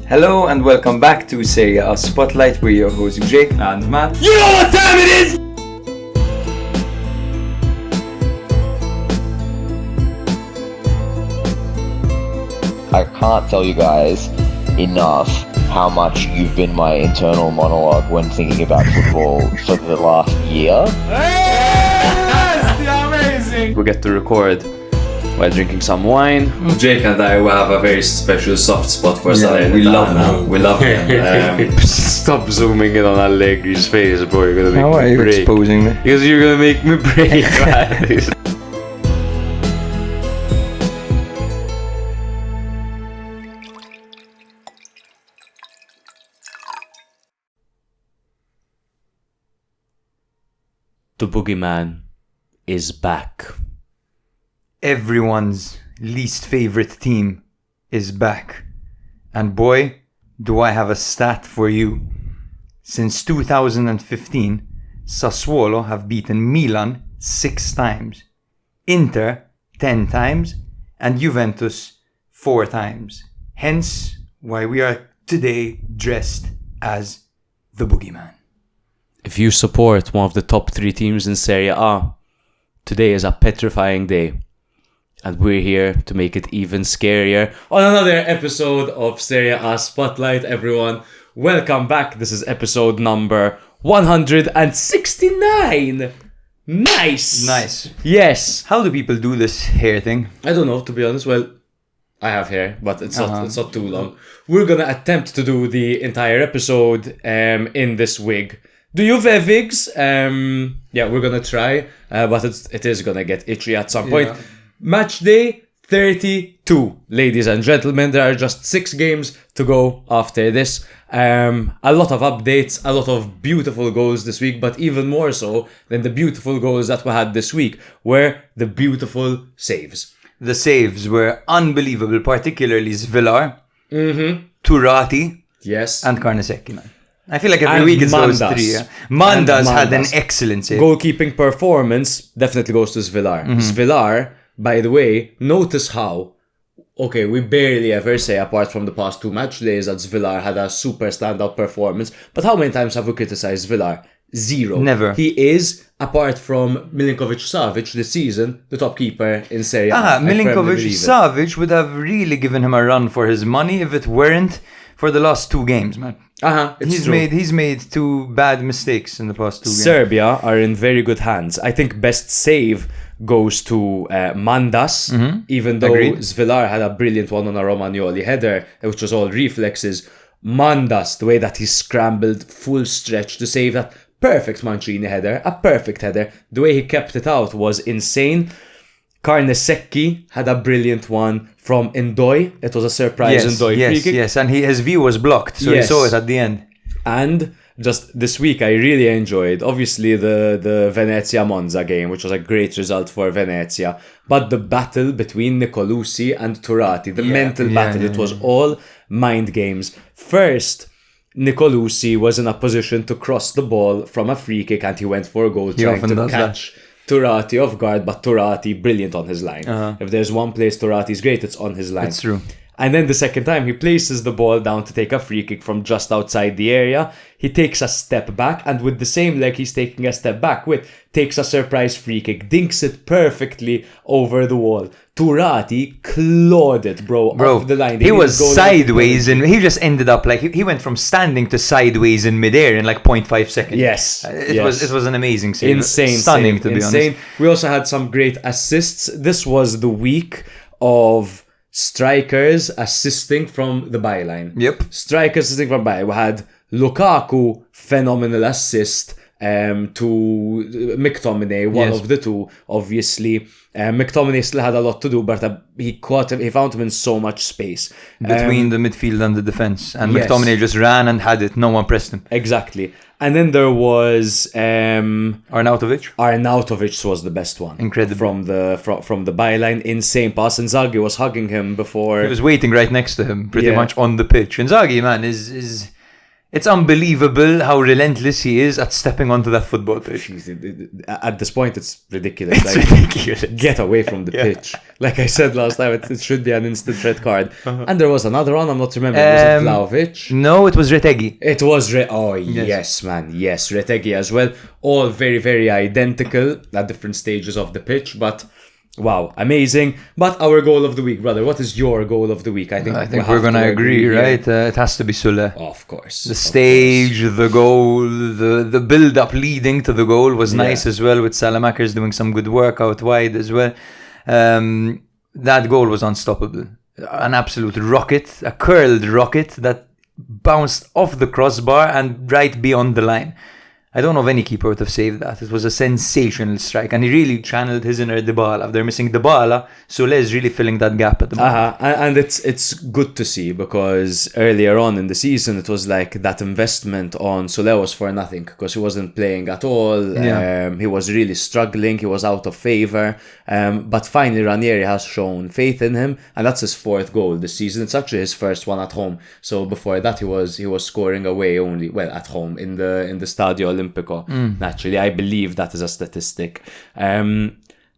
Hello and welcome back to Serie A Spotlight. We're your hosts Jake and Matt. You know what time it is! I can't tell you guys enough how much you've been my internal monologue when thinking about football for the last year. Yes! Amazing! We get to record while drinking some wine. Jake and I will have a very special soft spot for Salernitana. we love him. We love him. Stop zooming in on Allegri's face, bro. You're gonna make How me are you break. exposing me? Because you're gonna make me break, man. The Boogeyman is back. Everyone's least favorite team is back. And boy, do I have a stat for you. Since 2015, Sassuolo have beaten Milan 6 times, Inter 10 times, and Juventus 4 times. Hence why we are today dressed as the Boogeyman. If you support one of the top 3 teams in Serie A, today is a petrifying day. And we're here to make it even scarier on another episode of Serie A Spotlight, everyone. Welcome back. This is episode number 169. Nice. Yes. How do people do this hair thing? I don't know, to be honest. Well, I have hair, but it's not too long. We're gonna attempt to do the entire episode in this wig. Do you have wigs? Yeah, we're gonna try, but it is gonna get itchy at some point. Matchday 32, ladies and gentlemen. There are just 6 games to go after this. A lot of updates, a lot of beautiful goals this week, but even more so than the beautiful goals that we had this week were the beautiful saves. The saves were unbelievable, particularly Svilar, Turati, Yes. and Carnesecchi, man. I feel like every And week it's those Mandas. 3. Mandas had an Mandas. excellent save. Goalkeeping performance definitely goes to Svilar. Svilar, by the way, notice how, okay, we barely ever say, apart from the past 2 match days, that Svilar had a super standout performance. But how many times have we criticized Svilar? 0. Never. He is, apart from Milinkovic-Savic this season, the top keeper in Serie A. I firmly believe it. Milinkovic-Savic would have really given him a run for his money if it weren't for the last 2 games, man. It's true. He's made 2 bad mistakes in the past 2 games. Serbia are in very good hands. I think best save goes to Mandas, even though Agreed. Svilar had a brilliant one on a Romagnoli header, which was all reflexes. Mandas, the way that he scrambled full stretch to save that perfect Mancini header, a perfect header, the way he kept it out was insane. Carnesecchi had a brilliant one from Ndoi. It was a surprise Ndoi free kick. Yes, and his view was blocked, so he saw it at the end. And just this week, I really enjoyed, obviously, the Venezia-Monza game, which was a great result for Venezia. But the battle between Nicolosi and Turati, the mental battle, it was all mind games. First, Nicolosi was in a position to cross the ball from a free kick, and he went for a goal trying to catch Turati off guard, but Turati brilliant on his line. If there's one place Turati's great, it's on his line. It's true. And then the second time, he places the ball down to take a free kick from just outside the area. He takes a step back, and with the same leg he's taking a step back with, takes a surprise free kick, dinks it perfectly over the wall. Turati clawed it, bro, off the line. He was sideways, and he just ended up like he went from standing to sideways in midair in like 0.5 seconds. Yes, it was an amazing save. Insane, stunning to be honest. We also had some great assists. This was the week of strikers assisting from the byline. Yep. Strikers assisting from byline. We had Lukaku, phenomenal assist to McTominay, one of the 2, obviously. McTominay still had a lot to do, but he found him in so much space. Between the midfield and the defense. And McTominay just ran and had it. No one pressed him. Exactly. And then there was Arnautovic. Arnautovic was the best one. Incredible. From the byline. Insane pass. Inzaghi was hugging him before. He was waiting right next to him, pretty much on the pitch. Inzaghi, man, is It's unbelievable how relentless he is at stepping onto that football pitch. At this point, it's ridiculous. It's ridiculous. Get away from the pitch. Like I said last time, it should be an instant red card. And there was another one, I'm not remembering. Was it Vlahovic? No, it was Retegui. It was yes, man. Yes, Retegui as well. All very, very identical at different stages of the pitch, but wow, amazing. But our goal of the week, brother, what is your goal of the week? I think we're going to agree, right? It has to be Soulé. Of course. The stage, the goal, the build-up leading to the goal was nice as well, with Salamakers doing some good work out wide as well. That goal was unstoppable. An absolute rocket, a curled rocket that bounced off the crossbar and right beyond the line. I don't know of any keeper would have saved that. It was a sensational strike, and he really channeled his inner Dybala. If they're missing Dybala, Soulé is really filling that gap at the moment. And it's good to see, because earlier on in the season it was like that investment on Soulé was for nothing, because he wasn't playing at all. He was really struggling. He was out of favour. But finally Ranieri has shown faith in him, and that's his 4th goal this season. It's actually his first one at home. So before that he was scoring away only, well, at home in the Stadio Olimpico. Naturally, I believe that is a statistic.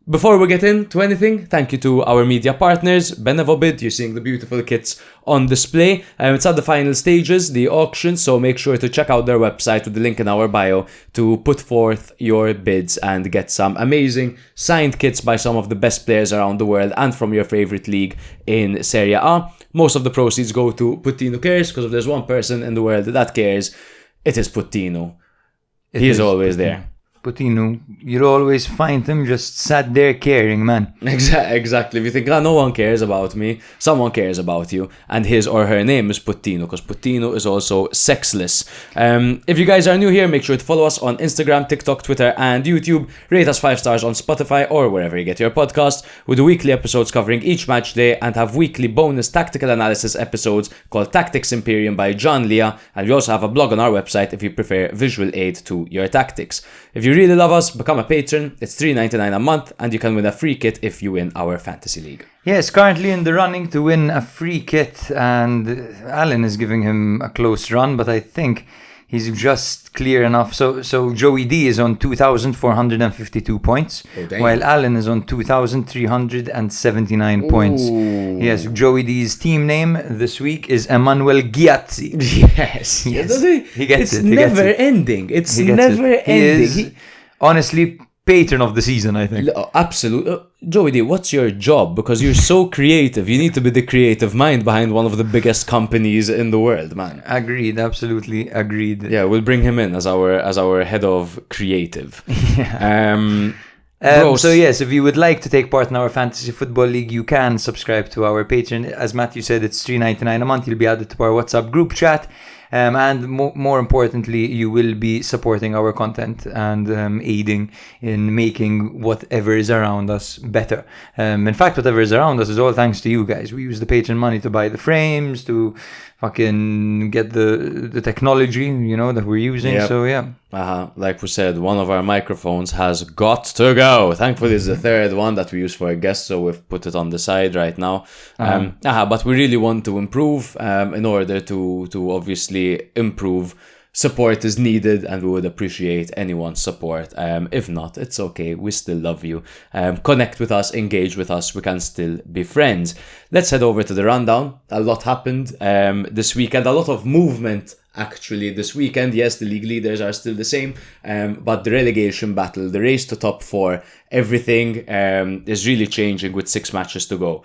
Before we get into anything, thank you to our media partners, Benevobid. You're seeing the beautiful kits on display. It's at the final stages, the auction, so make sure to check out their website with the link in our bio to put forth your bids and get some amazing signed kits by some of the best players around the world and from your favorite league in Serie A. Most of the proceeds go to Puttino Cares, because if there's one person in the world that cares, it is Puttino. He is always there. Puttino, you'll always find him just sat there caring, man. Exactly. If you think, no one cares about me, someone cares about you, and his or her name is Puttino, because Puttino is also sexless. If you guys are new here, make sure to follow us on Instagram, TikTok, Twitter, and YouTube. Rate us 5 stars on Spotify or wherever you get your podcast. We do weekly episodes covering each match day, and have weekly bonus tactical analysis episodes called Tactics Imperium by John Leah, and we also have a blog on our website if you prefer visual aid to your tactics. If you really love us, become a patron. It's $3.99 a month, and you can win a free kit if you win our fantasy league. Yes, currently in the running to win a free kit, and Alan is giving him a close run, but I think he's just clear enough. So Joey D is on 2,452 points, while Alan is on 2,379 points. Yes, Joey D's team name this week is Emanuel Ghiazzi. Yes. He gets it. It's never ending. It's never ending. He is, honestly, patron of the season, I think. Absolutely. Joey D, what's your job? Because you're so creative. You need to be the creative mind behind one of the biggest companies in the world, man. Agreed, absolutely agreed. Yeah, we'll bring him in as our head of creative. So yes, if you would like to take part in our fantasy football league, you can subscribe to our Patreon. As Matthew said, it's $3.99 a month. You'll be added to our WhatsApp group chat. And more importantly, you will be supporting our content and aiding in making whatever is around us better. In fact, whatever is around us is all thanks to you guys. We use the Patreon money to buy the frames, to fucking get the technology, that we're using. Yep. So yeah. Like we said, one of our microphones has got to go. Thankfully, it's the 3rd one that we use for a guest, so we've put it on the side right now. But we really want to improve. In order to obviously improve, support is needed, and we would appreciate anyone's support. If not, it's okay. We still love you. Connect with us, engage with us. We can still be friends. Let's head over to the rundown. A lot happened this weekend. A lot of movement actually this weekend. Yes, the league leaders are still the same, but the relegation battle, the race to top 4, everything is really changing with 6 matches to go.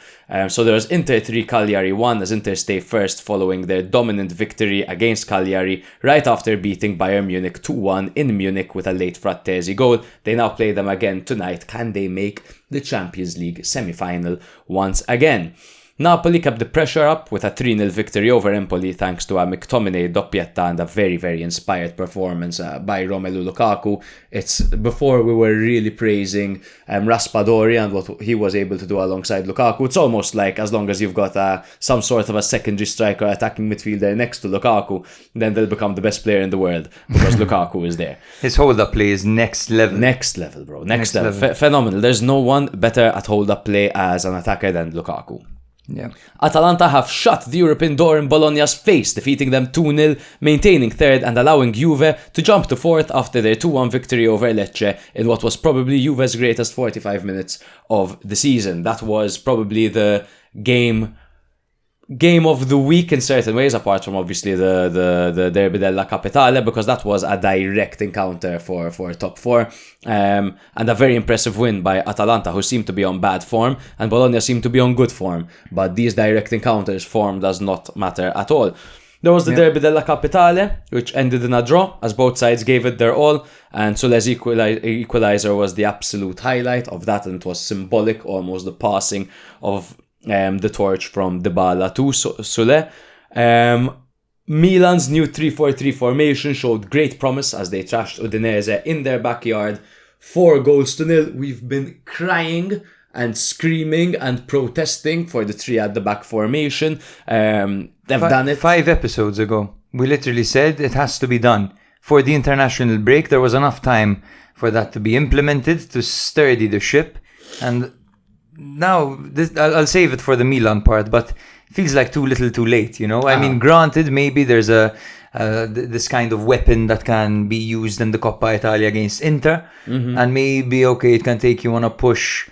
So there's Inter 3, Cagliari 1 as Inter stay first following their dominant victory against Cagliari right after beating Bayern Munich 2-1 in Munich with a late Frattesi goal. They now play them again tonight. Can they make the Champions League semi-final once again? Napoli kept the pressure up with a 3-0 victory over Empoli thanks to a McTominay doppietta and a very, very inspired performance by Romelu Lukaku. It's before we were really praising Raspadori and what he was able to do alongside Lukaku. It's almost like as long as you've got some sort of a secondary striker attacking midfielder next to Lukaku, then they'll become the best player in the world because Lukaku is there. His hold-up play is next level. Next level, bro. Next level. Phenomenal. There's no one better at hold-up play as an attacker than Lukaku. Yeah. Atalanta have shut the European door in Bologna's face, defeating them 2-0, maintaining third and allowing Juve to jump to fourth after their 2-1 victory over Lecce in what was probably Juve's greatest 45 minutes of the season. That was probably the game of the week in certain ways, apart from obviously the Derby della Capitale, because that was a direct encounter for top four, and a very impressive win by Atalanta, who seemed to be on bad form, and Bologna seemed to be on good form. But these direct encounters, form does not matter at all. There was the Derby della Capitale, which ended in a draw, as both sides gave it their all, and Soulé's equalizer was the absolute highlight of that, and it was symbolic, almost the passing of the torch from Dybala to Soulé. Milan's new 3-4-3 formation showed great promise as they trashed Udinese in their backyard, 4-0. We've been crying and screaming and protesting for the 3 at the back formation. They've done it 5 episodes ago. We literally said it has to be done. For the international break, there was enough time for that to be implemented, to sturdy the ship, and now, I'll save it for the Milan part, but it feels like too little too late, you know? I mean, granted, maybe there's this kind of weapon that can be used in the Coppa Italia against Inter, and maybe, okay, it can take you on a push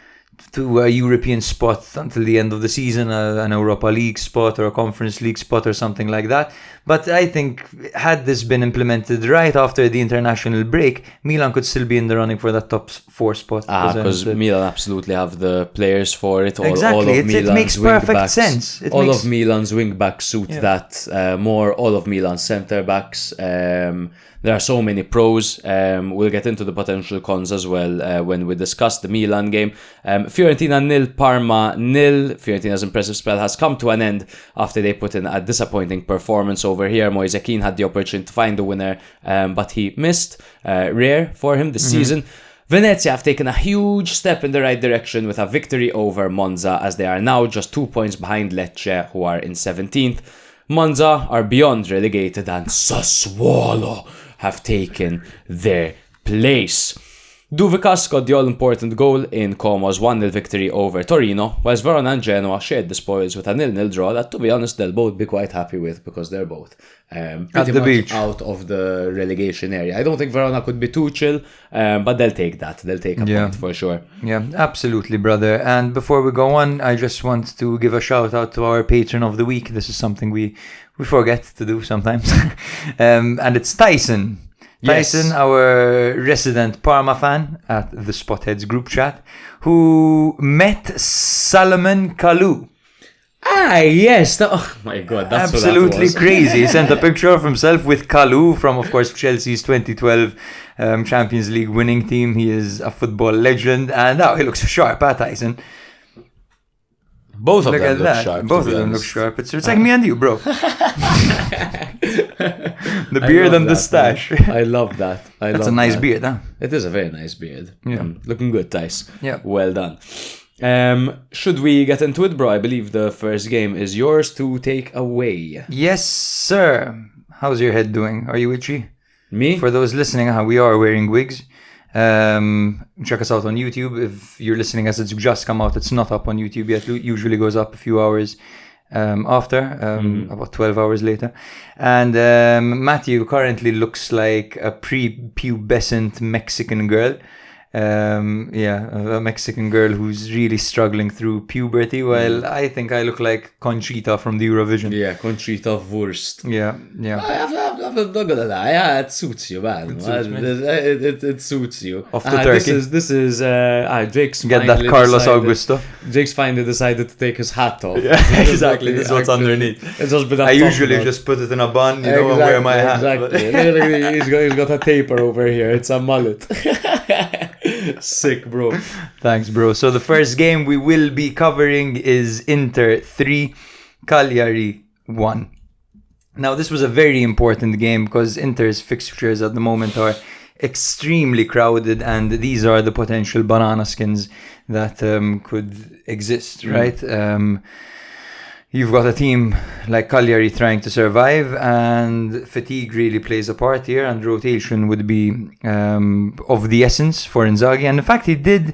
to a European spot until the end of the season, an Europa League spot or a Conference League spot or something like that. But I think had this been implemented right after the international break, Milan could still be in the running for that top 4 spot. Because Milan absolutely have the players for it. Exactly, it makes perfect sense. All of Milan's wing backs suit that more. All of Milan's centre backs. There are so many pros. We'll get into the potential cons as well when we discuss the Milan game. Fiorentina 0, Parma 0. Fiorentina's impressive spell has come to an end after they put in a disappointing performance over here. Moise Kean had the opportunity to find the winner, but he missed. Rare for him this season. Venezia have taken a huge step in the right direction with a victory over Monza, as they are now just 2 points behind Lecce, who are in 17th. Monza are beyond relegated, and Sassuolo have taken their place. Duvikas got the all-important goal in Como's 1-0 victory over Torino, whilst Verona and Genoa shared the spoils with a 0-0 draw that, to be honest, they'll both be quite happy with, because they're both pretty much beach, out of the relegation area. I don't think Verona could be too chill, but they'll take that. They'll take a point for sure. Yeah, absolutely, brother. And before we go on, I just want to give a shout out to our patron of the week. This is something we forget to do sometimes. And it's Tyson. Tyson, our resident Parma fan at the Spotheads group chat, who met Salomon Kalou. Yes. Oh my God, that's absolutely what that was. Crazy. He sent a picture of himself with Kalou from, of course, Chelsea's 2012 Champions League winning team. He is a football legend, and now he looks sharp, Tyson. Both of them look sharp. Both of them look sharp. It's like me and you, bro. The beard and the stash. I love that. That's a nice beard, huh? It is a very nice beard. Yeah. Looking good, Tice. Yeah. Well done. Should we get into it, bro? I believe the first game is yours to take away. Yes, sir. How's your head doing? Are you itchy? Me? For those listening, we are wearing wigs. Check us out on YouTube. If you're listening as it's just come out, it's not up on YouTube yet. It usually goes up a few hours after, about 12 hours later. And Matthew currently looks like a prepubescent Mexican girl. A Mexican girl who's really struggling through puberty, while I think I look like Conchita from the Eurovision. Yeah, Conchita Wurst. Yeah. I'm not gonna lie, it suits you, man. It suits you. Off the turkey. This is Jake's. Get that Carlos Augusto. Jake's finally decided to take his hat off. Yeah, exactly. This is what's underneath. It's just been I usually just put it in a bun, and wear my hat. Exactly. Literally, he's got a taper over here. It's a mullet. Sick, bro. Thanks, bro. So the first game we will be covering is Inter 3, Cagliari 1. Now, this was a very important game because Inter's fixtures at the moment are extremely crowded, and these are the potential banana skins that could exist, right? You've got a team like Cagliari trying to survive, and fatigue really plays a part here, and rotation would be of the essence for Inzaghi. And in fact, he did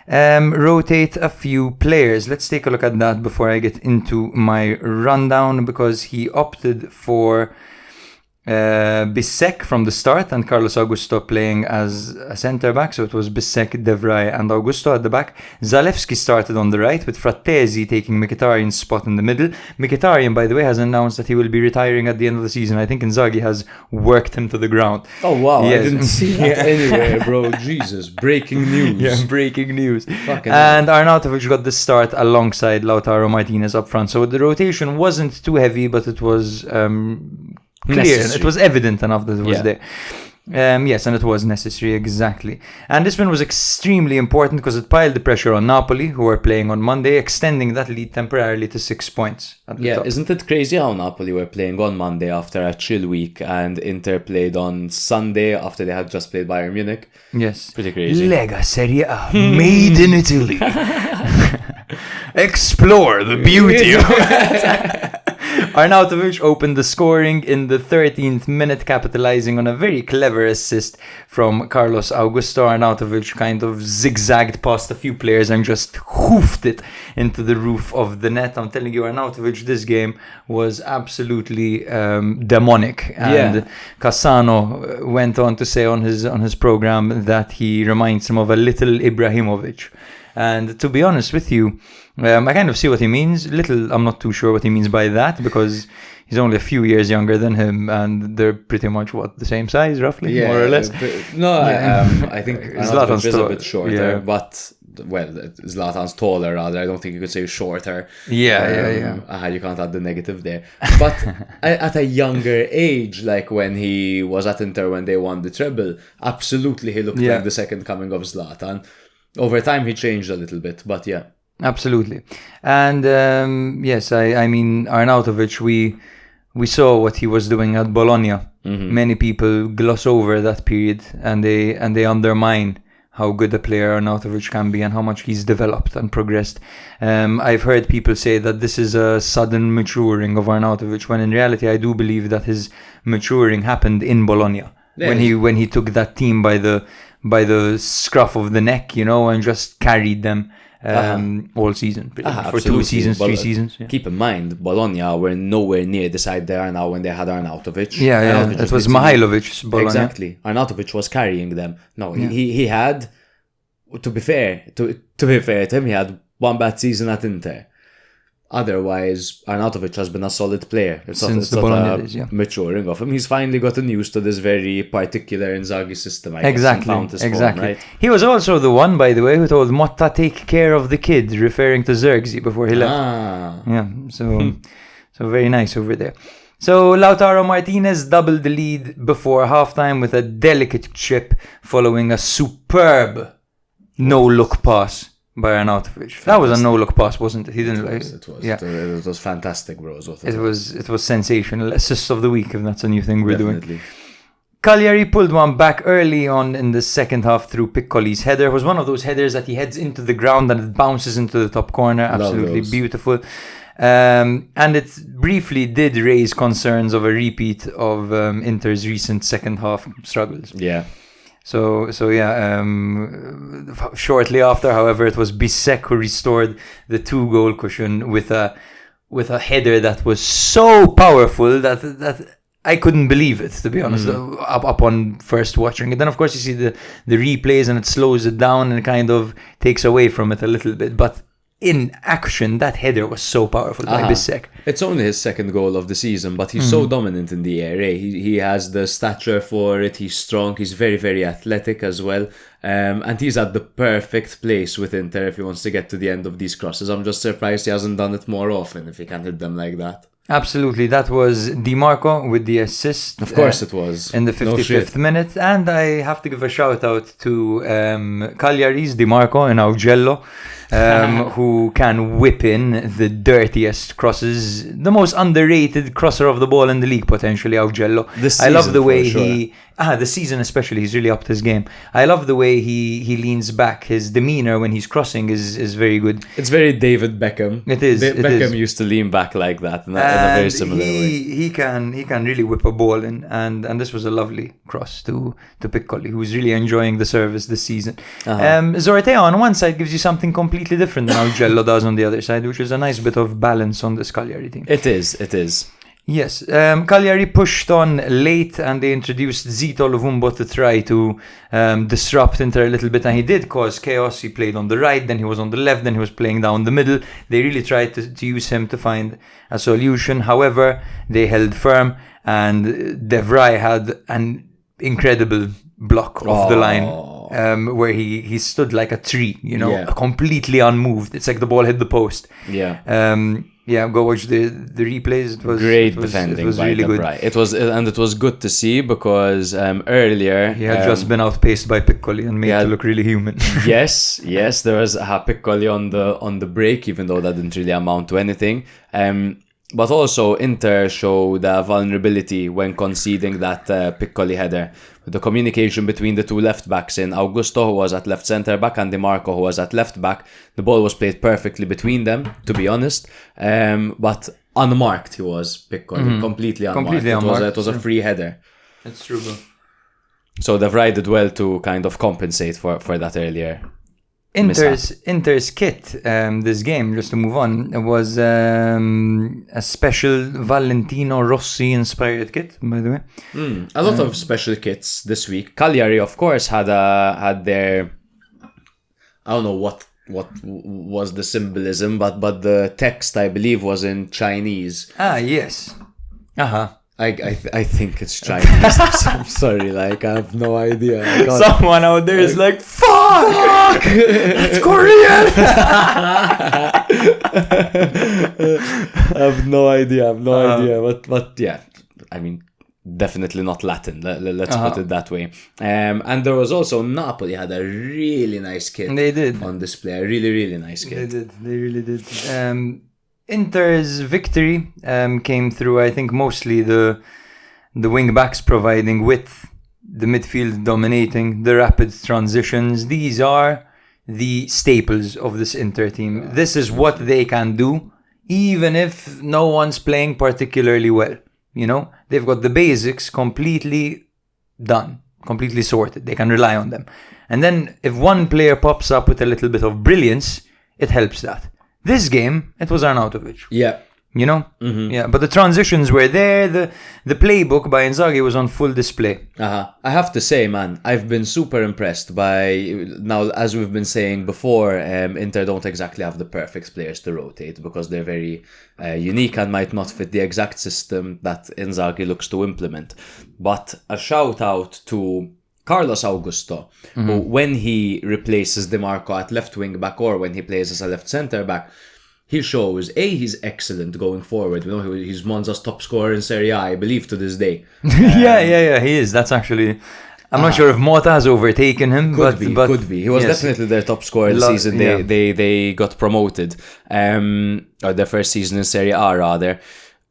rotate a few players. Let's take a look at that before I get into my rundown, because he opted for Bissek from the start and Carlos Augusto playing as a centre-back. So it was Bissek, De Vrij and Augusto at the back. Zalewski started on the right with Frattesi taking Mkhitaryan's spot in the middle. Mkhitaryan, by the way, has announced that he will be retiring at the end of the season. I think Inzaghi has worked him to the ground. Oh wow, Yes. I didn't see that anywhere, bro. Jesus, breaking news. Yeah, breaking news. Fucking And Arnautovic got the start alongside Lautaro Martinez up front. So the rotation wasn't too heavy, but it was clear. Necessary. It was evident enough that it was Yeah. there. Yes, and it was necessary, exactly. And this one was extremely important because it piled the pressure on Napoli, who were playing on Monday, extending that lead temporarily to 6 points. At the Yeah, top. isn't it crazy how Napoli were playing on Monday after a chill week and Inter played on Sunday after they had just played Bayern Munich? Yes. Pretty crazy. Lega Serie A, made in Italy. Explore the beauty of it. Arnautovic opened the scoring in the 13th minute, capitalizing on a very clever assist from Carlos Augusto. Arnautovic kind of zigzagged past a few players and just hoofed it into the roof of the net. I'm telling you, Arnautovic, this game was absolutely demonic. And Cassano went on to say on his program that he reminds him of a little Ibrahimovic. And to be honest with you, I kind of see what he means. Little, I'm not too sure what he means by that, because he's only a few years younger than him, and they're pretty much, the same size, roughly, more or less. I think Zlatan's Zlatan's is a tall- bit shorter, yeah. but, well, Zlatan's taller, rather. I don't think you could say shorter. Yeah. You can't add the negative there. But at a younger age, like when he was at Inter when they won the treble, absolutely he looked like the second coming of Zlatan. Over time, he changed a little bit, but yeah. Absolutely. And yes, I mean, Arnautovic, we saw what he was doing at Bologna. Mm-hmm. Many people gloss over that period, and they undermine how good a player Arnautovic can be and how much he's developed and progressed. I've heard people say that this is a sudden maturing of Arnautovic, when in reality I do believe that his maturing happened in Bologna. Yeah. When he took that team by the scruff of the neck, and just carried them all season, pretty much, for 2 seasons, 3 seasons. Yeah. Keep in mind, Bologna were nowhere near the side they are now when they had Arnautovic. Yeah, Arnautovic it was did- Mihailovic's Bologna. Exactly. Arnautovic was carrying them. No, he had, to be fair to him, he had one bad season at Inter. Otherwise, Arnautovic has been a solid player. Since the Bologna days, yeah. Maturing of him. He's finally gotten used to this very particular Inzaghi system, I guess, and found his form, right? He was also the one, by the way, who told Motta, take care of the kid, referring to Zirkzee before he left. Yeah, so very nice over there. So Lautaro Martinez doubled the lead before halftime with a delicate chip following a superb no-look pass by Arnautovic. That was a no-look pass, wasn't it? He didn't like It was. Yeah. It was fantastic, bro. It was sensational. Assist of the week, if that's a new thing we're doing. Definitely. Cagliari pulled one back early on in the second half through Piccoli's header. It was one of those headers that he heads into the ground and it bounces into the top corner. Absolutely beautiful. And it briefly did raise concerns of a repeat of Inter's recent second half struggles. Yeah. So shortly after, however, it was Bissek who restored the 2-goal cushion with a header that was so powerful that I couldn't believe it, to be honest, upon first watching it. Then, of course, you see the replays and it slows it down and kind of takes away from it a little bit. But in action, that header was so powerful by Bissek. It's only his second goal of the season, but he's so dominant in the air. He has the stature for it. He's strong. He's very, very athletic as well. And he's at the perfect place with Inter if he wants to get to the end of these crosses. I'm just surprised he hasn't done it more often if he can hit them like that. Absolutely. That was Di Marco with the assist. Of course it was. In the 55th minute. And I have to give a shout out to Cagliari's Di Marco in Augello. who can whip in the dirtiest crosses, the most underrated crosser of the ball in the league, potentially, Augello. I love the way the season especially, he's really upped his game. I love the way he leans back. His demeanor when he's crossing is very good. It's very David Beckham. It is. Beckham used to lean back like that in a very similar way. He can really whip a ball in, and this was a lovely cross to Piccoli, who's really enjoying the service this season. Zortea on one side gives you something completely different than Augello does on the other side, which is a nice bit of balance on this Cagliari team. It is. Yes, Cagliari pushed on late and they introduced Zito Luvumbo to try to disrupt Inter a little bit, and he did cause chaos. He played on the right, then he was on the left, then he was playing down the middle. They really tried to use him to find a solution. However, they held firm, and De Vrij had an incredible block off the line. Where he stood like a tree, completely unmoved. It's like the ball hit the post. Go watch the replays. It was great defending. It was really good. It was good to see because earlier he had just been outpaced by Piccoli and made to look really human. yes, there was Piccoli on the break, even though that didn't really amount to anything. But also Inter showed vulnerability when conceding that Piccoli header. The communication between the two left backs in Augusto, who was at left centre back, and Di Marco, who was at left back, the ball was played perfectly between them, to be honest. But unmarked he was, Piccoli, completely unmarked. It was a free header. That's true, bro. So De Vrij did well to kind of compensate for that earlier. Inter's kit this game, just to move on, was a special Valentino Rossi inspired kit, by the way. A lot of special kits this week. Cagliari, of course, had their, I don't know what was the symbolism, but the text, I believe, was in Chinese. Yes. I think it's Chinese. I'm sorry, I have no idea. Someone out there is like, fuck! It's Korean! I have no idea. But yeah, I mean, definitely not Latin. Let's put it that way. And there was also Napoli had a really nice kit. They did on display. A really, really nice kit. They really did. Inter's victory came through, I think, mostly the wing backs providing width, the midfield dominating, the rapid transitions. These are the staples of this Inter team. This is what they can do, even if no one's playing particularly well. They've got the basics completely done, completely sorted. They can rely on them. And then if one player pops up with a little bit of brilliance, it helps that. This game, it was Arnautovic. Yeah. Yeah, but the transitions were there. The playbook by Inzaghi was on full display. I have to say, man, I've been super impressed by, now, as we've been saying before, Inter don't exactly have the perfect players to rotate because they're very unique and might not fit the exact system that Inzaghi looks to implement. But a shout out to Carlos Augusto, who, when he replaces Di Marco at left wing back or when he plays as a left centre back, he shows, he's excellent going forward. He's Monza's top scorer in Serie A, I believe, to this day. Yeah, he is. That's actually... I'm not sure if Mota has overtaken him, but could be. He was definitely their top scorer this season. They got promoted, or their first season in Serie A, rather.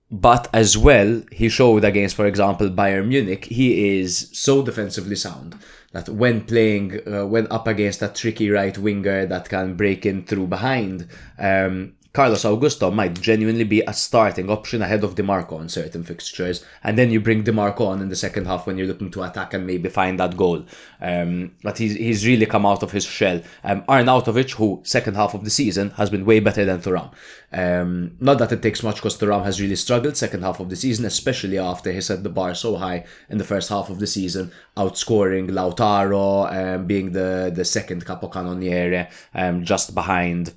But as well, he showed against, for example, Bayern Munich, he is so defensively sound that when playing, when up against a tricky right winger that can break in through behind, Carlos Augusto might genuinely be a starting option ahead of Di Marco on certain fixtures. And then you bring Di Marco on in the second half when you're looking to attack and maybe find that goal. But he's really come out of his shell. Arnautovic, who second half of the season has been way better than Thuram. Not that it takes much because Thuram has really struggled second half of the season, especially after he set the bar so high in the first half of the season, outscoring Lautaro, being the second capocannoniere, just behind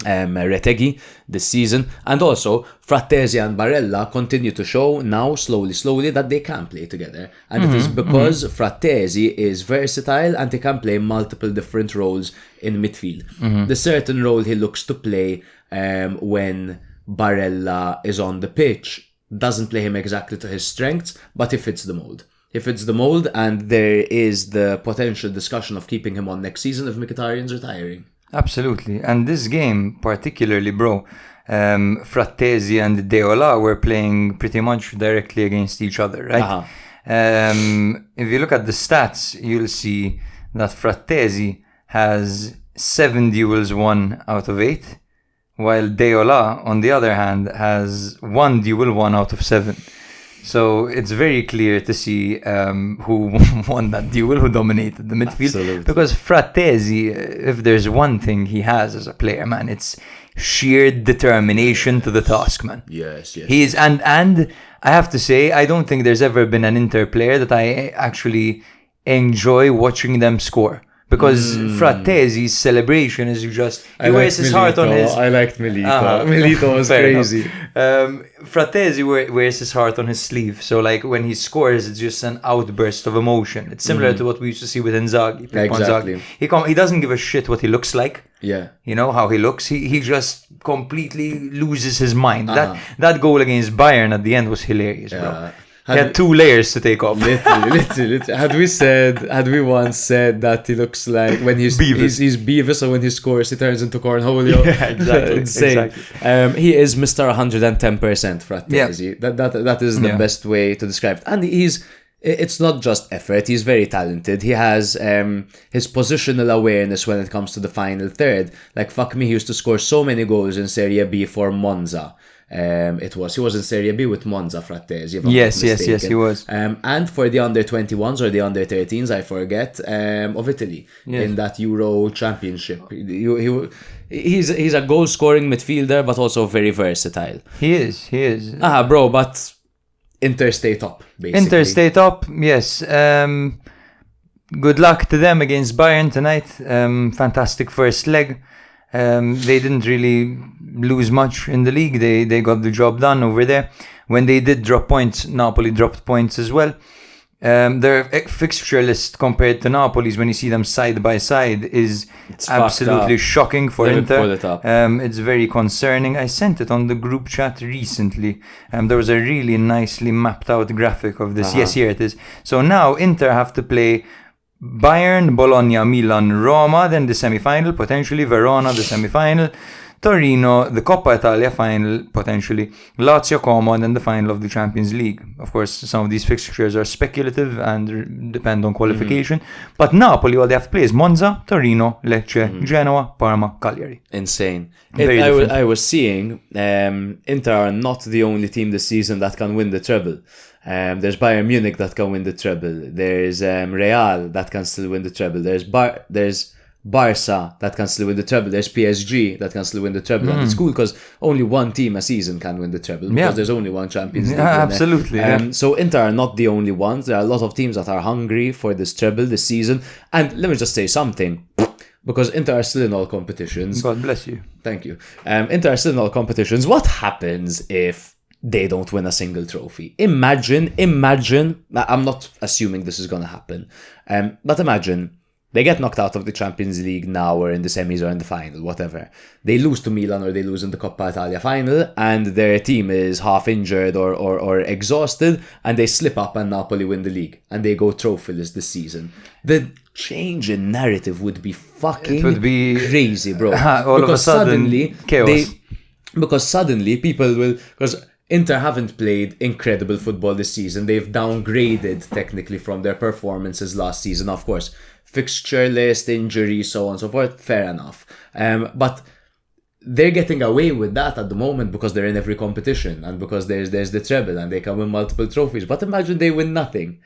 Retegui this season. And also Frattesi and Barella continue to show now slowly that they can play together, and it is because Frattesi is versatile and he can play multiple different roles in midfield. The certain role he looks to play when Barella is on the pitch doesn't play him exactly to his strengths, but he fits the mold. And there is the potential discussion of keeping him on next season if Mkhitaryan's retiring. Absolutely. And this game, particularly, bro, Frattesi and Deola were playing pretty much directly against each other, right? If you look at the stats, you'll see that Frattesi has 7 duels won out of 8, while Deola, on the other hand, has 1 duel won out of 7. So it's very clear to see who won that duel, who dominated the midfield. Absolutely. Because Frattesi, if there's one thing he has as a player, man, it's sheer determination to the task, man. Yes. He is, and I have to say, I don't think there's ever been an Inter player that I actually enjoy watching them score. Because Frattesi's celebration is just... He wears his heart on his... I liked Milito. Milito was crazy. Frattesi wears his heart on his sleeve. So, like, when he scores, it's just an outburst of emotion. It's similar to what we used to see with Inzaghi. Exactly. He doesn't give a shit what he looks like. Yeah. You know, how he looks. He just completely loses his mind. That goal against Bayern at the end was hilarious, bro. He had 2 layers to take off. Literally. Had we once said that he looks like when he's Beavis, he's Beavis, or when he scores, he turns into Cornholio? Yeah, exactly. Insane. Exactly. He is Mr. 110% Frattesi. Yeah. That is the best way to describe it. And it's not just effort. He's very talented. He has his positional awareness when it comes to the final third. Like, fuck me, he used to score so many goals in Serie B for Monza. He was in Serie B with Monza, Frattesi. Yes, he was. And for the under 21s or the under 13s, I forget, of Italy in that Euro Championship. He's a goal scoring midfielder, but also very versatile. He is. Bro, but Inter stay top, basically. Inter stay top, yes. Good luck to them against Bayern tonight. Fantastic first leg. They didn't really lose much in the league. They got the job done over there. When they did drop points, Napoli dropped points as well. Their fixture list compared to Napoli's, when you see them side by side, is absolutely shocking for Inter. It's very concerning. I sent it on the group chat recently. There was a really nicely mapped out graphic of this. Yes, here it is. So now Inter have to play Bayern, Bologna, Milan, Roma, then the semi-final, potentially Verona, the semi-final, Torino, the Coppa Italia final, potentially Lazio, Como, and then the final of the Champions League. Of course, some of these fixtures are speculative and depend on qualification. But Napoli, all they have to play is Monza, Torino, Lecce, Genoa, Parma, Cagliari. Insane. I was seeing Inter are not the only team this season that can win the treble. There's Bayern Munich that can win the treble. There's Real that can still win the treble. There's Barca that can still win the treble. There's PSG that can still win the treble. And it's cool because only one team a season can win the treble because there's only one Champions League. Absolutely. So Inter are not the only ones. There are a lot of teams that are hungry for this treble this season. And let me just say something. Because Inter are still in all competitions. God bless you. Thank you. Inter are still in all competitions. What happens if they don't win a single trophy? Imagine, I'm not assuming this is going to happen, but imagine they get knocked out of the Champions League now, or in the semis, or in the final, whatever. They lose to Milan, or they lose in the Coppa Italia final, and their team is half injured or exhausted, and they slip up and Napoli win the league, and they go trophyless this season. The change in narrative would be fucking crazy, bro. All of a sudden, chaos. Because suddenly people will... Because Inter haven't played incredible football this season. They've downgraded technically from their performances last season. Of course, fixture list, injuries, so on and so forth. Fair enough. But they're getting away with that at the moment because they're in every competition and because there's the treble and they can win multiple trophies. But imagine they win nothing.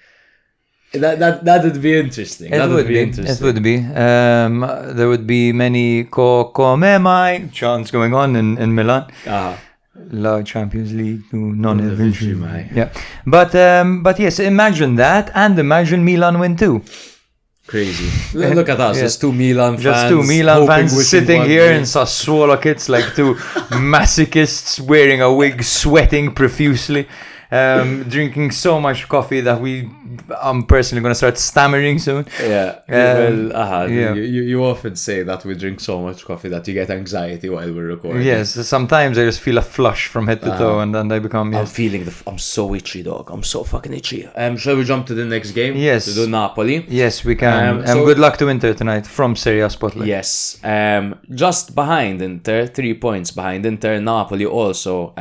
That would be interesting. It would be. There would be many come mai chants going on in Milan. La Champions League to non-eventually. Yeah, but yes, imagine that, and imagine Milan win too. Crazy. Look at us, just two Milan fans. Just two Milan fans sitting here in Sassuolo kits like two masochists wearing a wig, sweating profusely. drinking so much coffee that I'm personally going to start stammering soon. You often say that we drink so much coffee that you get anxiety while we're recording. Yes, sometimes I just feel a flush from head to toe, and then I become. I'm feeling I'm so itchy, dog. I'm so fucking itchy. Shall we jump to the next game? Yes. To do Napoli. Yes, we can. Good luck to Inter tonight from Serie A Spotlight. Yes. Just behind Inter, 3 points behind Inter, Napoli also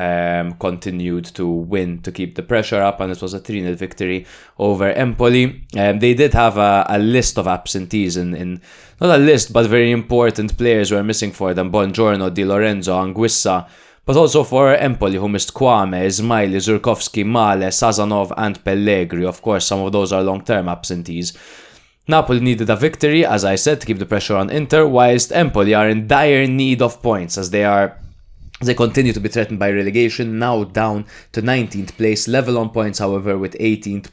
continued to win to keep the pressure up, and it was a 3-0 victory over Empoli. They did have a list of absentees in not a list, but very important players were missing for them: Buongiorno, Di Lorenzo, Anguissa. But also for Empoli, who missed Kwame, Ismaili, Zurkowski, Male, Sazanov and Pellegri. Of course, some of those are long-term absentees. Napoli needed a victory, as I said, to keep the pressure on Inter, whilst Empoli are in dire need of points as they continue to be threatened by relegation, now down to 19th place, level on points, however, with 18th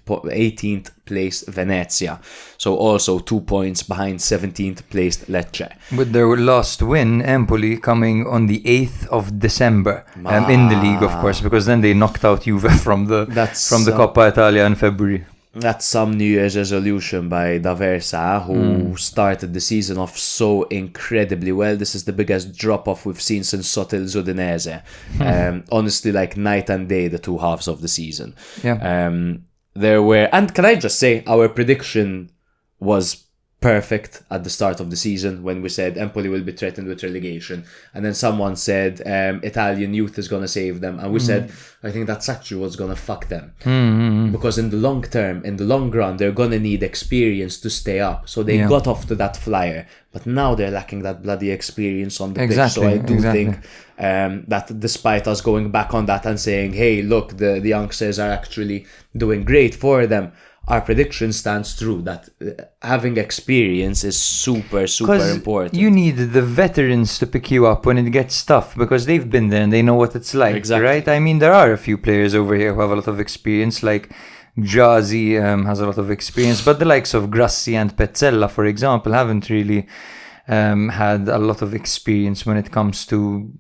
place Venezia. So also 2 points behind 17th placed Lecce. With their last win, Empoli coming on the 8th of December in the league, of course, because then they knocked out Juve from the Coppa Italia in February. That's some New Year's resolution by D'Aversa, who started the season off so incredibly well. This is the biggest drop-off we've seen since Sottil's Udinese. Honestly, like night and day, the two halves of the season. Yeah. And can I just say, our prediction was perfect at the start of the season when we said Empoli will be threatened with relegation, and then someone said Italian youth is going to save them, and we said I think that's actually what's going to fuck them, because in the long term, in the long run, they're going to need experience to stay up. So they got off to that flyer, but now they're lacking that bloody experience on the pitch. So I do think that despite us going back on that and saying, hey, look, the youngsters are actually doing great for them, our prediction stands true that having experience is super important. You need the veterans to pick you up when it gets tough, because they've been there and they know what it's like, right? I mean, there are a few players over here who have a lot of experience, like Jazzy has a lot of experience, but the likes of Grassi and Pezzella, for example, haven't really had a lot of experience when it comes to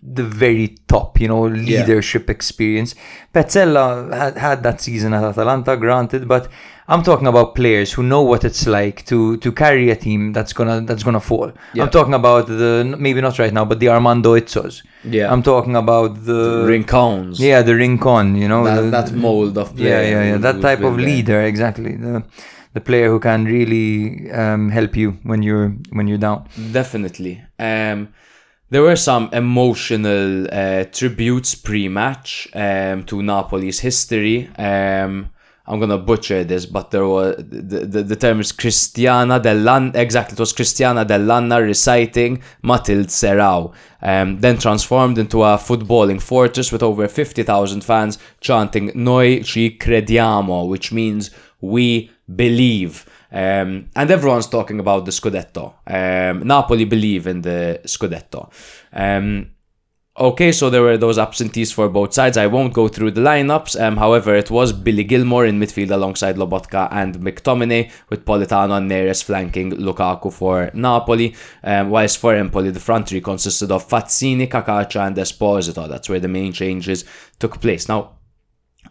the very top, leadership experience. Pezzella had that season at Atalanta, granted, but I'm talking about players who know what it's like to carry a team that's gonna fall. I'm talking about maybe not right now, but the Armando Izzos. I'm talking about the Rincons. The Rincon, that mold of player. That type of leader, exactly. The player who can really help you when you're down. Definitely. There were some emotional tributes pre-match to Napoli's history. I'm gonna butcher this, but there was the term is Cristiana Dell'Anna. Exactly, it was Cristiana Dell'Anna reciting Matilde Serrao, then transformed into a footballing fortress with over 50,000 fans chanting "Noi ci crediamo," which means "we believe." And everyone's talking about the Scudetto. Napoli believe in the Scudetto. Okay, so there were those absentees for both sides. I won't go through the lineups. However, it was Billy Gilmore in midfield alongside Lobotka and McTominay, with Politano and Neres flanking Lukaku for Napoli. Whilst for Empoli, the front three consisted of Fazzini, Cacacia and Esposito. That's where the main changes took place. Now,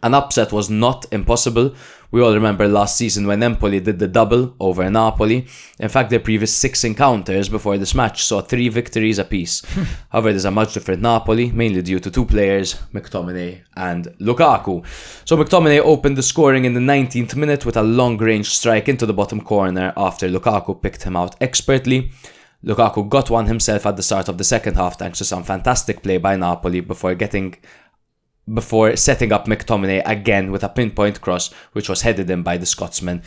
an upset was not impossible. We all remember last season when Empoli did the double over Napoli. In fact, their previous 6 encounters before this match saw 3 victories apiece. However, there's a much different Napoli, mainly due to 2 players, McTominay and Lukaku. So McTominay opened the scoring in the 19th minute with a long-range strike into the bottom corner after Lukaku picked him out expertly. Lukaku got one himself at the start of the second half thanks to some fantastic play by Napoli before setting up McTominay again with a pinpoint cross, which was headed in by the Scotsman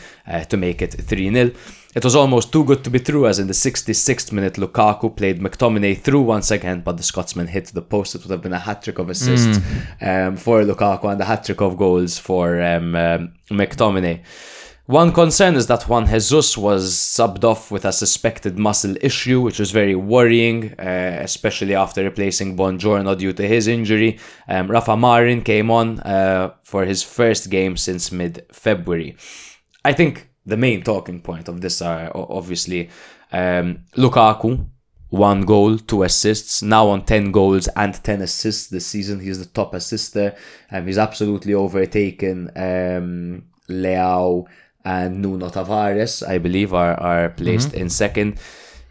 to make it 3-0. It was almost too good to be true, as in the 66th minute Lukaku played McTominay through once again, but the Scotsman hit the post. It would have been a hat-trick of assists for Lukaku and a hat-trick of goals for McTominay. One concern is that Juan Jesus was subbed off with a suspected muscle issue, which was very worrying, especially after replacing Buongiorno due to his injury. Rafa Marin came on for his first game since mid-February. I think the main talking point of this are obviously Lukaku 1 goal, 2 assists, now on 10 goals and 10 assists this season. He's the top assister. He's absolutely overtaken Leao and Nuno Tavares, I believe, are placed in second.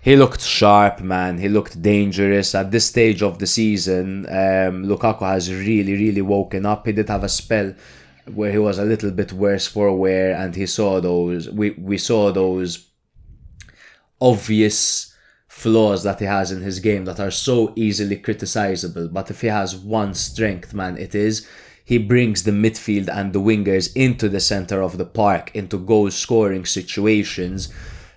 He looked sharp, man. He looked dangerous. At this stage of the season, Lukaku has really, really woken up. He did have a spell where he was a little bit worse for wear, and he saw those. We saw those obvious flaws that he has in his game that are so easily criticizable. But if he has one strength, man, it is he brings the midfield and the wingers into the center of the park, into goal-scoring situations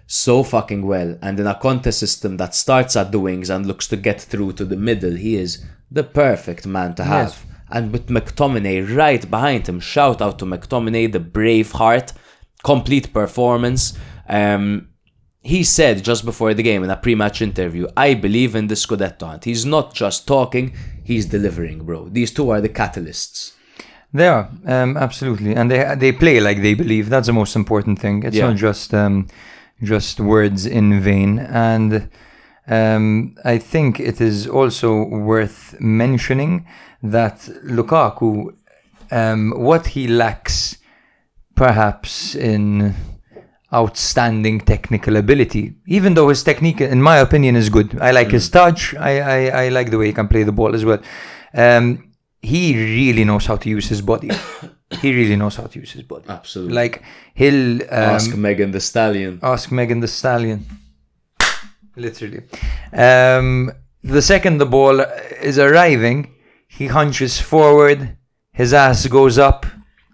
so fucking well. And in a Conte system that starts at the wings and looks to get through to the middle, he is the perfect man to have. Yes. And with McTominay right behind him, shout out to McTominay, the brave heart, complete performance. He said just before the game in a pre-match interview, I believe in the Scudetto hunt. He's not just talking, he's delivering, bro. These two are the catalysts. They are, absolutely. And they play like they believe. That's the most important thing. It's not just words in vain. And I think it is also worth mentioning that Lukaku, what he lacks perhaps in outstanding technical ability, even though his technique, in my opinion, is good. I like his touch. I like the way he can play the ball as well. He really knows how to use his body. He really knows how to use his body. Absolutely. Like, he'll... ask Megan the Stallion. Ask Megan the Stallion. Literally. The second the ball is arriving, he hunches forward, his ass goes up,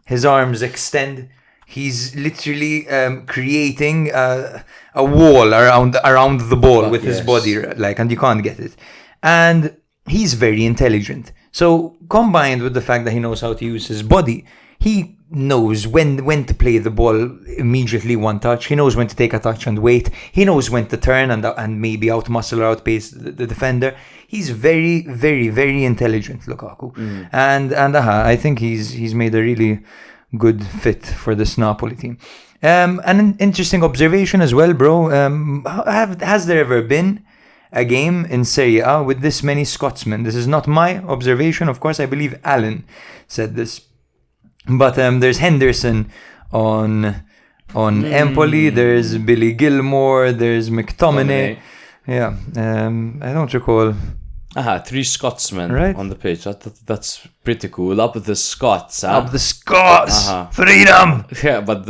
his arms extend. He's literally creating a wall around the ball with his body, like, and you can't get it. And he's very intelligent. So combined with the fact that he knows how to use his body, he knows when to play the ball immediately one touch. He knows when to take a touch and wait. He knows when to turn and maybe outmuscle or outpace the defender. He's very, very, very intelligent, Lukaku. And I think he's made a really good fit for this Napoli team. An interesting observation as well, bro. Has there ever been a game in Serie A with this many Scotsmen? This is not my observation, of course. I believe Alan said this. But there's Henderson on Empoli. There's Billy Gilmore. There's McTominay. Yeah, I don't recall. 3 Scotsmen right on the pitch. That's pretty cool. Up the Scots. Huh? Up the Scots. Freedom. Yeah, but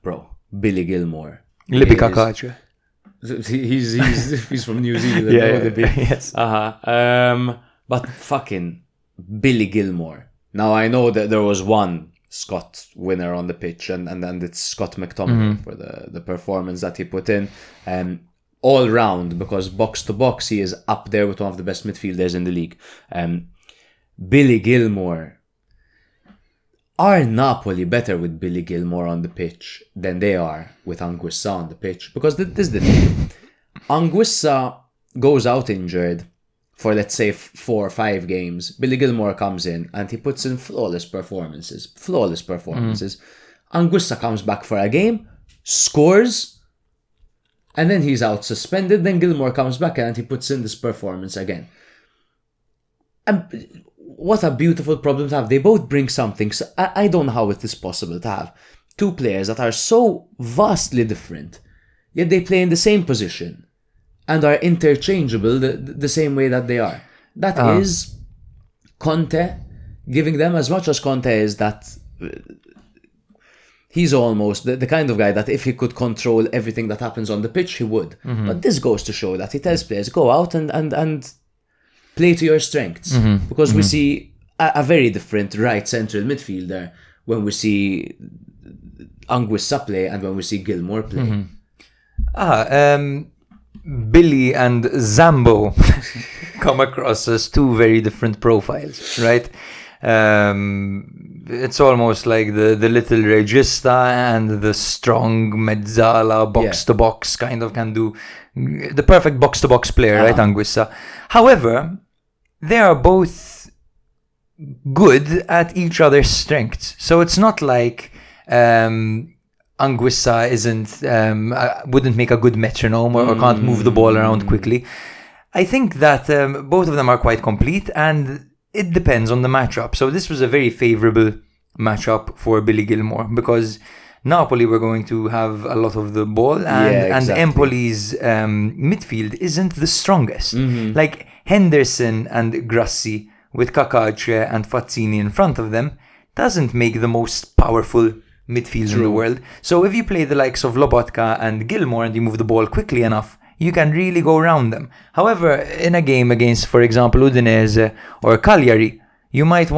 bro, Billy Gilmore. Libby Kakacha. He's from New Zealand. Yes. But fucking Billy Gilmore. Now I know that there was one Scott winner on the pitch, and it's Scott McTominay for the performance that he put in. All round, because box to box he is up there with one of the best midfielders in the league. Billy Gilmore. Are Napoli better with Billy Gilmore on the pitch than they are with Anguissa on the pitch? Because this is the thing. Anguissa goes out injured for, let's say, 4 or 5 games. Billy Gilmore comes in and he puts in flawless performances. Anguissa comes back for a game, scores, and then he's out suspended. Then Gilmore comes back and he puts in this performance again. And what a beautiful problem to have. They both bring something. So I don't know how it is possible to have 2 players that are so vastly different, yet they play in the same position and are interchangeable the same way that they are. That is Conte giving them, as much as Conte is that... He's almost the kind of guy that if he could control everything that happens on the pitch, he would. But this goes to show that he tells players, go out and play to your strengths. Because we see a very different right central midfielder when we see Anguissa play and when we see Gilmore play. Billy and Zambo come across as 2 very different profiles, right? It's almost like the little regista and the strong mezzala box to box kind of can do the perfect box to box player, right? Anguissa. However, they are both good at each other's strengths. So it's not like Anguissa wouldn't make a good metronome or can't move the ball around quickly. I think that both of them are quite complete, and it depends on the matchup. So this was a very favourable matchup for Billy Gilmore because Napoli were going to have a lot of the ball, and Empoli's midfield isn't the strongest. Like Henderson and Grassi with Cacace and Fazzini in front of them doesn't make the most powerful midfield in the world. So if you play the likes of Lobotka and Gilmore and you move the ball quickly enough, you can really go around them. However, in a game against, for example, Udinese or Cagliari, you might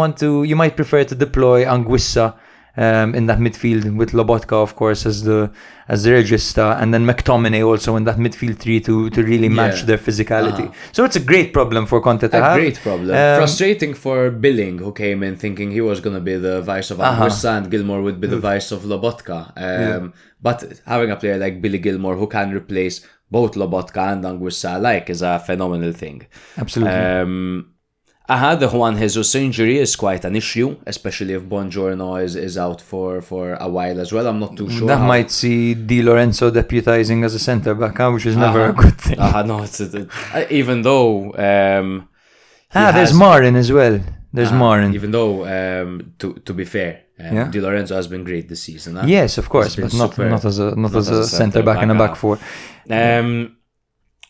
prefer to deploy Anguissa in that midfield with Lobotka, of course, as the regista, and then McTominay also in that midfield three to really match their physicality. So it's a great problem for Conte to have. A great problem. Frustrating for Billing, who came in thinking he was going to be the vice of Anguissa and Gilmore would be the vice of Lobotka. But having a player like Billy Gilmore who can replace both Lobotka and Anguissa alike is a phenomenal thing. Absolutely. The Juan Jesus injury is quite an issue, especially if Buongiorno is out for a while as well. I'm not too sure. That might see Di Lorenzo deputizing as a centre-back, which is never a good thing. No, even though... there's Marin as well. There's Marin. Even though, to be fair, Di Lorenzo has been great this season. Yes, of course, but not as a centre-back in a back four.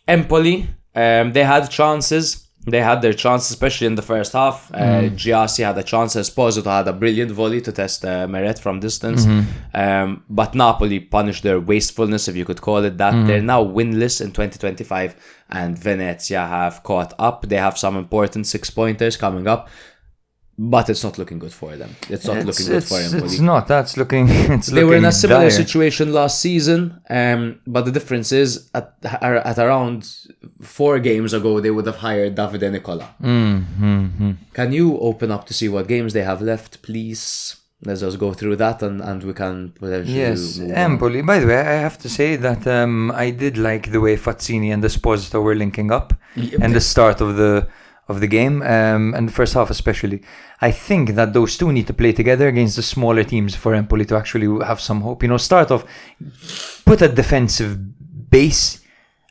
Empoli, they had chances. They had their chance, especially in the first half. Giassi had a chance. Esposito had a brilliant volley to test Meret from distance. But Napoli punished their wastefulness, if you could call it that. They're now winless in 2025, and Venezia have caught up. They have some important 6-pointers coming up, but it's not looking good for them. It's not looking good for Empoli. It's not. They were in a similar situation last season, but the difference is at around 4 games ago, they would have hired Davide Nicola. Can you open up to see what games they have left, please? Let's just go through that and we can potentially... Yes, Empoli. By the way, I have to say that I did like the way Fazzini and Esposito were linking up and the start of the game, and the first half especially. I think that those two need to play together against the smaller teams for Empoli to actually have some hope. Start off, put a defensive base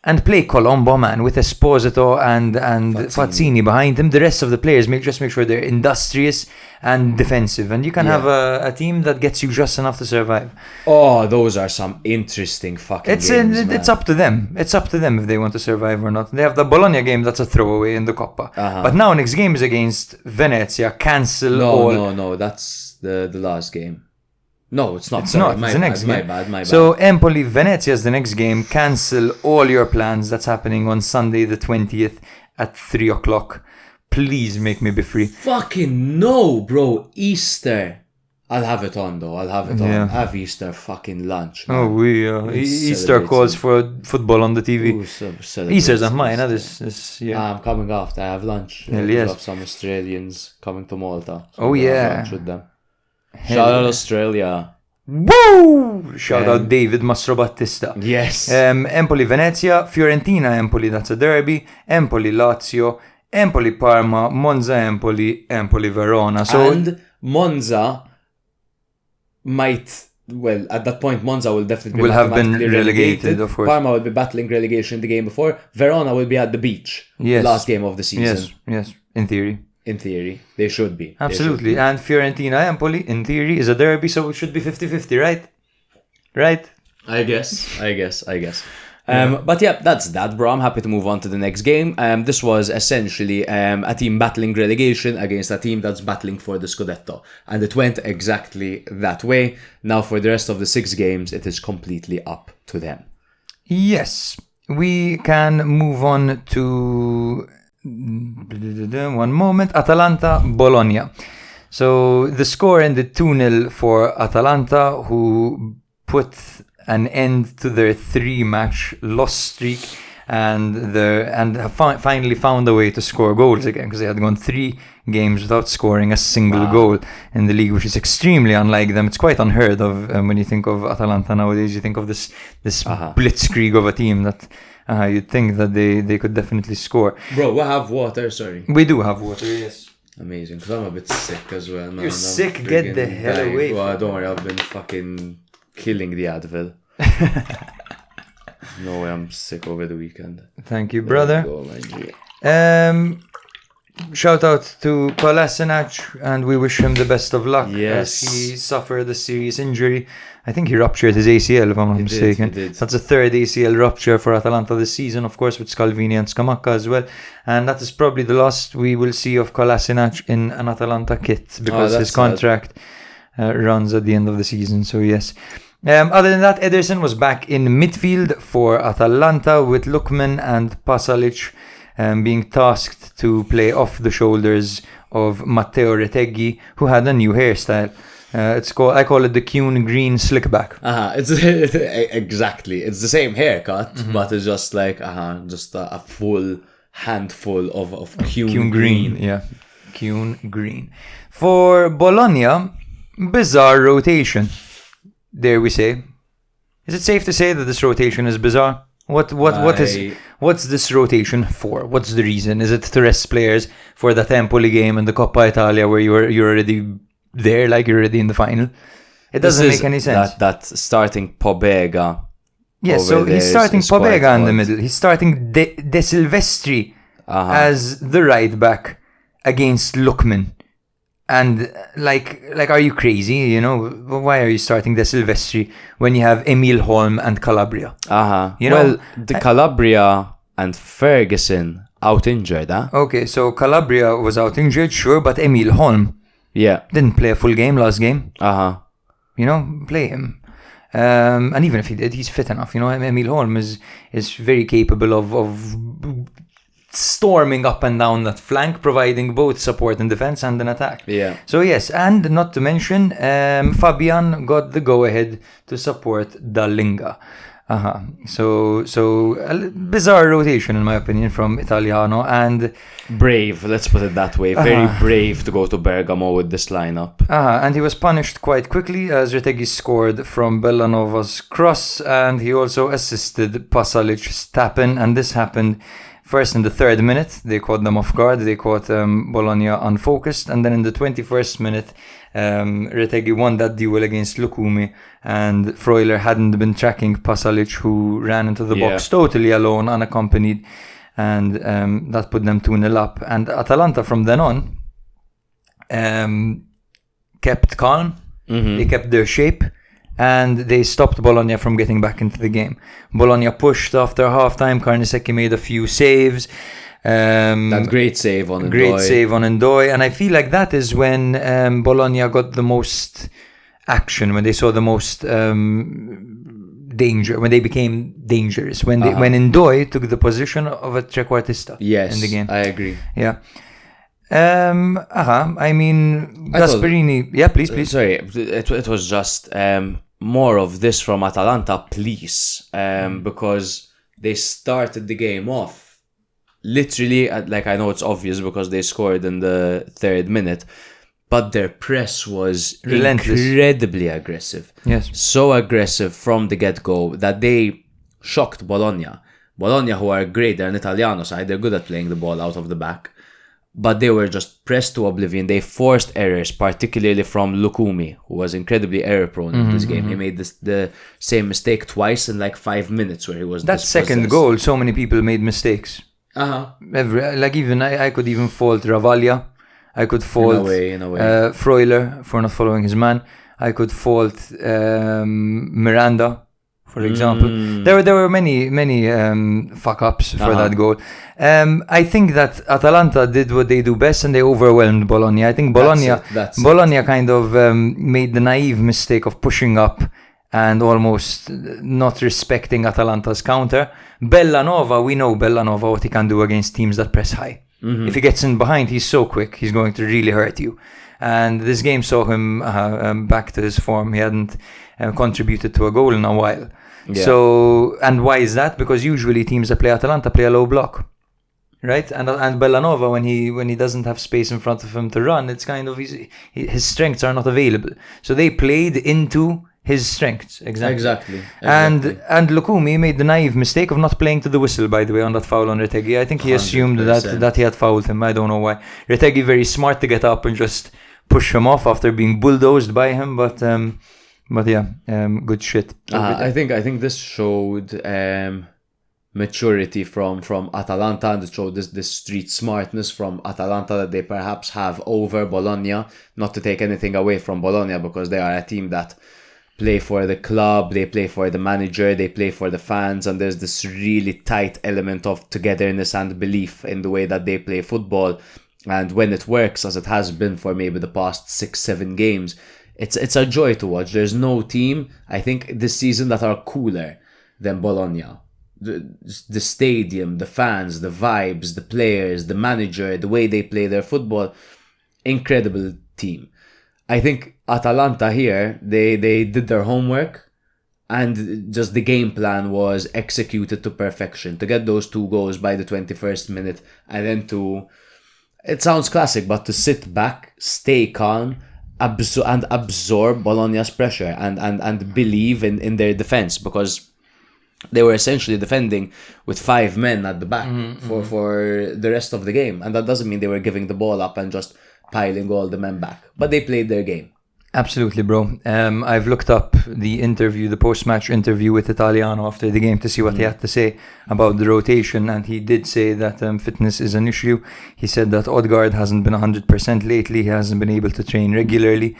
and play Colombo, man, with Esposito and Fazzini behind him. The rest of the players just make sure they're industrious and defensive, and you can have a team that gets you just enough to survive. Oh, those are some interesting fucking games, man. It's up to them. It's up to them if they want to survive or not. They have the Bologna game, that's a throwaway in the Coppa. But now next game is against Venezia. Cancel all. No, that's the last game. No, it's not. It's not. It's the next game. My bad. So Empoli, Venezia is the next game. Cancel all your plans. That's happening on Sunday the 20th at 3 o'clock. Please make me be free. Fucking no, bro. Easter. I'll have it on though. I'll have it on. Have Easter fucking lunch, man. Easter calls for football on the TV. Easter's not mine. This year. I'm coming after. I have lunch. Hell yes. I have some Australians coming to Malta. So have lunch with them. Shout out Australia. Woo! Shout out David Mastrobattista. Yes. Empoli Venezia, Fiorentina Empoli, that's a derby. Empoli Lazio, Empoli Parma, Monza Empoli, Empoli Verona. And Monza might, at that point Monza will definitely have been relegated, of course. Parma will be battling relegation the game before. Verona will be at the beach. Yes. Last game of the season. Yes, in theory. In theory, they should be. Absolutely. And Fiorentina-Empoli, in theory, is a derby, so it should be 50-50, right? Right? I guess. But yeah, that's that, bro. I'm happy to move on to the next game. This was essentially a team battling relegation against a team that's battling for the Scudetto. And it went exactly that way. Now for the rest of the 6 games, it is completely up to them. Yes. We can move on to... one moment. Atalanta-Bologna. So the score ended 2-0 for Atalanta, who put an end to their 3-match loss streak and finally found a way to score goals again, because they had gone 3 games without scoring a single goal in the league, which is extremely unlike them. It's quite unheard of when you think of Atalanta nowadays. You think of this blitzkrieg of a team that you'd think that they could definitely score. Bro, we have water, sorry. We do have water, yes. Amazing, because I'm a bit sick as well. You're sick? Get the hell away. Well, don't worry, I've been fucking killing the Advil. No way, I'm sick over the weekend. Thank you, brother. There you go, my G. Shout out to Kolasinac, and we wish him the best of luck Yes. as he suffered a serious injury. I think he ruptured his ACL, if I'm not mistaken. He did. That's a third ACL rupture for Atalanta this season, of course, with Scalvini and Scamacca as well. And that is probably the last we will see of Kolasinac in an Atalanta kit, because his contract runs at the end of the season. So yes. Other than that, Ederson was back in midfield for Atalanta, with Lukman and Pasalic being tasked to play off the shoulders of Matteo Retegui, who had a new hairstyle. I call it the Kuhn Green Slickback. It's exactly. It's the same haircut, but it's just like just a full handful of Kuhn green. Yeah, Kuhn Green. For Bologna, bizarre rotation. Dare we say? Is it safe to say that this rotation is bizarre? What's this rotation for? What's the reason? Is it to rest players for the Empoli game and the Coppa Italia, where you're already there, like you're already in the final? It doesn't make any sense. That starting Pobega. Yes, so he's starting Pobega in the middle. He's starting De Silvestri as the right back against Lukman. And like, are you crazy? You know, why are you starting De Silvestri when you have Emil Holm and Calabria? You know, the Calabria and Ferguson out injured, Okay, so Calabria was out injured, sure, but Emil Holm didn't play a full game last game. You know, play him. And even if he did, he's fit enough. You know, Emil Holm is very capable of storming up and down that flank, providing both support and defense and an attack. Yeah. So yes, and not to mention, Fabian got the go-ahead to support Dallinga. So a bizarre rotation, in my opinion, from Italiano, and brave. Let's put it that way. Very brave to go to Bergamo with this lineup. And he was punished quite quickly, as Retegui scored from Bellanova's cross, and he also assisted Pasalic's tap-in, and this happened first in the 3rd minute. They caught them off guard. They caught Bologna unfocused. And then in the 21st minute, Retegui won that duel against Lukumi. And Freuler hadn't been tracking Pasalic, who ran into the box totally alone, unaccompanied. And that put them 2-0 up. And Atalanta from then on kept calm. They kept their shape. And they stopped Bologna from getting back into the game. Bologna pushed after half-time. Carnesecchi made a few saves. That great save on Ndoye. Great save on Ndoye. And I feel like that is when Bologna got the most action, when they saw the most danger, when they became dangerous, when Ndoye took the position of a trequartista in the game. I agree. Yeah. I mean, Gasperini. Yeah, please. Sorry, it was just more of this from Atalanta, please, because they started the game off literally, like, I know it's obvious because they scored in the 3rd minute, but their press was relentless, incredibly aggressive. Yes, so aggressive from the get-go that they shocked Bologna. Bologna, who are great, they're an Italiano side, they're good at playing the ball out of the back. But they were just pressed to oblivion. They forced errors, particularly from Lukumi, who was incredibly error-prone in this game. He made the same mistake twice in like 5 minutes, where he was that second goal. So many people made mistakes. I could even fault Ravaglia. I could fault in a way. Freuler for not following his man. I could fault Miranda, for example. There were many fuck ups for that goal. I think that Atalanta did what they do best, and they overwhelmed Bologna. I think Bologna kind of made the naive mistake of pushing up and almost not respecting Atalanta's counter. Bellanova, we know Bellanova, what he can do against teams that press high. If he gets in behind, he's so quick, he's going to really hurt you. And this game saw him back to his form. He hadn't contributed to a goal in a while. Yeah. So, and why is that? Because usually teams that play Atalanta play a low block, right? And Bellanova, when he doesn't have space in front of him to run, it's kind of his strengths are not available. So they played into his strengths. Exactly. And Lukumi made the naive mistake of not playing to the whistle, by the way, on that foul on Retegui. I think he assumed that he had fouled him. I don't know why. Retegui very smart to get up and just push him off after being bulldozed by him, but But yeah, good shit. I think this showed maturity from Atalanta, and it showed this street smartness from Atalanta that they perhaps have over Bologna. Not to take anything away from Bologna, because they are a team that play for the club, they play for the manager, they play for the fans, and there's this really tight element of togetherness and belief in the way that they play football. And when it works, as it has been for maybe the past 6-7 games, it's a joy to watch. There's no team, I think, this season that are cooler than Bologna. The stadium, the fans, the vibes, the players, the manager, the way they play their football, incredible team. I think Atalanta here, they did their homework, and just the game plan was executed to perfection to get those 2 goals by the 21st minute, and then it sounds classic, but to sit back, stay calm, and absorb Bologna's pressure and believe in their defense, because they were essentially defending with 5 men at the back for the rest of the game. And that doesn't mean they were giving the ball up and just piling all the men back. But they played their game. Absolutely, bro. I've looked up the post-match interview with Italiano after the game to see what he had to say about the rotation, and he did say that fitness is an issue. He said that Odegaard hasn't been 100% lately. He hasn't been able to train regularly.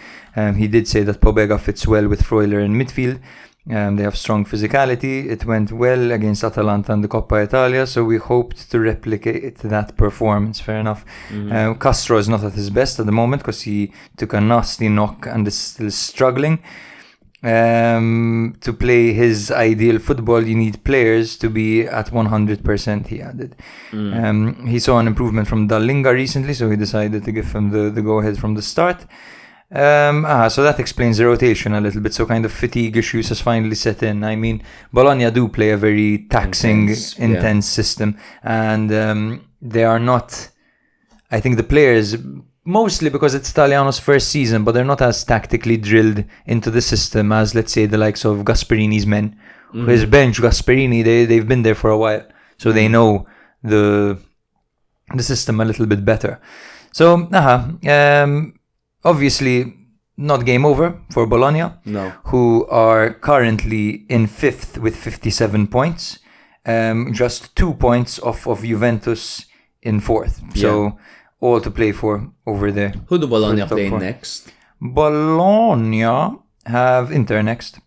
He did say that Pobega fits well with Freuler in midfield. They have strong physicality. It went well against Atalanta and the Coppa Italia, so we hoped to replicate that performance. Fair enough. Castro is not at his best at the moment because he took a nasty knock and is still struggling. To play his ideal football, you need players to be at 100%, he added. He saw an improvement from Dallinga recently, so he decided to give him the go-ahead from the start. So that explains the rotation a little bit. So kind of fatigue issues has finally set in. I mean, Bologna do play a very taxing, intense system, and they are not, I think the players, mostly because it's Italiano's first season, but they're not as tactically drilled into the system as, let's say, the likes of Gasperini's men. His bench, Gasperini, they've been there for a while, so they know the system a little bit better. So, obviously, not game over for Bologna, who are currently in 5th with 57 points, just 2 points off of Juventus in 4th. So, all to play for over there. Who do Bologna play next? Bologna have Inter next.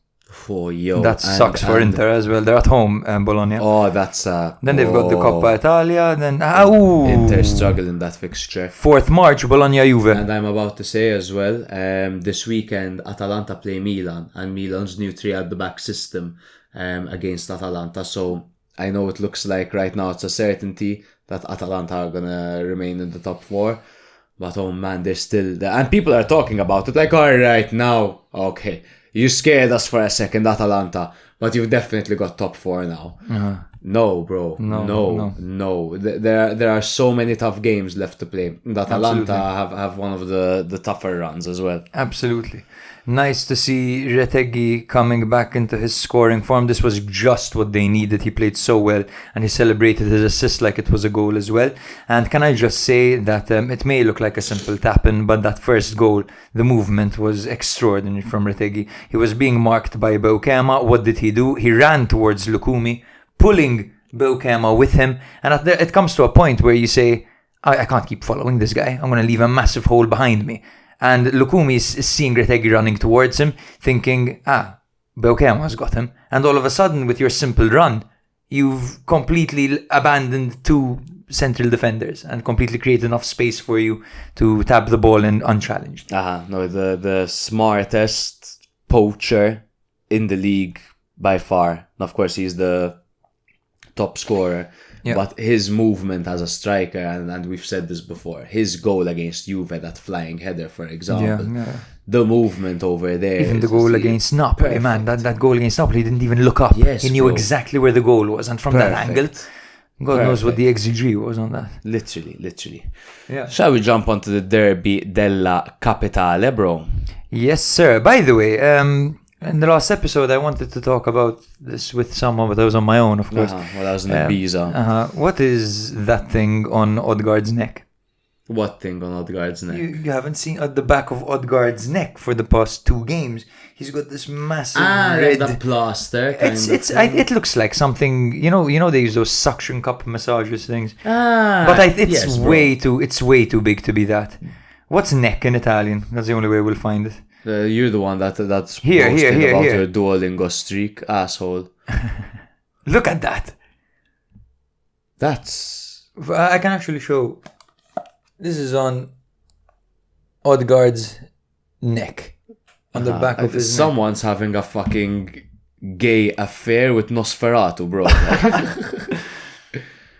That sucks for Inter as well. They're at home, Bologna. Oh, that's then they've got the Coppa Italia. Then Inter struggle in that fixture. 4th March, Bologna Juve. And I'm about to say as well, this weekend Atalanta play Milan, and Milan's new 3 at the back system against Atalanta. So I know it looks like right now it's a certainty that Atalanta are gonna remain in the top 4. But oh man, they're still there, and people are talking about it like, all right, now, okay. You scared us for a second, Atalanta, but you've definitely got top 4 now. No, bro. No. There are so many tough games left to play. Atalanta have one of the tougher runs as well. Absolutely. Nice to see Retegui coming back into his scoring form. This was just what they needed. He played so well, and he celebrated his assist like it was a goal as well. And can I just say that it may look like a simple tap-in, but that first goal, the movement was extraordinary from Retegui. He was being marked by Boukema. What did he do? He ran towards Lukumi, pulling Boukema with him. And it comes to a point where you say, I can't keep following this guy. I'm going to leave a massive hole behind me. And Lukumi is seeing Retegui running towards him, thinking, Boukema's got him. And all of a sudden, with your simple run, you've completely abandoned 2 central defenders and completely created enough space for you to tap the ball in unchallenged. No, the smartest poacher in the league by far. And of course, he's the top scorer. Yeah. But his movement as a striker, and we've said this before, his goal against Juve, that flying header, for example, the movement over there. Even the goal against Napoli, man, that goal against Napoli, he didn't even look up. He knew exactly where the goal was, and from that angle, God knows what the XG was on that. Literally. Yeah. Shall we jump onto the Derby della Capitale, bro? Yes, sir. By the way, in the last episode, I wanted to talk about this with someone, but I was on my own, of course. Well, I was in Ibiza. What is that thing on Odegaard's neck? What thing on Odegaard's neck? You haven't seen at the back of Odegaard's neck for the past 2 games. He's got this massive red. Like the plaster. It looks like something. You know they use those suction cup massages things. But it's way too big to be that. What's neck in Italian? That's the only way we'll find it. You're the one that's here about here. Your Duolingo streak, asshole. Look at that. That's. I can actually show. This is on Odegaard's neck. On the back of his neck. Someone's having a fucking gay affair with Nosferatu, bro.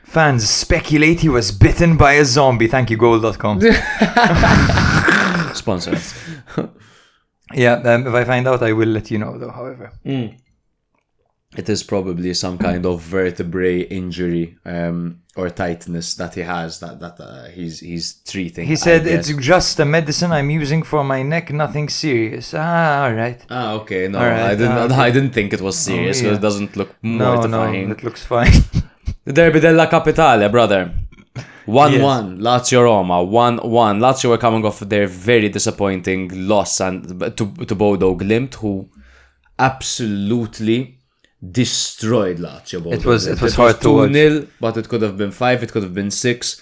Fans speculate he was bitten by a zombie. Thank you, goal.com. Sponsor us. Yeah, if I find out, I will let you know, though, however. It is probably some kind of vertebrae injury or tightness that he has that he's treating. He said, it's just a medicine I'm using for my neck, nothing serious. All right. Okay. No, right, I didn't think it was serious because it doesn't look mortifying. No, it looks fine. The Derby della Capitale, brother. 1-1, Lazio-Roma, 1-1. Lazio were coming off their very disappointing loss to Bodo Glimt, who absolutely destroyed Lazio. It was hard to watch. 2-0, but it could have been 5, it could have been 6.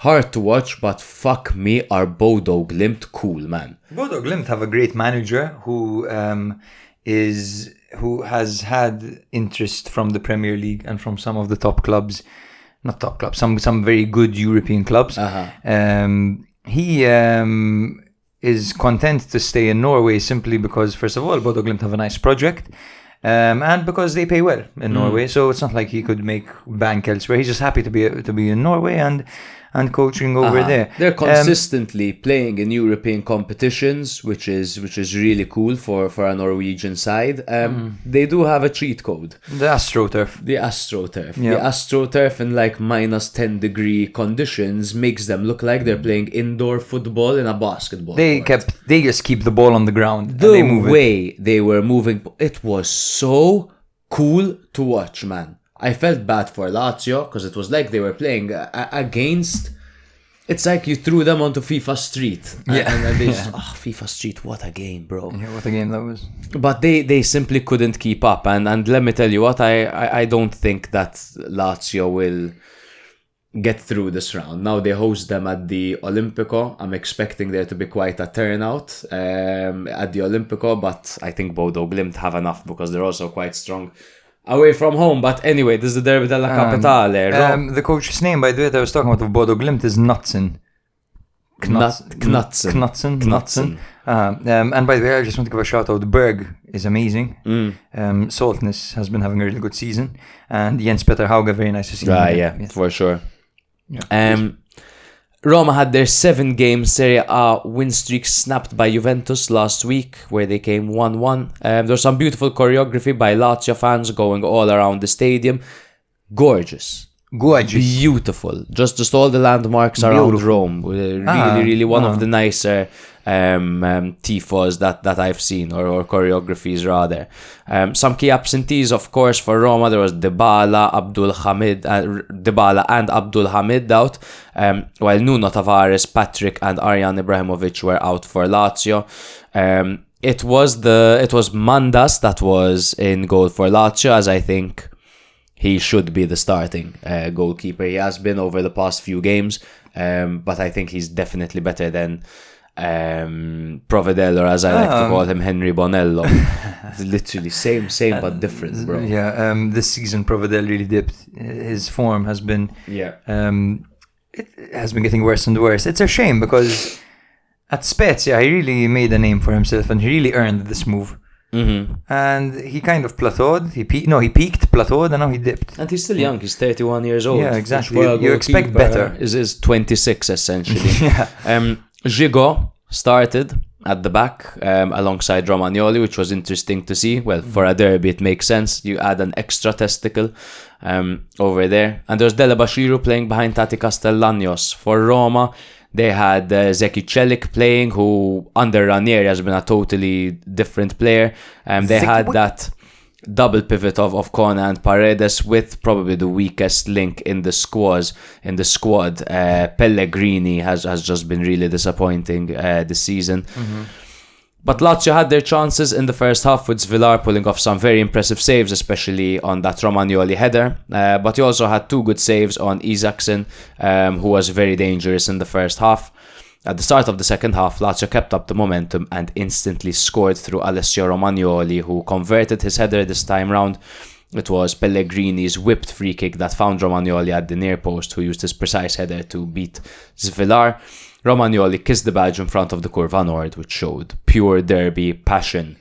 Hard to watch, but fuck me, are Bodo Glimt cool, man. Bodo Glimt have a great manager who has had interest from the Premier League and from some of the top clubs. Not top clubs, some very good European clubs. He is content to stay in Norway simply because, first of all, Bodo Glimt have a nice project, and because they pay well in Norway. So it's not like he could make bank elsewhere. He's just happy to be in Norway and coaching over there. They're consistently playing in European competitions, which is really cool for a Norwegian side. They do have a cheat code. The AstroTurf. The AstroTurf. Yeah. The AstroTurf in like minus 10 degree conditions makes them look like they're playing indoor football in a basketball court. They just keep the ball on the ground. The way they were moving, it was so cool to watch, man. I felt bad for Lazio because it was like they were playing against. It's like you threw them onto FIFA Street. And they just, FIFA Street, what a game, bro. Yeah, what a game that was. But they simply couldn't keep up. And let me tell you what, I don't think that Lazio will get through this round. Now they host them at the Olimpico. I'm expecting there to be quite a turnout at the Olimpico, but I think Bodo Glimt have enough because they're also quite strong away from home. But anyway, this is the Derby della Capitale. The coach's name, by the way, that I was talking about of Bodo Glimt is Knutsen. Knutsen. And by the way, I just want to give a shout out. Berg is amazing. Saltness has been having a really good season, and Jens Petter Hauge, very nice to see him. Yeah, for sure. Roma had their 7-game Serie A win streak snapped by Juventus last week, where they came 1-1. There's some beautiful choreography by Lazio fans going all around the stadium. Gorgeous. Beautiful. Just all the landmarks around Rome. Really one of the nicer tifos that I've seen, or choreographies rather. Some key absentees, of course, for Roma. There was Dybala and Abdul Hamid out, while Nuno Tavares, Patrick and Arjan Ibrahimovic were out for Lazio. It was Mandas that was in goal for Lazio, as I think he should be the starting goalkeeper. He has been over the past few games, but I think he's definitely better than Provedel, or as I like to call him, Henry Bonello. It's literally same but different, bro. Yeah, this season Provedel really dipped. His form has been it has been getting worse and worse. It's a shame because at Spezia he really made a name for himself and he really earned this move. And he kind of plateaued. He peaked, plateaued, and now he dipped. And he's still young. He's 31 years old. Yeah, exactly. You expect better. Is 26 essentially. Gigot started at the back alongside Romagnoli, which was interesting to see. Well, for a derby, it makes sense. You add an extra testicle over there. And there's Dele Bashiru playing behind Tati Castellanos. For Roma, they had Zeki Celik playing, who under Ranieri has been a totally different player. They had that double pivot of Kone and Paredes with probably the weakest link in the squad. Pellegrini has just been really disappointing this season. But Lazio had their chances in the first half, with Villar pulling off some very impressive saves, especially on that Romagnoli header. But he also had 2 good saves on Isaacson, who was very dangerous in the first half. At the start of the second half, Lazio kept up the momentum and instantly scored through Alessio Romagnoli, who converted his header this time round. It was Pellegrini's whipped free kick that found Romagnoli at the near post, who used his precise header to beat Villar. Romagnoli kissed the badge in front of the Curva Nord, which showed pure derby passion.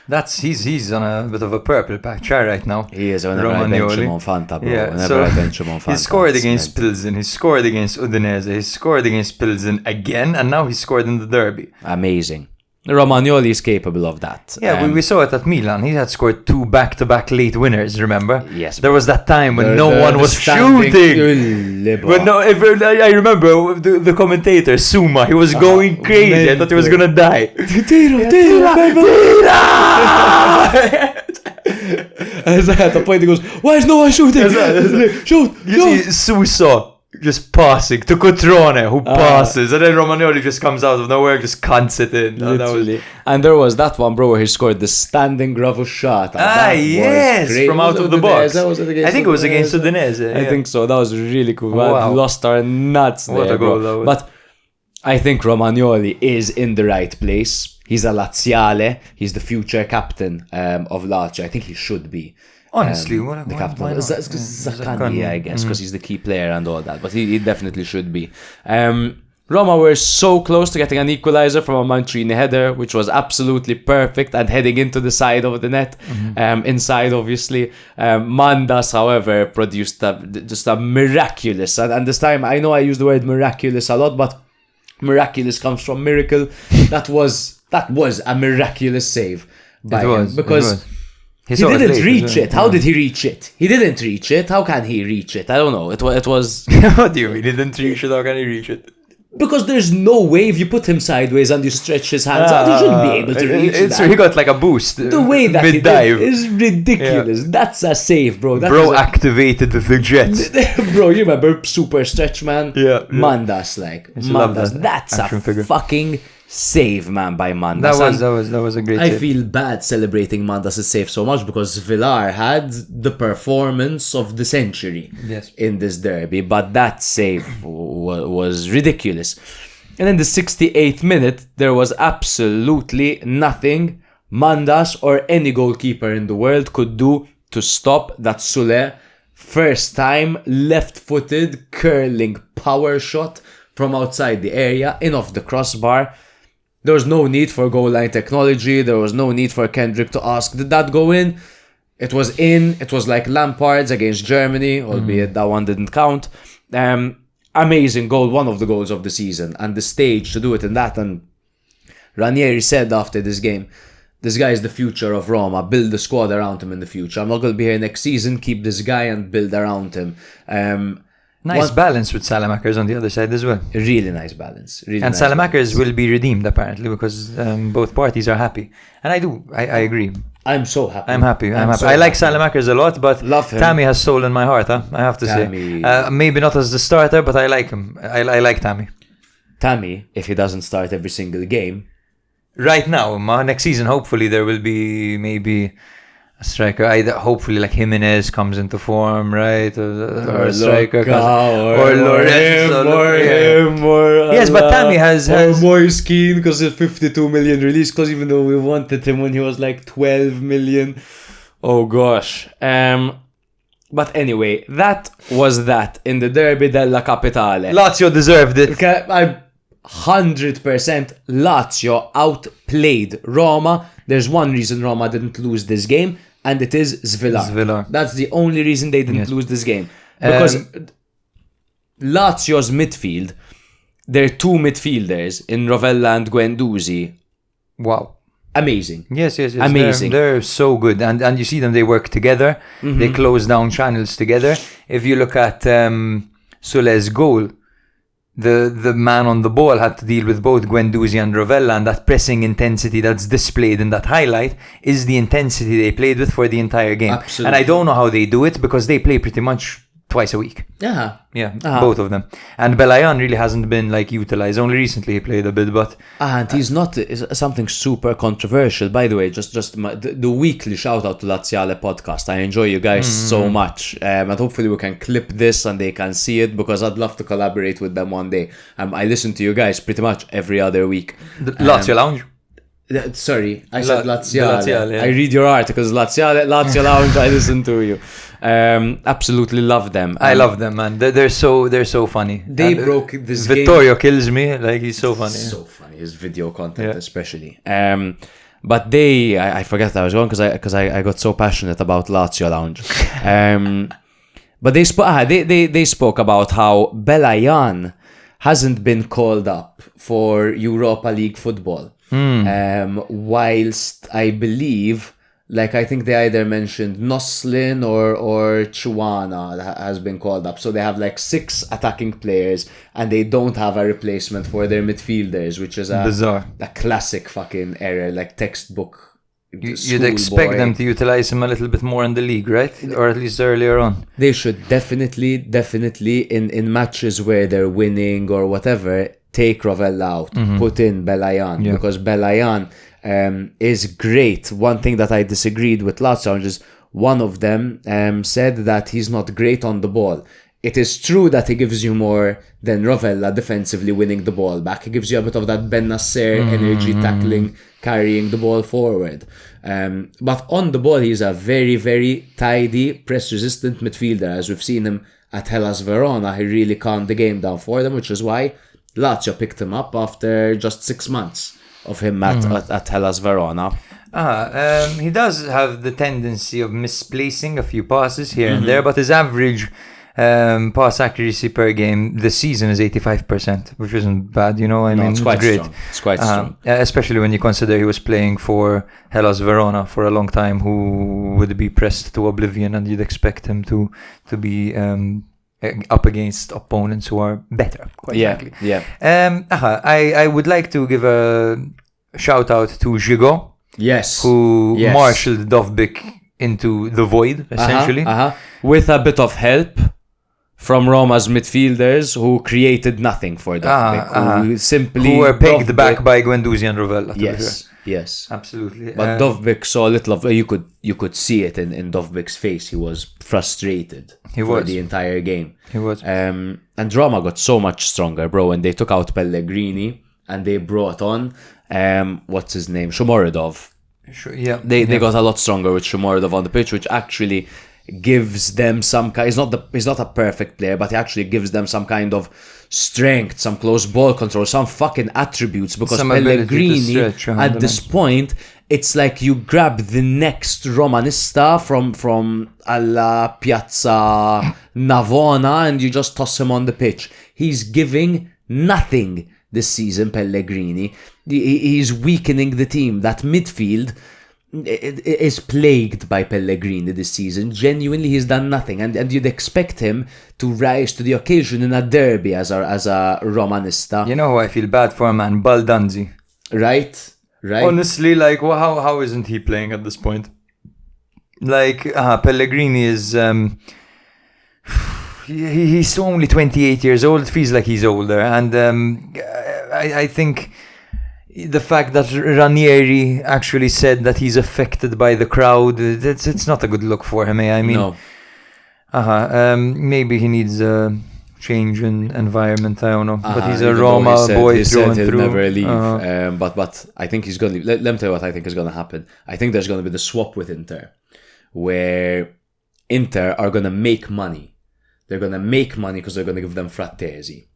He's on a bit of a purple patch right now. He is. Whenever I bench him on Fanta, bro. Yeah, whenever I bench him on Fanta. He scored against Pilsen, he scored against Udinese, he scored against Pilsen again, and now he scored in the derby. Amazing. Romagnoli is capable of that. Yeah, we saw it at Milan. He had scored 2 back-to-back late winners, remember? Yes. There was that time when no one was shooting. But no, I remember the commentator, Suma, he was going crazy. I thought he was going to die. Tira! At the point he goes, why is no one shooting? Shoot! You see Suso just passing to Cotrone, who passes, and then Romagnoli just comes out of nowhere, just cunts it in. And there was that one, bro, where he scored the standing gravel shot. Yes, from out of the box. I think it was against Udinese. I think so. That was really cool. Wow. We lost our nuts there, What a goal that was. But I think Romagnoli is in the right place. He's a Laziale. He's the future captain of Lazio. I think he should be. Honestly, the captain. Zaccagni, I guess, because he's the key player and all that. But he definitely should be. Roma were so close to getting an equalizer from a Mancini header, which was absolutely perfect and heading into the side of the net, inside obviously. Mandas, however, produced just a miraculous, and this time I know I use the word miraculous a lot, but miraculous comes from miracle. That was a miraculous save by him, because he didn't reach it. How did he reach it? He didn't reach it. How can he reach it? I don't know. It was. What do you mean? He didn't reach it? How can he reach it? Because there's no way if you put him sideways and you stretch his hands out, he shouldn't be able to reach that. He got like a boost. The way that he mid-dive did is ridiculous. Yeah. That's a save, bro. Activated the jets. Bro, you remember Super Stretch Man? Yeah. Mandas, that's a fucking save, man, by Mandas. That was a great I save. feel bad celebrating Mandas' save so much because Villar had the performance of the century in this derby, but that save was ridiculous. And in the 68th minute, there was absolutely nothing Mandas or any goalkeeper in the world could do to stop that Soulé first time left-footed curling power shot from outside the area in off the crossbar. There was no need for goal line technology. There was no need for Kendrick to ask, did that go in? It was in. It was like Lampard's against Germany, albeit that one didn't count. Amazing goal, one of the goals of the season. And the stage to do it in that. And Ranieri said after this game, this guy is the future of Roma. Build the squad around him in the future. I'm not going to be here next season. Keep this guy and build around him. Nice balance with Salamakers on the other side as well. Really nice balance. And Salamakers will be redeemed apparently because both parties are happy. And I agree. I'm so happy. I'm happy. I like Salamakers a lot, but love him. Tammy has stolen my heart, I have to say. Maybe not as the starter, but I like him. I like Tammy. Tammy, if he doesn't start every single game. Right now, next season, hopefully there will be maybe a striker. Hopefully, like Jimenez comes into form, right? Or a striker, or Lorenzo, yes, but Tammy has Moise Keane because it's 52 million release. Because even though we wanted him when he was like 12 million, oh gosh. But anyway, that was that in the Derby della Capitale. Lazio deserved it. Okay, 100% Lazio outplayed Roma. There's one reason Roma didn't lose this game, and it is Svilar. That's the only reason they didn't lose this game. Because Lazio's midfield, there are 2 midfielders in Rovella and Guendouzi. Wow. Amazing. Yes. Amazing. They're so good. And you see them, they work together. Mm-hmm. They close down channels together. If you look at Soulé's goal, the man on the ball had to deal with both Guendouzi and Rovella, and that pressing intensity that's displayed in that highlight is the intensity they played with for the entire game. Absolutely. And I don't know how they do it because they play pretty much twice a week. Yeah. Both of them. And Belayan really hasn't been utilized. Only recently he played a bit, but and he's not something super controversial. By the way, just the weekly shout out to Laziale podcast. I enjoy you guys so much, and hopefully we can clip this and they can see it because I'd love to collaborate with them one day. I listen to you guys pretty much every other week. The Lazio Lounge. Sorry, I said Laziale. Laziale, yeah. I read your articles, Lazio Lounge. I listen to you. Absolutely love them. I love them, man. They're so funny. They broke this Vittorio kills me. He's so funny. So funny. His video content, especially. But I forget that I was going because I got so passionate about Lazio Lounge. But they spoke about how Belayan hasn't been called up for Europa League football. Whilst I believe, I think they either mentioned Noslin or Chuana has been called up. So they have 6 attacking players and they don't have a replacement for their midfielders, which is bizarre. A classic fucking error, textbook. You'd expect them to utilize him a little bit more in the league, right? Or at least earlier on. They should definitely in matches where they're winning or whatever, take Rovella out, put in Belayan, because Belayan is great. One thing that I disagreed with Lazio is one of them said that he's not great on the ball. It is true that he gives you more than Rovella defensively winning the ball back. He gives you a bit of that Ben Nasser energy tackling, carrying the ball forward. But on the ball, he's a very, very tidy, press-resistant midfielder. As we've seen him at Hellas Verona, he really calmed the game down for them, which is why Lazio picked him up after just 6 months of him at Hellas Verona. He does have the tendency of misplacing a few passes here and there, but his average pass accuracy per game this season is 85%, which isn't bad, It's quite great. strong. It's quite strong. Especially when you consider he was playing for Hellas Verona for a long time, who would be pressed to oblivion, and you'd expect him to be up against opponents who are better, quite frankly. Yeah. I would like to give a shout out to Gigot, who marshaled Dovbyk into the void, essentially. With a bit of help from Roma's midfielders who created nothing for Dovbyk, who were pegged back by Guendouzi and Rovella. Yes, absolutely. But Dovbyk saw a little of you could see it in Dovbyk's face. He was frustrated for the entire game. He was. And Roma got so much stronger, bro, when they took out Pellegrini and they brought on what's his name, Shomorodov. They got a lot stronger with Shomorodov on the pitch, which actually gives them some kind. He's not a perfect player, but he actually gives them some kind of strength, some close ball control, some fucking attributes. Because some Pellegrini at this point, it's like you grab the next Romanista from alla Piazza Navona and you just toss him on the pitch. He's giving nothing this season, Pellegrini. He's weakening the team. That midfield is plagued by Pellegrini this season. Genuinely, he's done nothing, and you'd expect him to rise to the occasion in a derby as a Romanista. You know who I feel bad for, man? Baldanzi. Right. Honestly, how isn't he playing at this point? Pellegrini is he's only 28 years old. It feels like he's older, and I think the fact that Ranieri actually said that he's affected by the crowd, it's not a good look for him. No. Maybe he needs a change in environment. I don't know, but he's a Roma boy through and through. Never leave. But I think he's going to leave. Let me tell you what I think is going to happen. I think there's going to be the swap with Inter, where Inter are going to make money. They're going to make money because they're going to give them Frattesi.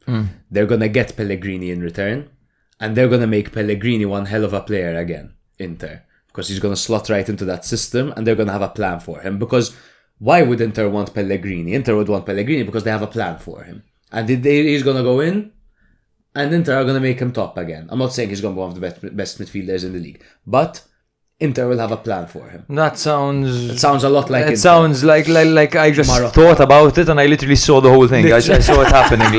They're going to get Pellegrini in return. And they're going to make Pellegrini one hell of a player again, Inter. Because he's going to slot right into that system and they're going to have a plan for him. Because why would Inter want Pellegrini? Inter would want Pellegrini because they have a plan for him. And he's going to go in and Inter are going to make him top again. I'm not saying he's going to be one of the best midfielders in the league. But Inter will have a plan for him. It sounds a lot like It Inter. sounds like I just thought about it and I literally saw the whole thing. I saw it happening.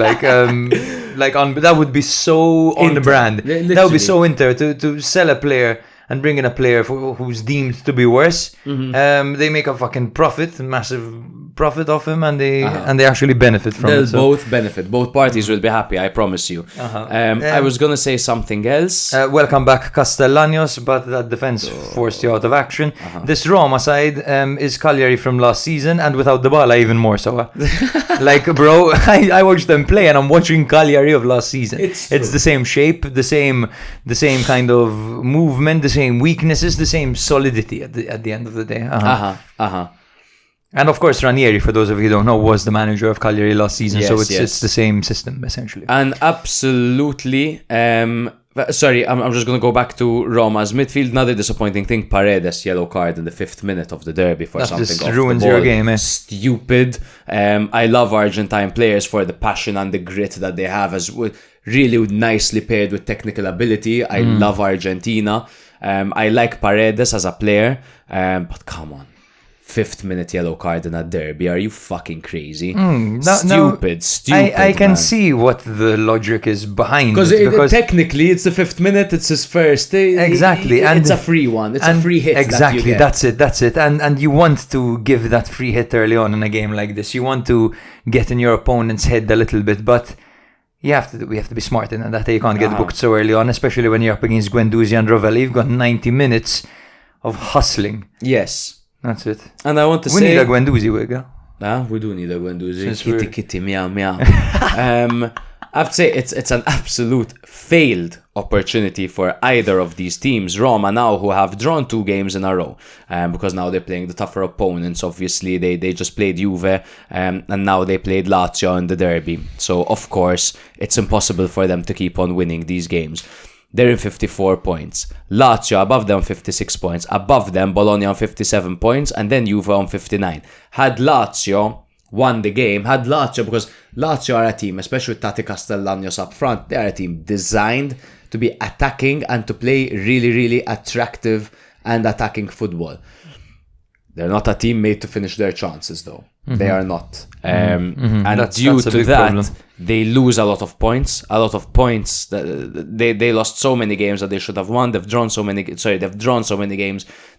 that would be so on the brand. That would be so Inter to sell a player and bring in a player who's deemed to be worse. They make a fucking massive profit off him, and they actually benefit from They'll it. both benefit. Both parties will be happy, I promise you. I was gonna say something else. Welcome back, Castellanos, but that defense forced you out of action. This Roma side is Cagliari from last season, and without Dybala even more so. Like, bro, I watched them play, and I'm watching Cagliari of last season. It's the same shape, the same kind of movement, the same weaknesses, the same solidity at the end of the day. And of course, Ranieri, for those of you who don't know, was the manager of Cagliari last season, so it's the same system essentially. And absolutely, sorry, I'm just going to go back to Roma's midfield. Another disappointing thing: Paredes yellow card in the 5th minute of the derby for something just off ruins the ball. your game. Stupid. I love Argentine players for the passion and the grit that they have, as really nicely paired with technical ability. I love Argentina. I like Paredes as a player, but come on. 5th minute yellow card in a derby. Are you fucking crazy? Stupid. I can see what the logic is behind because technically it's the 5th minute. It's his first. Exactly, and it's a free one. It's a free hit. Exactly, that's it. And you want to give that free hit early on in a game like this. You want to get in your opponent's head a little bit, but we have to be smart in that. You can't get booked so early on, especially when you're up against Guendouzi and Rovelli. You've got 90 minutes of hustling. Yes. That's it. And I want to say... We need a Guendouzi wig, we do need a Guendouzi. Kitty, meow, meow. I have to say, it's an absolute failed opportunity for either of these teams. Roma now, who have drawn 2 games in a row, because now they're playing the tougher opponents. Obviously, they just played Juve, and now they played Lazio in the derby. So, of course, it's impossible for them to keep on winning these games. They're in 54 points. Lazio above them 56 points. Above them, Bologna on 57 points. And then Juve on 59. Had Lazio won the game, because Lazio are a team, especially with Tati Castellanos up front, they are a team designed to be attacking and to play really, really attractive and attacking football. They're not a team made to finish their chances, though. They are not. And due to that, problem. They lose a lot of points. They lost so many games that they should have won. They've drawn so many games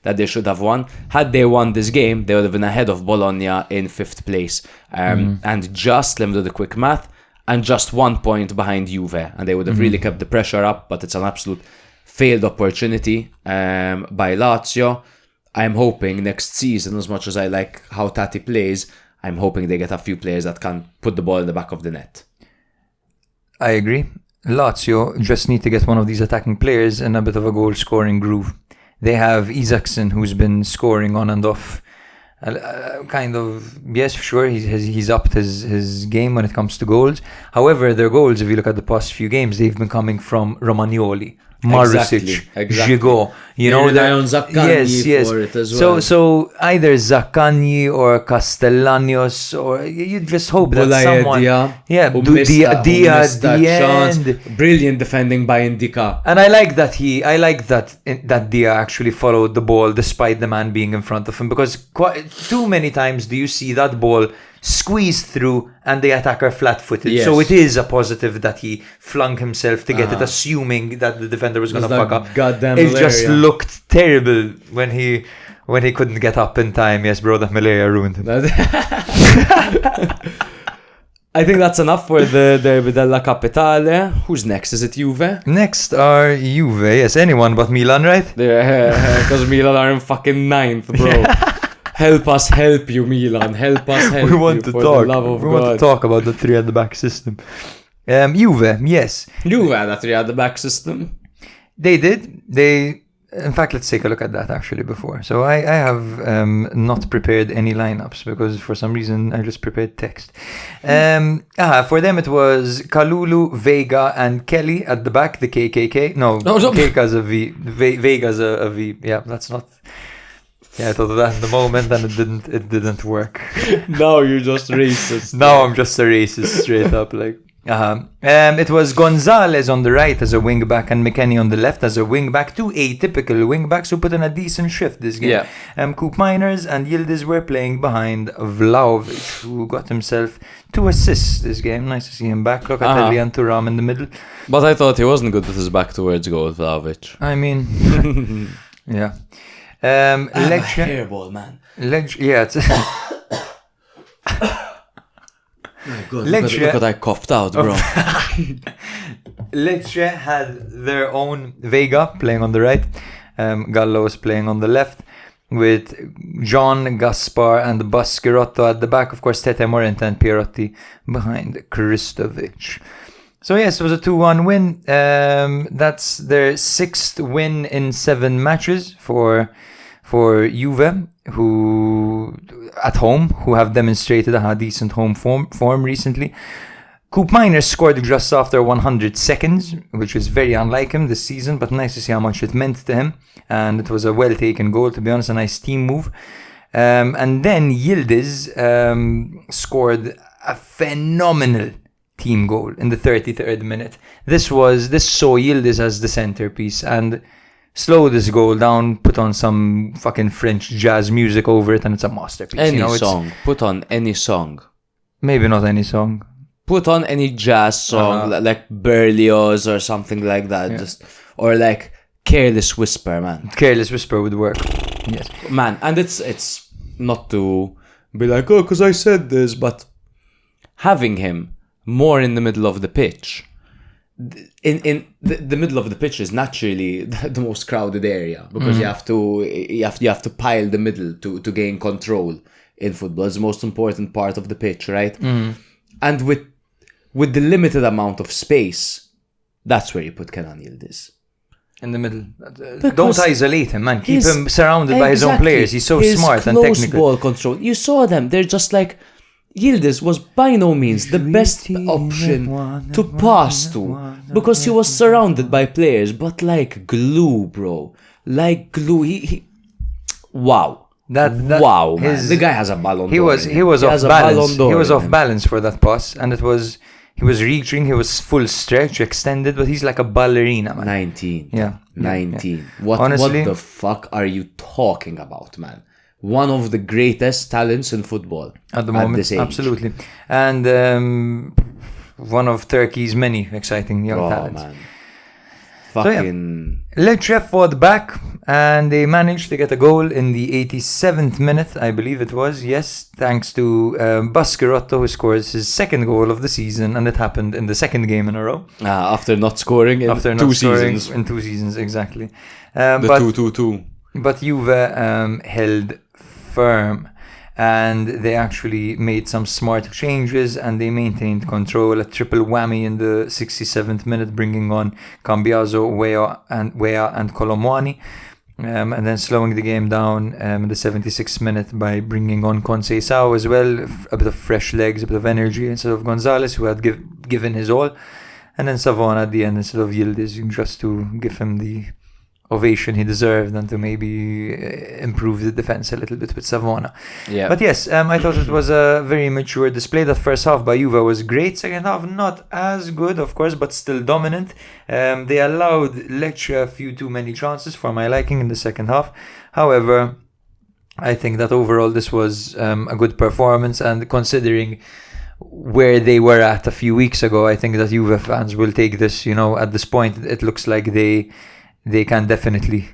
that they should have won. Had they won this game, they would have been ahead of Bologna in 5th place. And just, let me do the quick math, and just 1 point behind Juve. And they would have really kept the pressure up, but it's an absolute failed opportunity by Lazio. I'm hoping next season, as much as I like how Tati plays, I'm hoping they get a few players that can put the ball in the back of the net. I agree. Lazio just need to get one of these attacking players in a bit of a goal-scoring groove. They have Isaacson, who's been scoring on and off. Yes, sure, he's upped his game when it comes to goals. However, their goals, if you look at the past few games, they've been coming from Romagnoli, Marusic, Gigot. You know, rely on Zaccagni for it as well. So either Zaccagni or Castellanos, or you just hope that someone, Dia, brilliant defending by Indica. And I like that that Dia actually followed the ball despite the man being in front of him, because too many times do you see that ball squeeze through and the attacker flat-footed. Yes. So it is a positive that he flung himself to get it, assuming that the defender was going to fuck up. It just looked terrible when he couldn't get up in time. Yes, bro, that malaria ruined him. I think that's enough for the Derby della Capitale. Who's next? Is it Juve? Next are Juve. Yes, anyone but Milan, right? Yeah, because Milan are in fucking 9th, bro. Help us help you, Milan. Help us help you. We want to talk about the 3 at the back system. Juve, yes. Juve had a 3 at the back system. They did. In fact, let's take a look at that actually before. So I have not prepared any lineups because for some reason I just prepared text. For them it was Kalulu, Vega, and Kelly at the back. The KKK. No, Keika's a V. Vega's a V. Yeah, that's not. Yeah, I thought of that in the moment, and it didn't work. Now you're just racist. Now I'm just a racist, straight up. Like, It was Gonzalez on the right as a wing back and McKennie on the left as a wing back. Two atypical wing backs who put in a decent shift this game. Coop Miners and Yildiz were playing behind Vlahovic, who got himself 2 assists this game. Nice to see him back. Locatelli and Thuram in the middle. But I thought he wasn't good with his back towards goal, Vlahovic. I mean, yeah. Lecce, hairball, man. It's Good. Look what I coughed out, bro. Lecce had their own Vega playing on the right. Gallo was playing on the left with John, Gaspar and Baschirotto at the back. Of course, Tete Morenta and Pierotti behind Kristovic. So yes, it was a 2-1 win. That's their 6th win in 7 matches for Juve, who at home, who have demonstrated a decent home form recently. Coop Miners scored just after 100 seconds, which was very unlike him this season, but nice to see how much it meant to him. And it was a well-taken goal, to be honest, a nice team move. And then Yildiz scored a phenomenal team goal in the 33rd minute. This saw Yildiz as the centerpiece and slow this goal down, put on some fucking French jazz music over it, and it's a masterpiece. Any song. Put on any song. Maybe not any song. Put on any jazz song, like Berlioz or something like that. Or like Careless Whisper, man. Careless Whisper would work. Yes. Man, and it's not to be like, oh, because I said this, but having him more in the middle of the pitch. In the middle of the pitch is naturally the most crowded area because you have to pile the middle to gain control in football. It's the most important part of the pitch, right? And with the limited amount of space, that's where you put Kenan Yildiz. In the middle. Don't isolate him, man. Keep him surrounded by his own players. He's so smart and technical. His close ball control. You saw them. They're just like... Yildiz was by no means the best option to pass to because he was surrounded by players, but like glue, bro. Like glue. Wow. Wow, man. The guy has a Ballon d'Or. He was off balance. He was off balance for that pass, and he was reaching. He was full stretch, extended, but he's like a ballerina, man. 19. Yeah. 19. Yeah. What Honestly, the fuck are you talking about, man? One of the greatest talents in football at the moment, this age. Absolutely, and one of Turkey's many exciting young talents. Man. Fucking. So, Lecce fought back, and they managed to get a goal in the 87th minute, I believe it was. Yes, thanks to Baschirotto, who scores his 2nd goal of the season, and it happened in the 2nd game in a row. After not scoring in two seasons. In 2 seasons, exactly. The 2-2-2. But Juve held firm, and they actually made some smart changes, and they maintained control. A triple whammy in the 67th minute, bringing on Cambiaso, Wea and Colomwani, and then slowing the game down in the 76th minute by bringing on Conceição as well, a bit of fresh legs, a bit of energy instead of Gonzalez, who had given his all, and then Savona at the end instead of Yildiz, just to give him the ovation he deserved and to maybe improve the defense a little bit with Savona. Yeah. But yes, I thought it was a very mature display. That first half by Juve was great. Second half not as good, of course, but still dominant. They allowed Lecce a few too many chances for my liking in the second half. However, I think that overall this was a good performance, and considering where they were at a few weeks ago, I think that Juve fans will take this, at this point it looks like they can definitely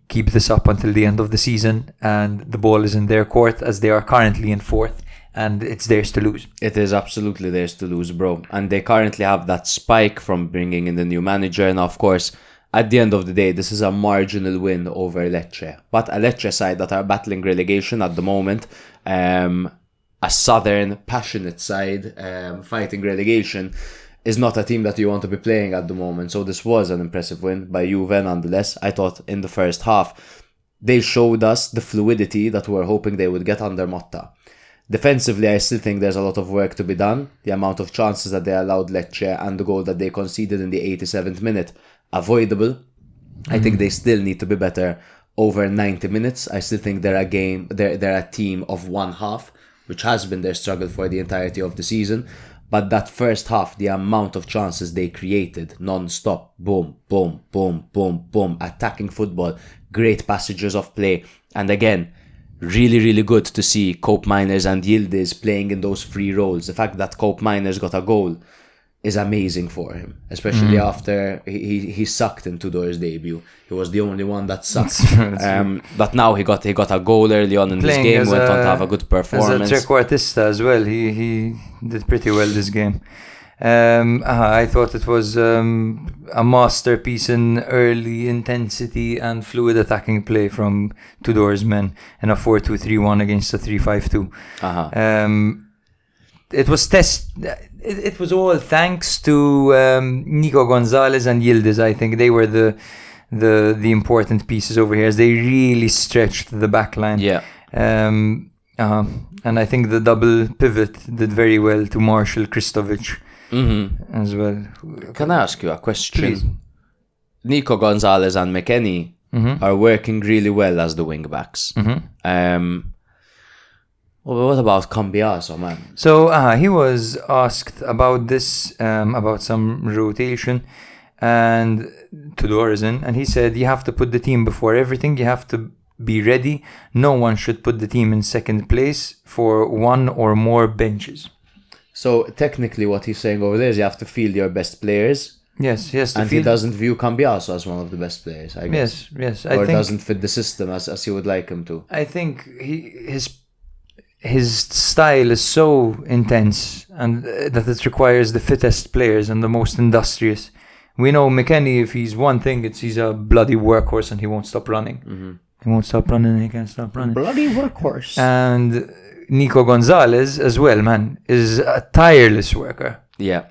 keep this up until the end of the season, and the ball is in their court as they are currently in 4th, and it's theirs to lose. It is absolutely theirs to lose, bro. And they currently have that spike from bringing in the new manager, and of course, at the end of the day, this is a marginal win over Lecce. But a Lecce side that are battling relegation at the moment, a southern, passionate side fighting relegation, is not a team that you want to be playing at the moment. So this was an impressive win by Juve nonetheless. I thought in the first half, they showed us the fluidity that we were hoping they would get under Motta. Defensively, I still think there's a lot of work to be done. The amount of chances that they allowed Lecce and the goal that they conceded in the 87th minute, avoidable. I think they still need to be better over 90 minutes. I still think they're a team of one half, which has been their struggle for the entirety of the season. But that first half, the amount of chances they created, non-stop, boom, boom, boom, boom, boom, attacking football, great passages of play. And again, really, really good to see Cope Miners and Yildiz playing in those free roles. The fact that Cope Miners got a goal is amazing for him, especially after he sucked in Tudor's debut. He was the only one that sucked. But now he got a goal early on in this game, went on to have a good performance. As a trequartista as well, he did pretty well this game. I thought it was a masterpiece in early intensity and fluid attacking play from Tudor's men in a 4-2-3-1 against a 3-5-2. It was all thanks to Nico Gonzalez and Yildiz. I think they were the important pieces over here, as they really stretched the back line. And I think the double pivot did very well to Marshall Kristovic as well. Can I ask you a question? Please. Nico Gonzalez and McKennie are working really well as the wing backs. Well, what about Cambiaso, man? So he was asked about this, about some rotation, and Tudor is in, and he said, you have to put the team before everything, you have to be ready. No one should put the team in second place for one or more benches. So technically what he's saying over there is you have to field your best players. Yes. And he doesn't view Cambiaso as one of the best players, I guess. Yes. Or doesn't fit the system as he would like him to. I think his style is so intense and that it requires the fittest players and the most industrious. We know McKennie, if he's one thing, he's a bloody workhorse and he won't stop running. He won't stop running, he can't stop running. Bloody workhorse. And Nico Gonzalez as well, man, is a tireless worker. Yeah.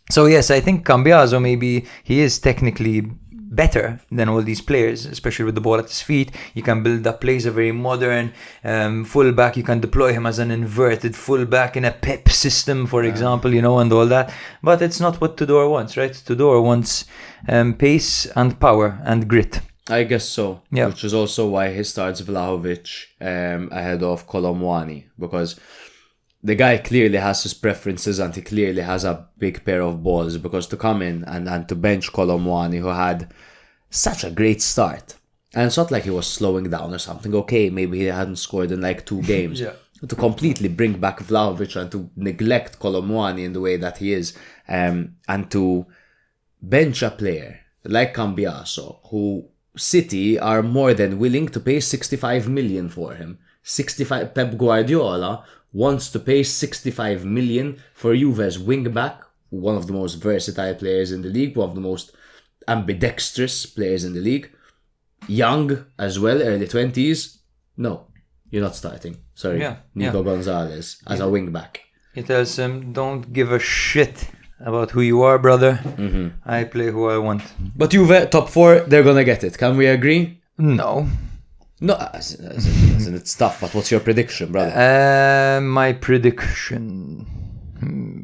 So yes, I think Cambiaso, maybe he is technically better than all these players, especially with the ball at his feet. You can build up plays, a very modern fullback. You can deploy him as an inverted fullback in a Pep system, for example, and all that. But it's not what Tudor wants, right? Tudor wants pace and power and grit. I guess so. Yeah. Which is also why he starts Vlahovic ahead of Colomwani, because the guy clearly has his preferences and he clearly has a big pair of balls, because to come in and to bench Colomwani, who had such a great start, and it's not like he was slowing down or something. Okay, maybe he hadn't scored in like 2 games. To completely bring back Vlahovic and to neglect Colomwani in the way that he is, and to bench a player like Cambiaso, who City are more than willing to pay 65 million for him. Pep Guardiola wants to pay 65 million for Juve's wing-back, one of the most versatile players in the league, one of the most ambidextrous players in the league. Young as well, early 20s. No, you're not starting. Sorry, Nico Gonzalez as a wing-back. He tells him, don't give a shit about who you are, brother. I play who I want. But Juve, top 4, they're gonna get it. Can we agree? No, as in it's tough, but what's your prediction, brother? My prediction.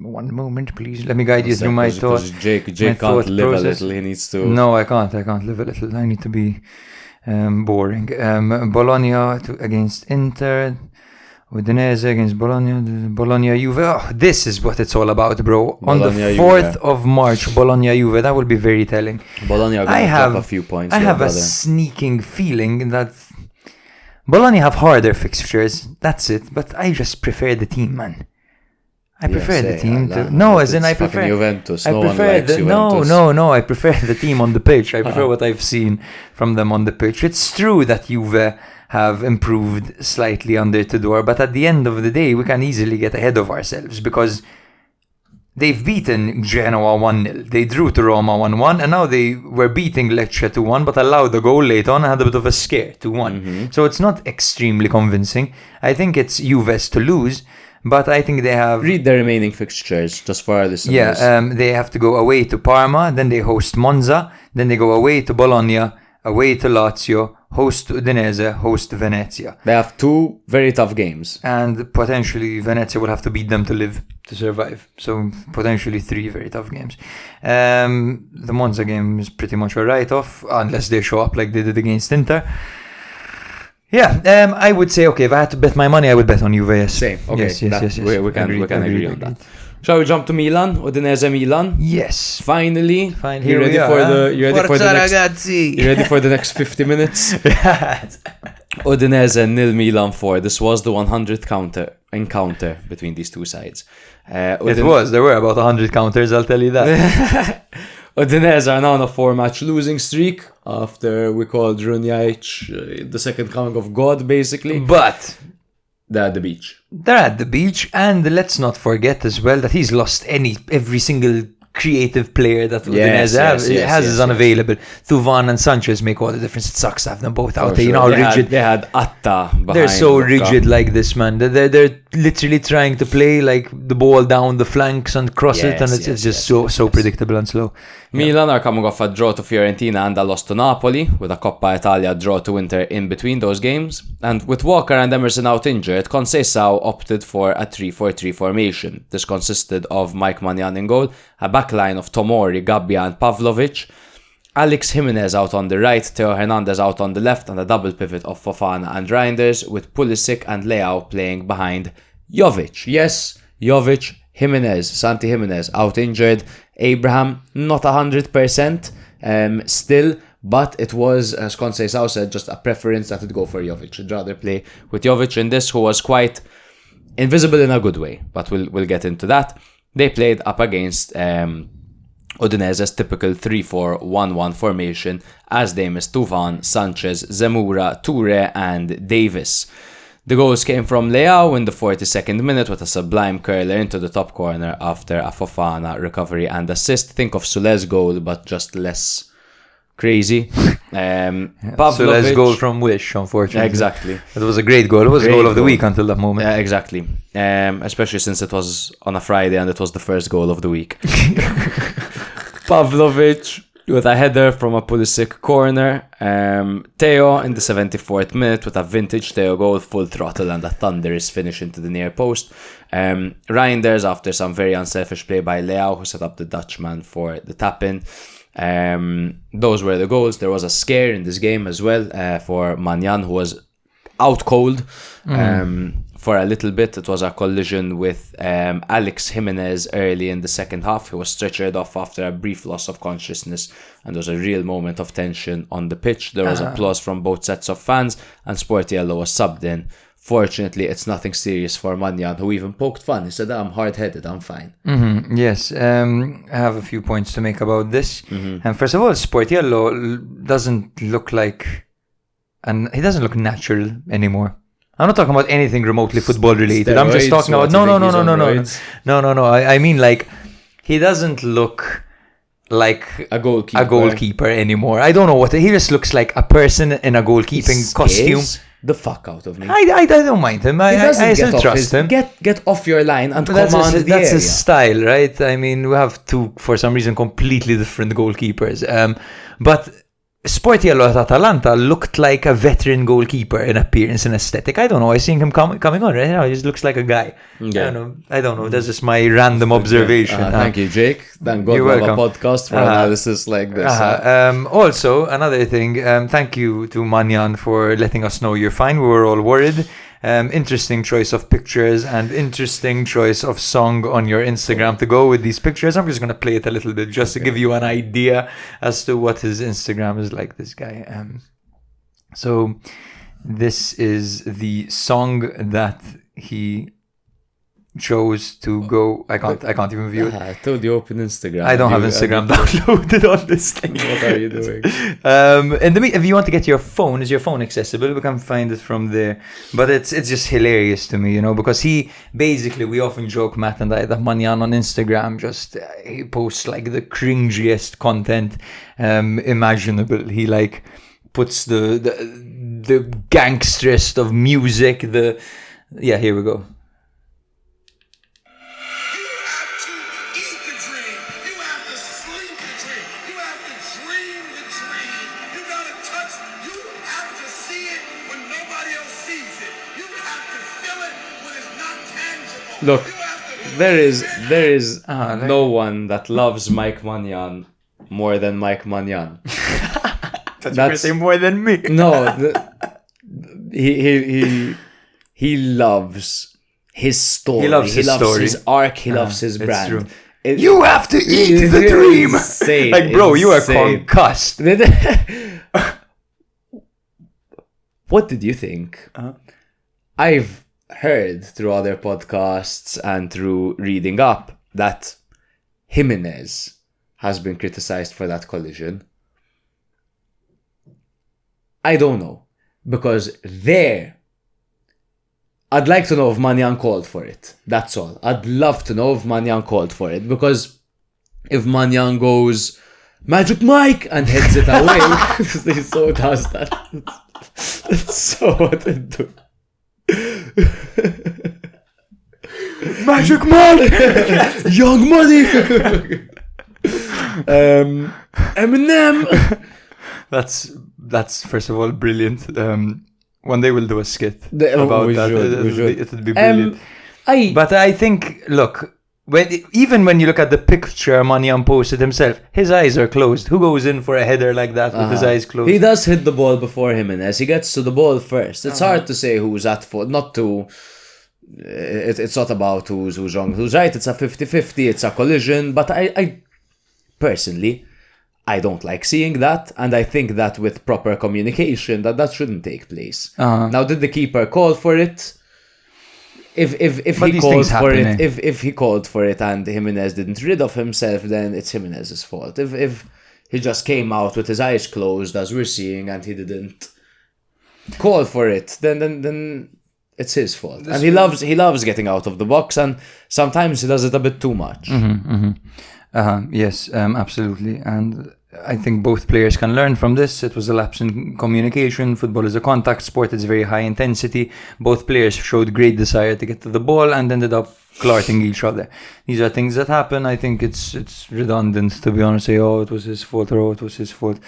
One moment, please. Let me guide you through my thoughts. Jake can't live a little. He needs to. No, I can't live a little. I need to be boring. Bologna against Inter. Udinese against Bologna Juve. Oh, this is what it's all about, bro. On the 4th of March, Bologna Juve. That will be very telling. Bologna are going to drop a few points. I have a sneaking feeling that Bologna have harder fixtures. That's it. But I just prefer the team, man. I prefer the team to... No, as in I prefer... Juventus. I prefer No, I prefer the team on the pitch. I prefer what I've seen from them on the pitch. It's true that Juve have improved slightly under Tudor, but at the end of the day, we can easily get ahead of ourselves because they've beaten Genoa 1-0. They drew to Roma 1-1, and now they were beating Lecce 2-1, but allowed the goal late on and had a bit of a scare 2-1. So it's not extremely convincing. I think it's Juve's to lose, but I think they have... Read the remaining fixtures, just for our listeners. Yeah, they have to go away to Parma, then they host Monza, then they go away to Bologna, away to Lazio, host Udinese, host Venezia. They have 2 very tough games. And potentially Venezia will have to beat them to survive. So potentially 3 very tough games. The Monza game is pretty much a write-off, unless they show up like they did against Inter. Yeah, I would say, okay, if I had to bet my money, I would bet on Juve, yes. Same, okay. Yes. We can agree on that. Shall we jump to Milan? Udinese-Milan? Yes. Finally. You ready for the next 50 minutes? Udinese 0 Milan 4. This was the 100th encounter between these two sides. There were about 100 counters, I'll tell you that. Udinese are now on a 4-match losing streak after we called Runjaic the second coming of God, basically. But they're at the beach. And let's not forget as well that he's lost every single creative player that Udinese is unavailable. Thuvan and Sanchez make all the difference. It sucks to have them both out there. You know how rigid they had Atta behind. They're so rigid like this, man. They're literally trying to play like the ball down the flanks and cross it, and it's just so predictable and slow. Milan are coming off a draw to Fiorentina and a loss to Napoli, with a Coppa Italia draw to Inter in between those games. And with Walker and Emerson out injured, Conceição opted for a 3-4-3 formation. This consisted of Mike Maignan in goal, a backline of Tomori, Gabbia and Pavlovic, Alex Jimenez out on the right, Theo Hernandez out on the left, and a double pivot of Fofana and Reinders, with Pulisic and Leao playing behind Jovic. Yes, Jovic, Jimenez, Santi Jimenez out injured, Abraham not 100% still, but it was, as Conceição said, just a preference that would go for Jovic. I'd rather play with Jovic in this, who was quite invisible in a good way, but we'll get into that. They played up against Udinese's typical 3-4-1-1 formation, as they missed Thuvan, Sanchez, Zemura, Toure and Davis. The goals came from Leao in the 42nd minute with a sublime curler into the top corner after a Fofana recovery and assist. Think of Soulé's goal, but just less crazy. Soulé's goal from Wish, unfortunately. Exactly. It was a great goal. It was a goal of the week until that moment. Yeah, exactly. Especially since it was on a Friday and it was the first goal of the week. Pavlovic with a header from a Pulisic corner. Theo in the 74th minute with a vintage Theo goal, full throttle and a thunderous finish into the near post. Reinders after some very unselfish play by Leao, who set up the Dutchman for the tap-in. Those were the goals. There was a scare in this game as well for Maignan, who was out cold for a little bit. It was a collision with Alex Jimenez early in the second half. He was stretchered off after a brief loss of consciousness, and there was a real moment of tension on the pitch. There was applause from both sets of fans, and Sportiello was subbed in. Fortunately, it's nothing serious for Maignan, who even poked fun. He said, I'm hard-headed, I'm fine. Yes, I have a few points to make about this. And first of all, Sportiello doesn't look like... and he doesn't look natural anymore. I'm not talking about anything remotely football related. Steroids, I'm just talking about... No. I mean, like, he doesn't look like a goalkeeper anymore. I don't know what... He just looks like a person in a goalkeeping costume. The fuck out of me. I don't mind him. I still trust him. Get off your line and command the area. That's his style, right? I mean, we have two, for some reason, completely different goalkeepers. But Sportiello at Atalanta looked like a veteran goalkeeper in appearance and aesthetic. I don't know. I seen him coming on right now. He just looks like a guy. Yeah. I don't know. That's just my random observation. Thank you, Jake. Thank God we have a podcast for analysis like this. Also, another thing. Thank you to Maignan for letting us know you're fine. We were all worried. Interesting choice of pictures and interesting choice of song on your Instagram to go with these pictures. I'm just going to play it a little bit just to give you an idea as to what his Instagram is like, this guy. So this is the song that he chose to go. I can't even view it. I told you open Instagram. I don't have Instagram downloaded on this thing. What are you doing? And if you want to get your phone, is your phone accessible? We can find it from there. But it's just hilarious to me, you know, because he basically, we often joke, Matt and I, that Maignan on Instagram he posts like the cringiest content imaginable. He like puts the gangsterest of music. Here we go. Look, there is no one that loves Mike Maignan more than Mike Maignan. That's say more than me. No, he loves his story. He loves his story. His arc. He loves his it's brand. true. You have to eat the dream. Insane, like, bro, you are insane. concussed. What did you think? I've heard through other podcasts and through reading up that Jimenez has been criticized for that collision. I don't know. Because I'd like to know if Mannion called for it. That's all. I'd love to know if Mannion called for it. Because if Mannion goes, Magic Mike, and heads it away, he so does that. That's so what it do. Magic Mike! Young Money! Eminem! That's first of all brilliant. One day we'll do a skit about that. It would be brilliant. But I think, look, even when you look at the picture Mannion posted himself, his eyes are closed. Who goes in for a header like that with his eyes closed? He does hit the ball before Jimenez. He gets to the ball first. It's hard to say who's at fault. Not to... It's not about who's wrong, who's right. It's a 50-50. It's a collision. But I personally... I don't like seeing that, and I think that with proper communication, that shouldn't take place. Now, did the keeper call for it? If he called for it, if he called for it and Jimenez didn't rid of himself, then it's Jimenez's fault. If he just came out with his eyes closed, as we're seeing, and he didn't call for it, then it's his fault. And he loves getting out of the box, and sometimes he does it a bit too much. Yes, absolutely. And I think both players can learn from this. It was a lapse in communication. Football is a contact sport. It's very high intensity. Both players showed great desire to get to the ball and ended up clarting each other. These are things that happen. I think it's redundant, to be honest, say, it was his fault, or it was his fault.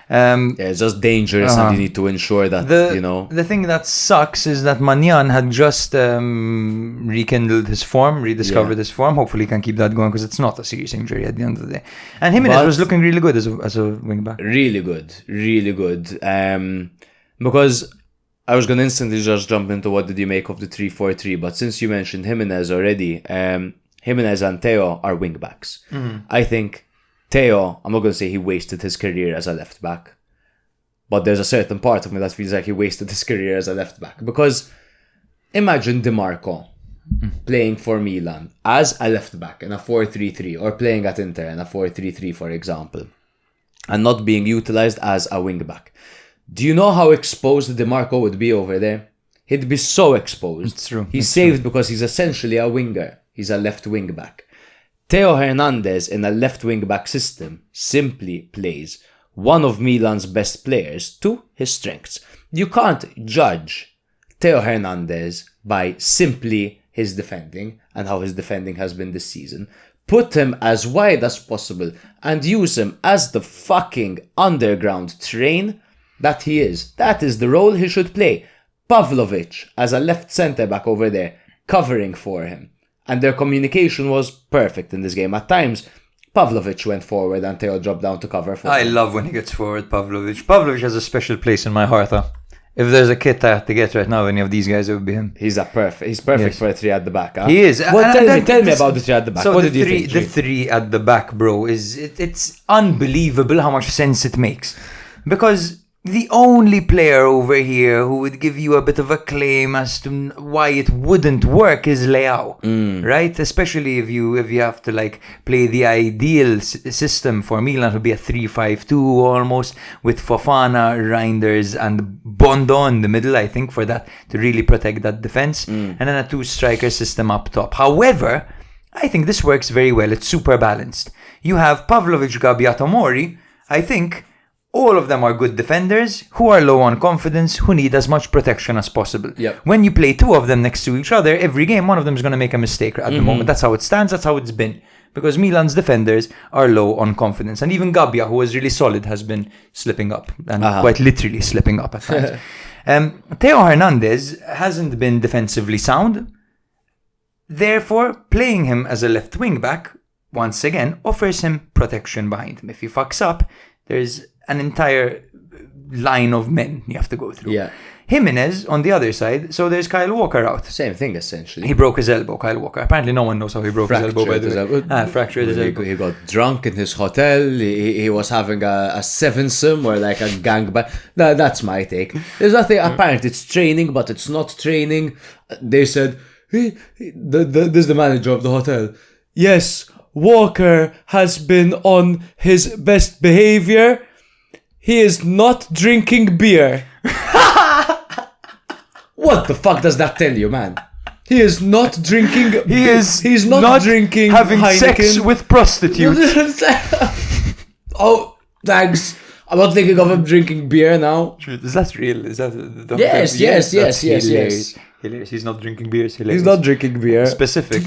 It's just dangerous, and you need to ensure that, The thing that sucks is that Mannion had just rekindled his form, rediscovered his form. Hopefully he can keep that going, because it's not a serious injury at the end of the day. And Jimenez was looking really good as a wing-back. Really good. Because I was going to instantly just jump into what did you make of the 3-4-3, but since you mentioned Jimenez already, Jimenez and Theo are wing-backs. I think Theo, I'm not going to say he wasted his career as a left-back, but there's a certain part of me that feels like he wasted his career as a left-back. Because imagine DiMarco playing for Milan as a left-back in a 4-3-3, or playing at Inter in a 4-3-3, for example, and not being utilised as a wing-back. Do you know how exposed DiMarco would be over there? He'd be so exposed. It's true. He's saved because he's essentially a winger. He's a left wing-back. Theo Hernandez in a left wing-back system simply plays one of Milan's best players to his strengths. You can't judge Theo Hernandez by simply his defending and how his defending has been this season. Put him as wide as possible and use him as the fucking underground train that he is. That is the role he should play. Pavlovic as a left centre-back over there, covering for him. And their communication was perfect in this game. At times, Pavlovic went forward and Theo dropped down to cover for him. I love when he gets forward, Pavlovic. Pavlovic has a special place in my heart. If there's a kit I have to get right now, any of these guys, it would be him. He's perfect for a 3 at the back. Huh? He is. Tell me about the 3 at the back. So what did you think? The 3 at the back, bro, it's unbelievable how much sense it makes. Because the only player over here who would give you a bit of a claim as to why it wouldn't work is Leao, right? Especially if you have to play the ideal system for Milan, to be a 3-5-2 almost, with Fofana, Reinders and Bondo in the middle, I think, for that to really protect that defense, and then a 2-striker system up top. However, I think this works very well. It's super balanced. You have Pavlovic, Gabbia, Tomori. I think all of them are good defenders who are low on confidence, who need as much protection as possible. Yep. When you play 2 of them next to each other, every game, one of them is going to make a mistake at the moment. That's how it stands. That's how it's been. Because Milan's defenders are low on confidence. And even Gabbia, who was really solid, has been slipping up. And quite literally slipping up at times. Theo Hernandez hasn't been defensively sound. Therefore, playing him as a left wing back, once again, offers him protection behind him. If he fucks up, there's an entire line of men you have to go through. Yeah. Jimenez on the other side, so there's Kyle Walker out. Same thing, essentially. He broke his elbow, Kyle Walker. Apparently no one knows how he broke his elbow, by the way. Fractured his elbow. He got drunk in his hotel. He was having a sevensome or like a gangbang. That's my take. There's nothing apparent. It's training, but it's not training. They said, this is the manager of the hotel. Yes, Walker has been on his best behavior. He is not drinking beer. What the fuck does that tell you, man? He is not drinking. He's not drinking. Having Heineken. sex with prostitutes. Oh, thanks. I'm not thinking of him drinking beer now. Is that real? Is that the Yes. Hilarious. He's not drinking beer. He's not drinking beer. Specific.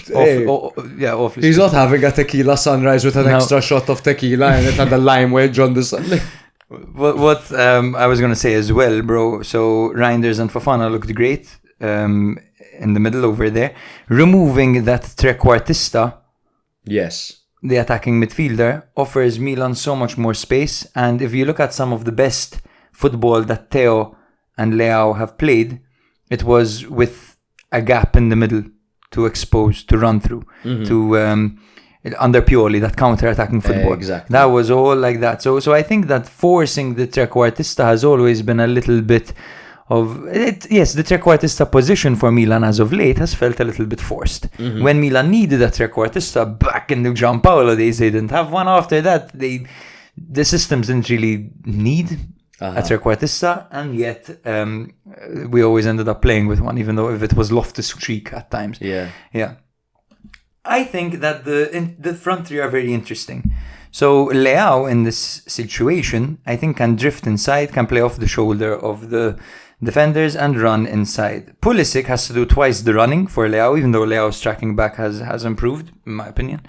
Hey. Awfully. He's not having a tequila sunrise with an extra shot of tequila and it had a lime wedge on the side. What I was gonna say as well, bro. So Reinders and Fofana looked great in the middle over there. Removing that trequartista, Yes. the attacking midfielder, offers Milan so much more space. And if you look at some of the best football that Theo and Leao have played, it was with a gap in the middle to expose, to run through, to under Pioli, that counter-attacking football. Exactly. That was all like that. So I think that forcing the trequartista has always been a little bit of it. Yes, the trequartista position for Milan as of late has felt a little bit forced. When Milan needed a trequartista back in the Gianpaolo days, they didn't have one. After that, the systems didn't really need a trequartista, and yet we always ended up playing with one, even though if it was Loftus-Cheek at times. Yeah. I think that the front three are very interesting. So Leao in this situation, I think, can drift inside, can play off the shoulder of the defenders and run inside. Pulisic has to do twice the running for Leao, even though Leao's tracking back has improved, in my opinion.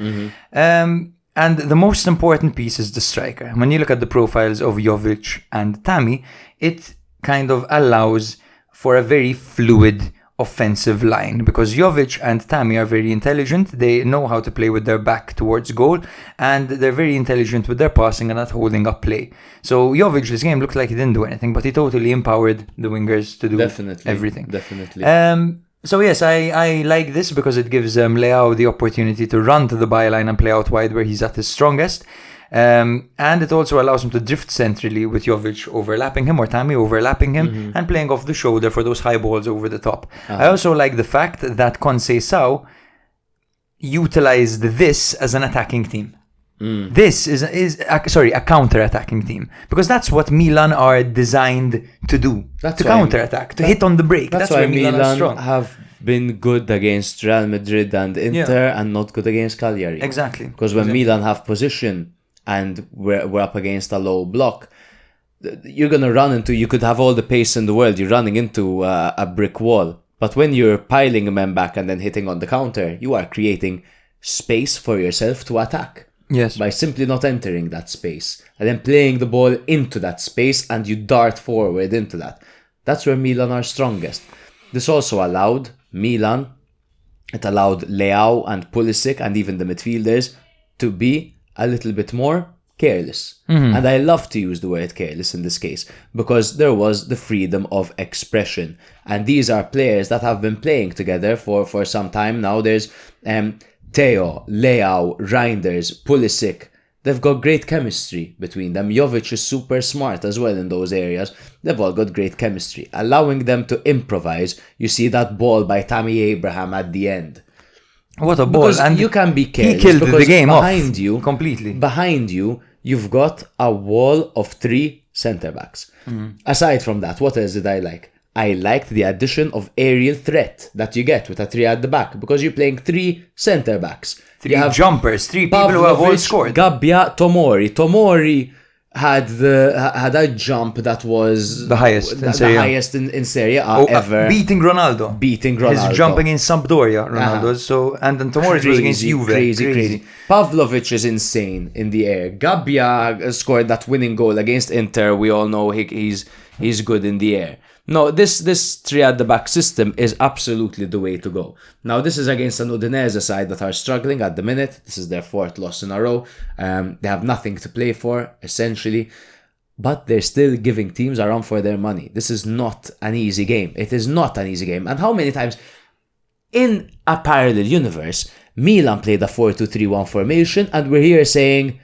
And the most important piece is the striker. When you look at the profiles of Jovic and Tammy, it kind of allows for a very fluid offensive line, because Jovic and Tammy are very intelligent. They know how to play with their back towards goal, and they're very intelligent with their passing and not holding up play. So Jovic, this game looked like he didn't do anything, but he totally empowered the wingers to do everything. Definitely. So yes, I like this because it gives Leao the opportunity to run to the byline and play out wide where he's at his strongest. And it also allows him to drift centrally with Jovic overlapping him or Tammy overlapping him and playing off the shoulder for those high balls over the top. I also like the fact that Conceição utilized this as an attacking team. This is a counter-attacking team, because that's what Milan are designed to do. To counter-attack, to hit on the break. That's why Milan are strong. Have been good against Real Madrid and Inter and not good against Cagliari. Exactly. Because when Milan have position and we're up against a low block, you're going to run into, you could have all the pace in the world, you're running into a brick wall. But when you're piling men back and then hitting on the counter, you are creating space for yourself to attack. Yes. By simply not entering that space and then playing the ball into that space, and you dart forward into that. That's where Milan are strongest. This also allowed Milan, it allowed Leao and Pulisic and even the midfielders to be a little bit more careless. And I love to use the word careless in this case, because there was the freedom of expression. And these are players that have been playing together for some time now. There's Theo, Leao, Reinders, Pulisic. They've got great chemistry between them. Jovic is super smart as well in those areas. They've all got great chemistry, allowing them to improvise. You see that ball by Tammy Abraham at the end. What a ball. Because and you can be careless. He killed the game behind off you, completely. Behind you, you've got a wall of 3 centre-backs. Aside from that, what else did I like? I liked the addition of aerial threat that you get with a 3 at the back, because you're playing 3 centre-backs. 3 jumpers, 3 people who have all scored. Gabbia, Tomori. Tomori had a jump that was the highest in Serie A ever. Beating Ronaldo. His jumping in Sampdoria, Ronaldo's. And then Tomori's was against Juve. Crazy. Pavlovic is insane in the air. Gabbia scored that winning goal against Inter. We all know he's good in the air. No, this 3 at the back system is absolutely the way to go. Now, this is against an Udinese side that are struggling at the minute. This is their 4th loss in a row. They have nothing to play for, essentially. but they're still giving teams a run for their money. This is not an easy game. It is not an easy game. And how many times in a parallel universe, Milan played a 4-2-3-1 formation, and we're here saying,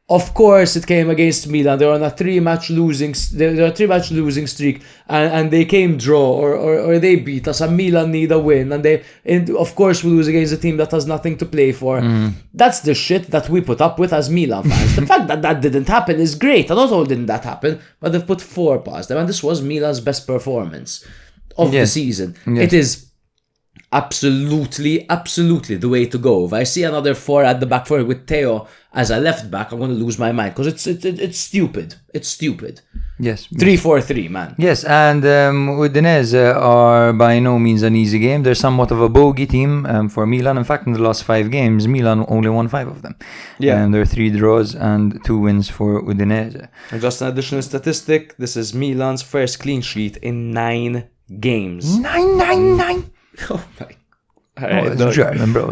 of course it came against Milan. They're on a 3-match losing streak, and they came draw or they beat us, and Milan need a win, and of course we lose against a team that has nothing to play for. That's the shit that we put up with as Milan fans. The fact that that didn't happen is great. And not only didn't that happen, but they've put 4 past them, and this was Milan's best performance of the season. It is absolutely the way to go. If I see another 4 at the back for with Theo as a left back, I'm going to lose my mind, because it's stupid. It's stupid. Yes. 3-4-3, man. Yes, and Udinese are by no means an easy game. They're somewhat of a bogey team for Milan. In fact, in the last 5 games, Milan only won 5 of them. Yeah. And there are 3 draws and 2 wins for Udinese. And just an additional statistic, this is Milan's first clean sheet in 9 games. 9. Oh my. It's German, bro.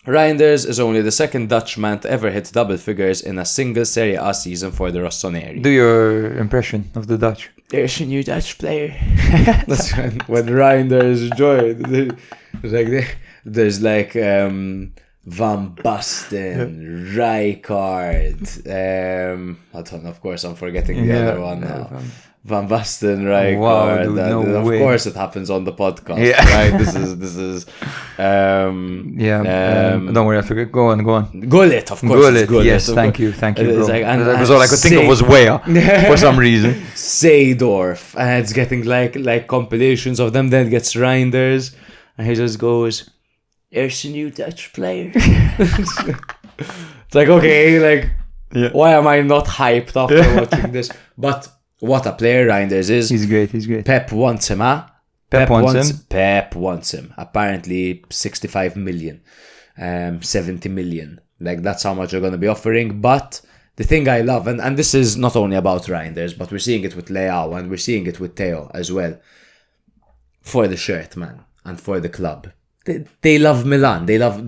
Reinders is only the second Dutchman to ever hit double figures in a single Serie A season for the Rossoneri. Do your impression of the Dutch. There's a new Dutch player. That's when Reinders joined. There's like Van Basten, Rijkaard. I don't know, of course, I'm forgetting the other one now. Van Basten, Rijkaard. Wow, of course, it happens on the podcast. Yeah. Right? This is. Don't worry, I forget. Go on. Gullit, of course. Gullit, yes, thank you, bro. That was all I could think of was Weah for some reason. Seedorf, and it's getting like compilations of them. Then it gets Reinders, and he just goes, "There's a new Dutch player." It's like, okay, why am I not hyped after watching this? But what a player Reinders is. He's great. Pep wants him, huh? Pep wants him. Apparently 65 million, 70 million. Like, that's how much they're going to be offering. But the thing I love, and this is not only about Reinders, but we're seeing it with Leao and we're seeing it with Theo as well. For the shirt, man, and for the club. They love Milan. They love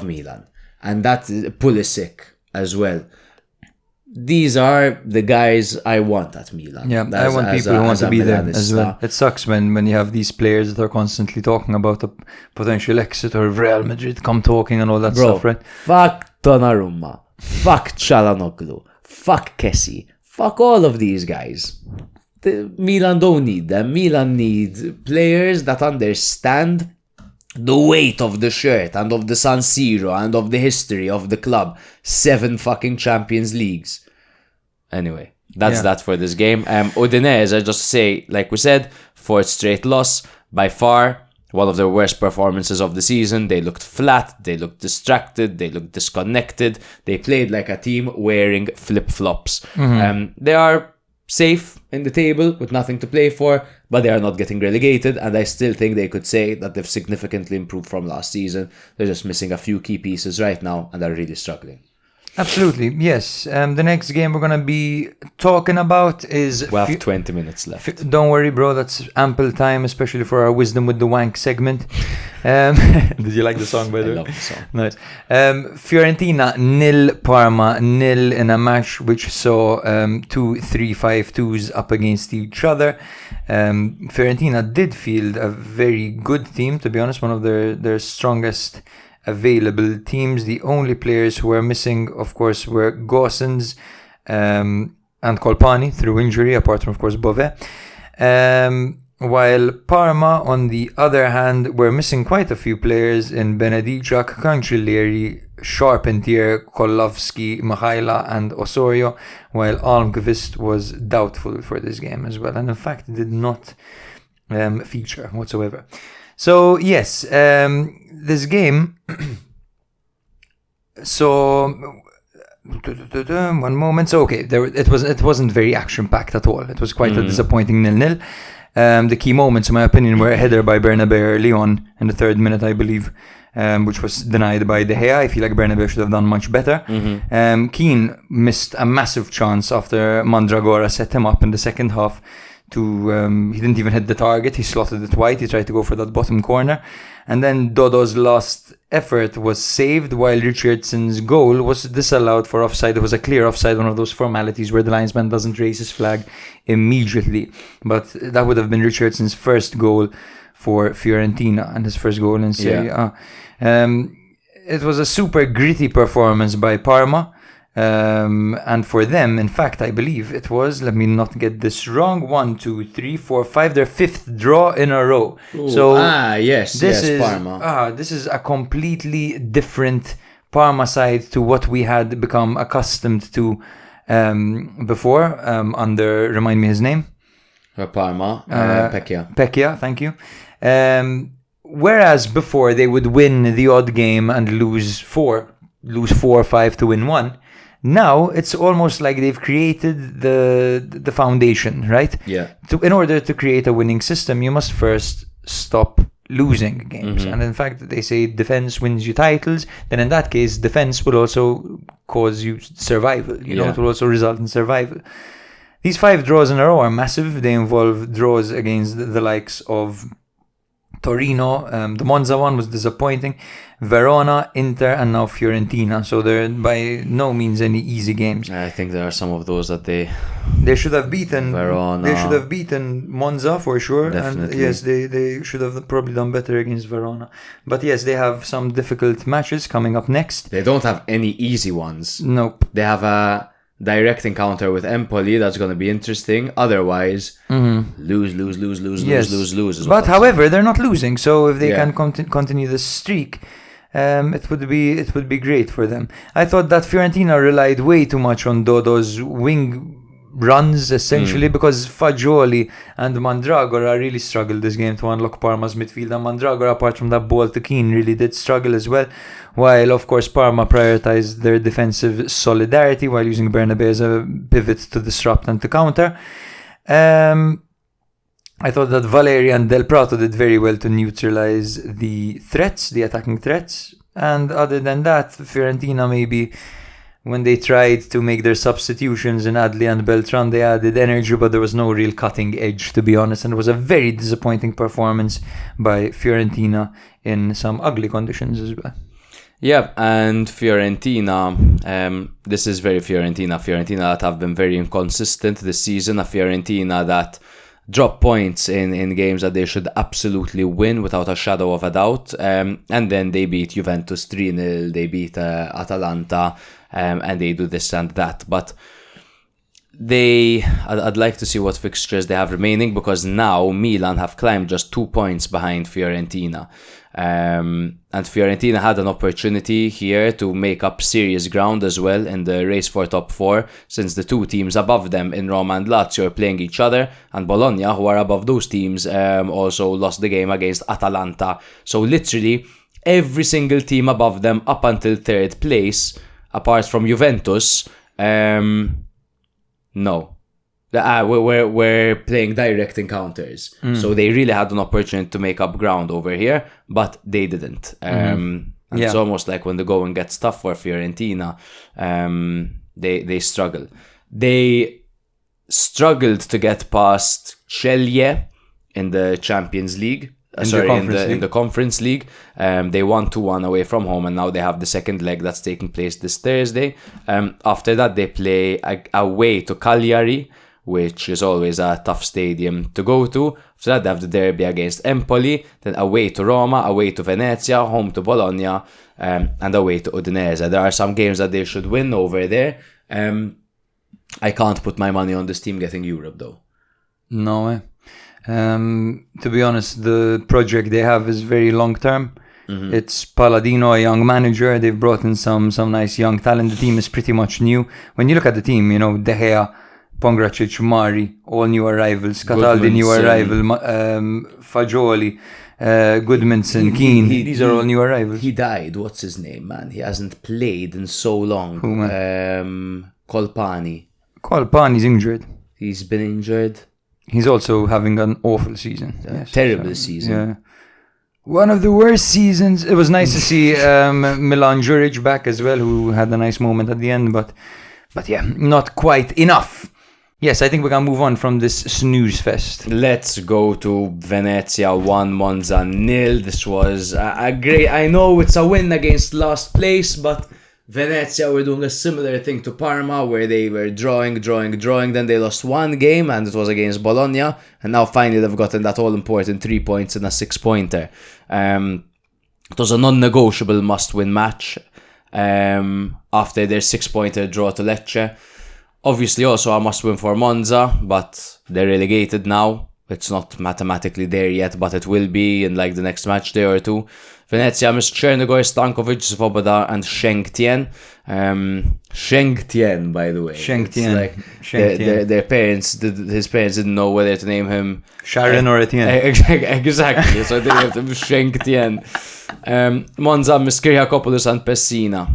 Milan. And that's Pulisic as well. These are the guys I want at Milan. Yeah, I want people who want to be there as well. It sucks when you have these players that are constantly talking about a potential exit, or Real Madrid come talking and all that stuff, right? Fuck Donnarumma. Fuck Çalhanoğlu. Fuck Kessie. Fuck all of these guys. Milan don't need them. Milan needs players that understand the weight of the shirt and of the San Siro and of the history of the club. 7 fucking Champions Leagues. Anyway, that's that for this game. Udinese, I just say, like we said, 4th straight loss. By far, one of their worst performances of the season. They looked flat, they looked distracted, they looked disconnected. They played like a team wearing flip-flops. They are safe in the table with nothing to play for, but they are not getting relegated, and I still think they could say that they've significantly improved from last season. They're just missing a few key pieces right now, and are really struggling. Absolutely, yes. The next game we're going to be talking about is... We have 20 minutes left. Don't worry, bro. That's ample time, especially for our Wisdom with the Wank segment. Did you like the song, by the way? I love the song. Nice. Fiorentina 0, Parma 0 in a match which saw 2 3-5-2s up against each other. Fiorentina did field a very good team, to be honest, one of their strongest available teams. The only players who were missing, of course, were Gosens and Colpani through injury, apart from, of course, Bove. While Parma, on the other hand, were missing quite a few players in Benedicak, Cancellieri, Charpentier, Kolovsky, Mihaila and Osorio, while Almqvist was doubtful for this game as well, and in fact did not feature whatsoever. So yes, this game. So 1 moment. So okay, it wasn't very action packed at all. It was quite a disappointing 0-0. The key moments, in my opinion, were a header by Bernabeu Leon in the 3rd minute, I believe, which was denied by De Gea. I feel like Bernabeu should have done much better. Keane missed a massive chance after Mandragora set him up in the second half. he didn't even hit the target. He slotted it wide. He tried to go for that bottom corner. And then Dodo's last effort was saved while Richardson's goal was disallowed for offside. It was a clear offside, one of those formalities where the linesman doesn't raise his flag immediately. But that would have been Richardson's first goal for Fiorentina and his first goal in Serie A. It was a super gritty performance by Parma. And for them, in fact, I believe it was, let me not get this wrong, 1, 2, 3, 4, 5, their 5th draw in a row. Ooh, so yes, Parma. This is a completely different Parma side to what we had become accustomed to before, under, remind me his name? Parma, Pecchia. Pecchia, thank you. Whereas before they would win the odd game and lose 4 or 5 to win 1. Now it's almost like they've created the foundation, right? Yeah. In order to create a winning system, you must first stop losing games. And in fact, they say defense wins you titles. Then in that case, defense will also cause you survival. You know, it will also result in survival. These 5 draws in a row are massive. They involve draws against the likes of Torino. The Monza one was disappointing. Verona, Inter, and now Fiorentina. So they're by no means any easy games. I think there are some of those that they should have beaten. Verona. They should have beaten Monza for sure. Definitely. And yes, they should have probably done better against Verona. But yes, they have some difficult matches coming up next. They don't have any easy ones. Nope. They have a direct encounter with Empoli that's going to be interesting. Otherwise, lose is but however, they're not losing. So if they can continue this streak, it would be great for them. I thought that Fiorentina relied way too much on Dodo's wing runs, essentially, because Fagioli and Mandragora really struggled this game to unlock Parma's midfield. And Mandragora, apart from that ball to Keane, really did struggle as well. While, of course, Parma prioritized their defensive solidarity while using Bernabeu as a pivot to disrupt and to counter. I thought that Valeri and Del Prato did very well to neutralize the attacking threats. And other than that, Fiorentina maybe, when they tried to make their substitutions in Adli and Beltran, they added energy, but there was no real cutting edge, to be honest. And it was a very disappointing performance by Fiorentina in some ugly conditions as well. Yeah, and Fiorentina, this is very Fiorentina. Fiorentina that have been very inconsistent this season. A Fiorentina that drop points in games that they should absolutely win without a shadow of a doubt. And then they beat Juventus 3-0, they beat Atalanta, and they do this and that. But I'd like to see what fixtures they have remaining, because now Milan have climbed just 2 points behind Fiorentina. And Fiorentina had an opportunity here to make up serious ground as well in the race for top 4, since the 2 teams above them in Roma and Lazio are playing each other, and Bologna, who are above those teams, also lost the game against Atalanta. So literally every single team above them up until 3rd place, apart from Juventus, no. We're playing direct encounters. So they really had an opportunity to make up ground over here, but they didn't. It's almost like when the going gets tough for Fiorentina, they struggle. They struggled to get past Celje in the Champions League. In the Conference League. They won 2-1 away from home, and now they have the second leg that's taking place this Thursday. After that, they play away to Cagliari, which is always a tough stadium to go to. After that, they have the derby against Empoli, then away to Roma, away to Venezia, home to Bologna, and away to Udinese. There are some games that they should win over there. I can't put my money on this team getting Europe, though. No way. To be honest, the project they have is very long term. It's Palladino, a young manager. They've brought in some nice young talent. The team is pretty much new. When you look at the team, you know, De Gea, Pongracic, Mari, all new arrivals. Cataldi, new arrival. Fagioli, Goodmanson, Keane. These are all new arrivals. He died. What's his name, man? He hasn't played in so long. Who, man? Colpani's injured. He's been injured. He's also having an awful season. Terrible season. Yeah. One of the worst seasons. It was nice to see Milan Juric back as well, who had a nice moment at the end, but yeah, not quite enough. Yes, I think we can move on from this snooze fest. Let's go to Venezia 1, Monza 0. This was a great... I know it's a win against last place, but Venezia were doing a similar thing to Parma, where they were drawing. Then they lost one game, and it was against Bologna. And now finally they've gotten that all-important 3 points and a 6-pointer. It was a non-negotiable must-win match after their 6-pointer draw to Lecce. Obviously also a must-win for Monza, but they're relegated now. It's not mathematically there yet, but it will be in like the next match day or two. Venezia missed Chernigor, Stankovic, Svoboda and Sheng-Tien. Sheng-Tien, by the way. Sheng-Tien. Like their parents, his parents didn't know whether to name him Sharon or Etienne. Exactly, so they named him Sheng-Tien. Monza missed Kyriakopoulos and Pessina.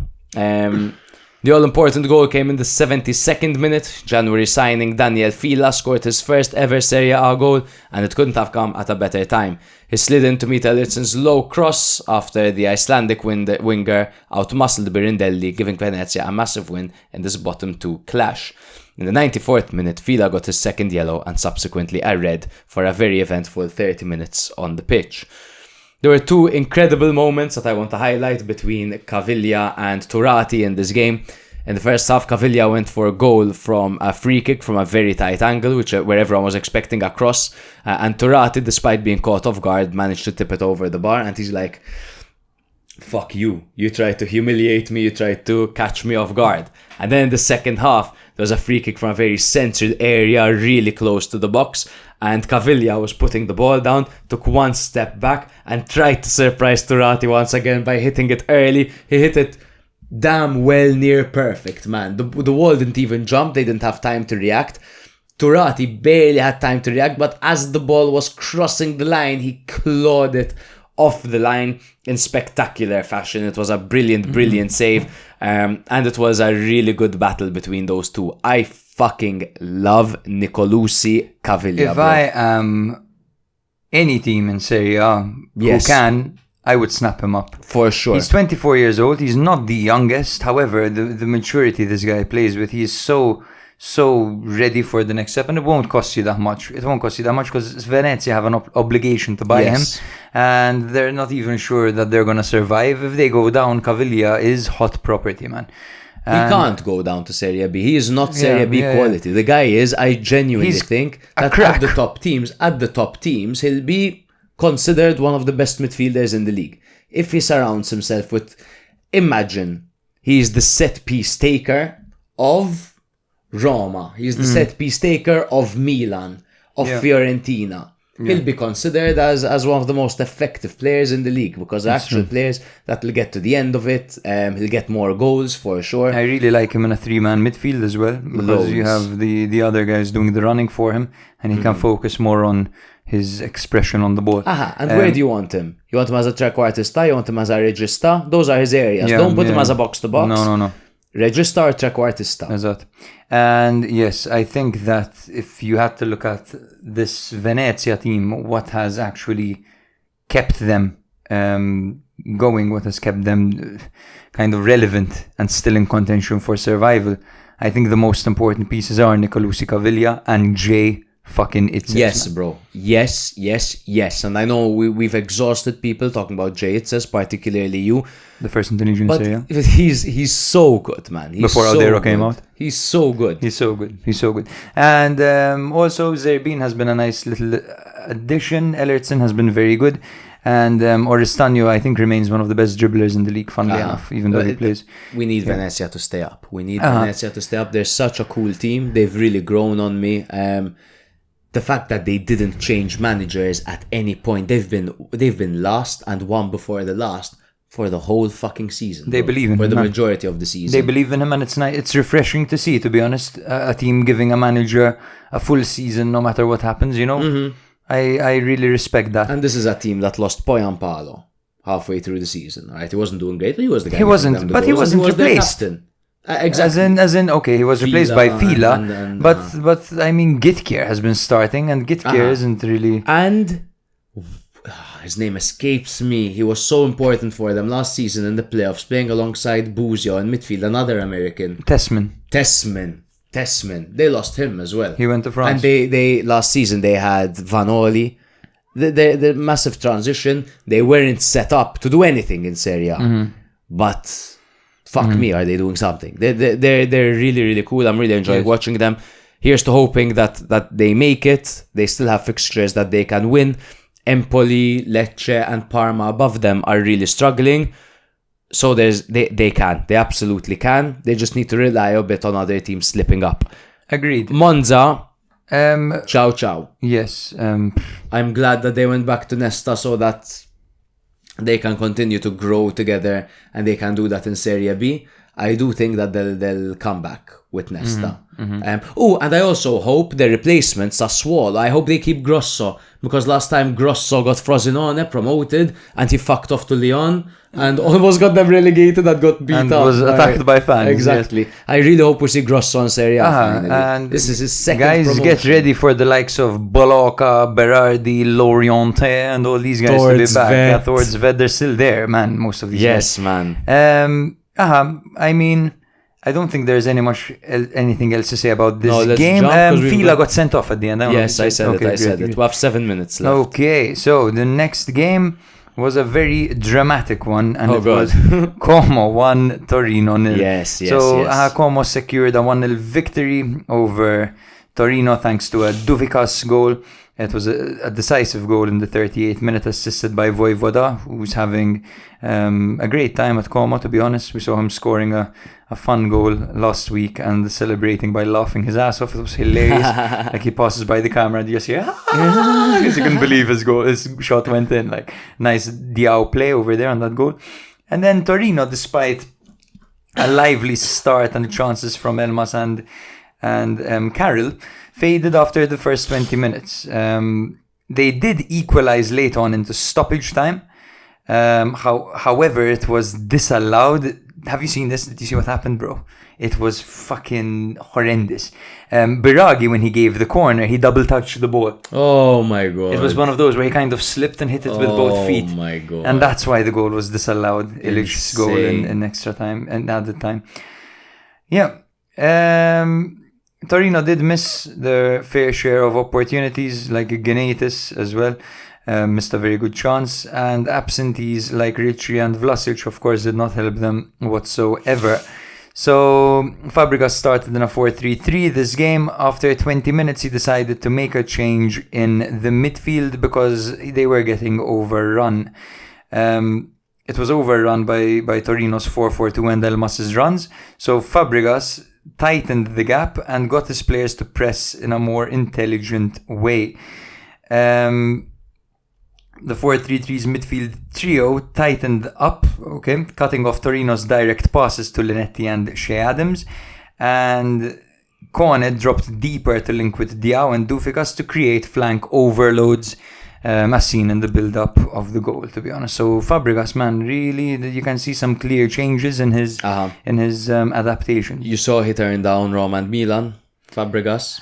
The all-important goal came in the 72nd minute. January signing Daniel Fila scored his first ever Serie A goal, and it couldn't have come at a better time. He slid in to meet Elitson's low cross after the Icelandic winger outmuscled Birindelli, giving Venezia a massive win in this bottom two clash. In the 94th minute, Fila got his second yellow and subsequently a red for a very eventful 30 minutes on the pitch. There were two incredible moments that I want to highlight between Caviglia and Turati in this game. In the first half, Caviglia went for a goal from a free kick from a very tight angle, where everyone was expecting a cross. And Turati, despite being caught off guard, managed to tip it over the bar. And he's like, fuck you. You tried to humiliate me. You tried to catch me off guard. And then in the second half, there was a free kick from a very censored area really close to the box. And Caviglia was putting the ball down, took one step back and tried to surprise Turati once again by hitting it early. He hit it damn well near perfect, man. The wall didn't even jump. They didn't have time to react. Turati barely had time to react, but as the ball was crossing the line, he clawed it off the line in spectacular fashion. It was a brilliant save. And it was a really good battle between those two. I fucking love Nicolosi Caviglia. If I am any team in Serie A who can, I would snap him up. For sure. He's 24 years old. He's not the youngest. However, the maturity this guy plays with, he is so ready for the next step. And it won't cost you that much. It won't cost you that much because Venezia have an obligation to buy him. And they're not even sure that they're going to survive. If they go down, Caviglia is hot property, man. He can't go down to Serie B. He is not Serie B quality. The guy is, I genuinely think that at the top teams, he'll be considered one of the best midfielders in the league. If he surrounds himself with, imagine, he's the set piece taker of Roma. He's the set piece taker of Milan, of Fiorentina. He'll be considered as one of the most effective players in the league because actual players that will get to the end of it. He'll get more goals for sure. I really like him in a 3-man midfield as well because you have the other guys doing the running for him and he can focus more on his expression on the ball. And where do you want him? You want him as a trequartista? You want him as a regista? Those are his areas. Don't put him as a box-to-box. No. Regista or trequartista? Exactly. And yes, I think that if you had to look at this Venezia team, what has actually kept them going, what has kept them kind of relevant and still in contention for survival, I think the most important pieces are Nicolosi Caviglia and Jay fucking Itzes. Yes, bro. Yes. And I know we've exhausted people talking about Jay Itzes, particularly you. The first intelligence area. But he's so good, man. Before Aldero came out. He's so good. He's so good. And also Zerbin has been a nice little addition. Ellertson has been very good. And Oristano, I think, remains one of the best dribblers in the league, funnily enough, even though he plays. We need Venezia to stay up. Venezia to stay up. They're such a cool team. They've really grown on me. The fact that they didn't change managers at any point, they've been last and one before the last for the whole fucking season. They believe in him. For the majority of the season. They believe in him, and it's nice. It's refreshing to see, to be honest, a team giving a manager a full season no matter what happens, you know? I really respect that. And this is a team that lost Poyampalo halfway through the season, right? He wasn't doing great, but he was the guy. He wasn't replaced. Exactly. As in, okay, he was replaced by Fila, but I mean, Gitkier has been starting, and Gitkier isn't really. And his name escapes me. He was so important for them last season in the playoffs, playing alongside Buzio in midfield, another American. Tessman. Tessman, they lost him as well. He went to France. And they last season they had Vanoli. The massive transition. They weren't set up to do anything in Serie A. But fuck me, are they doing something? They're really, really cool. I'm really enjoying watching them. Here's to hoping that they make it. They still have fixtures that they can win. Empoli, Lecce and Parma above them are really struggling. So they can. They absolutely can. They just need to rely a bit on other teams slipping up. Agreed. Monza, ciao. Yes. I'm glad that they went back to Nesta so that they can continue to grow together and they can do that in Serie B. I do think that they'll come back with Nesta. And I also hope the replacement, Sassuolo, I hope they keep Grosso, because last time Grosso got Frosinone promoted and he fucked off to Lyon and almost got them relegated and got beat and up. was attacked by fans. Exactly. Yes. I really hope we see Grosso on Serie A. And this is his second guys, promotion. get ready for the likes of Bologna, Berardi, Loriente, and all these guys to be back. Towards Ved, they're still there, man. Most of these guys. Yes, man. I mean, I don't think there's anything else to say about this game. Fila got sent off at the end. Yes, I said it. We have 7 minutes left. Okay, so the next game was a very dramatic one, and was Como 1, Torino 0. Yes. Como secured a 1-0 victory over Torino thanks to a Duvikas goal. It was a decisive goal in the 38th minute, assisted by Voivoda, who's having a great time at Como, to be honest. We saw him scoring a fun goal last week and celebrating by laughing his ass off. It was hilarious. Like he passes by the camera and you just hear, because you couldn't believe his shot went in. Like, nice Diao play over there on that goal. And then Torino, despite a lively start and chances from Elmas and Carroll, faded after the first 20 minutes. They did equalize late on into stoppage time. However, it was disallowed. Have you seen this? Did you see what happened, bro? It was fucking horrendous. Biraghi, when he gave the corner, he double touched the ball. Oh my god. It was one of those where he kind of slipped and hit it with both feet. Oh my god. And that's why the goal was disallowed. Illich's goal in extra time and at the time. Yeah. Torino did miss their fair share of opportunities, like Gneitis as well. Missed a very good chance, and absentees like Ricci and Vlasic, of course, did not help them whatsoever. So Fabregas started in a 4-3-3 this game. After 20 minutes, he decided to make a change in the midfield because they were getting overrun. It was overrun by Torino's 4-4-2 and Elmas's runs. So Fabregas tightened the gap and got his players to press in a more intelligent way. The 4-3-3's midfield trio tightened up, cutting off Torino's direct passes to Linetti and Shea Adams, and Kone dropped deeper to link with Diao and Dufikas to create flank overloads, as seen in the build-up of the goal, to be honest. So Fabregas, man, really, you can see some clear changes in his adaptation. You saw he turned down Roma and Milan, Fabregas.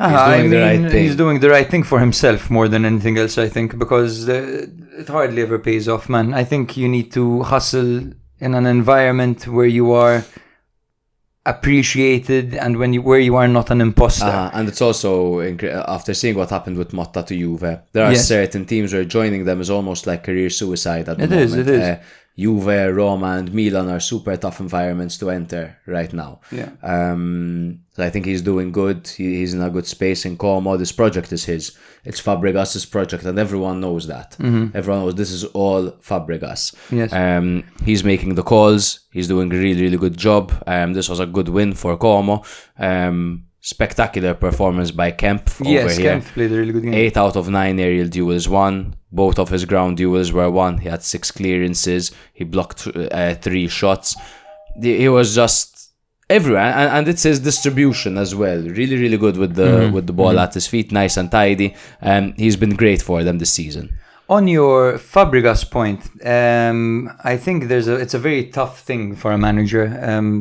He's doing the right thing for himself more than anything else, I think, because it hardly ever pays off, man. I think you need to hustle in an environment where you are appreciated and where you are not an imposter. And it's also, after seeing what happened with Motta to Juve, there are certain teams where joining them is almost like career suicide at the moment. It is. Juve, Roma and Milan are super tough environments to enter right now. So I think he's doing good. He's in a good space in Como. This project is his. It's Fabregas' project and everyone knows that. Everyone knows this is all Fabregas. Yes. He's making the calls. He's doing a really, really good job. This was a good win for Como. Spectacular performance by Kemp over here. Kemp played a really good game. 8 out of 9 aerial duels won. Both of his ground duels were won. He had 6 clearances. He blocked 3 shots. He was just everywhere, and it's his distribution as well. Really, really good with the ball at his feet, nice and tidy. He's been great for them this season. On your Fabregas point, I think it's a very tough thing for a manager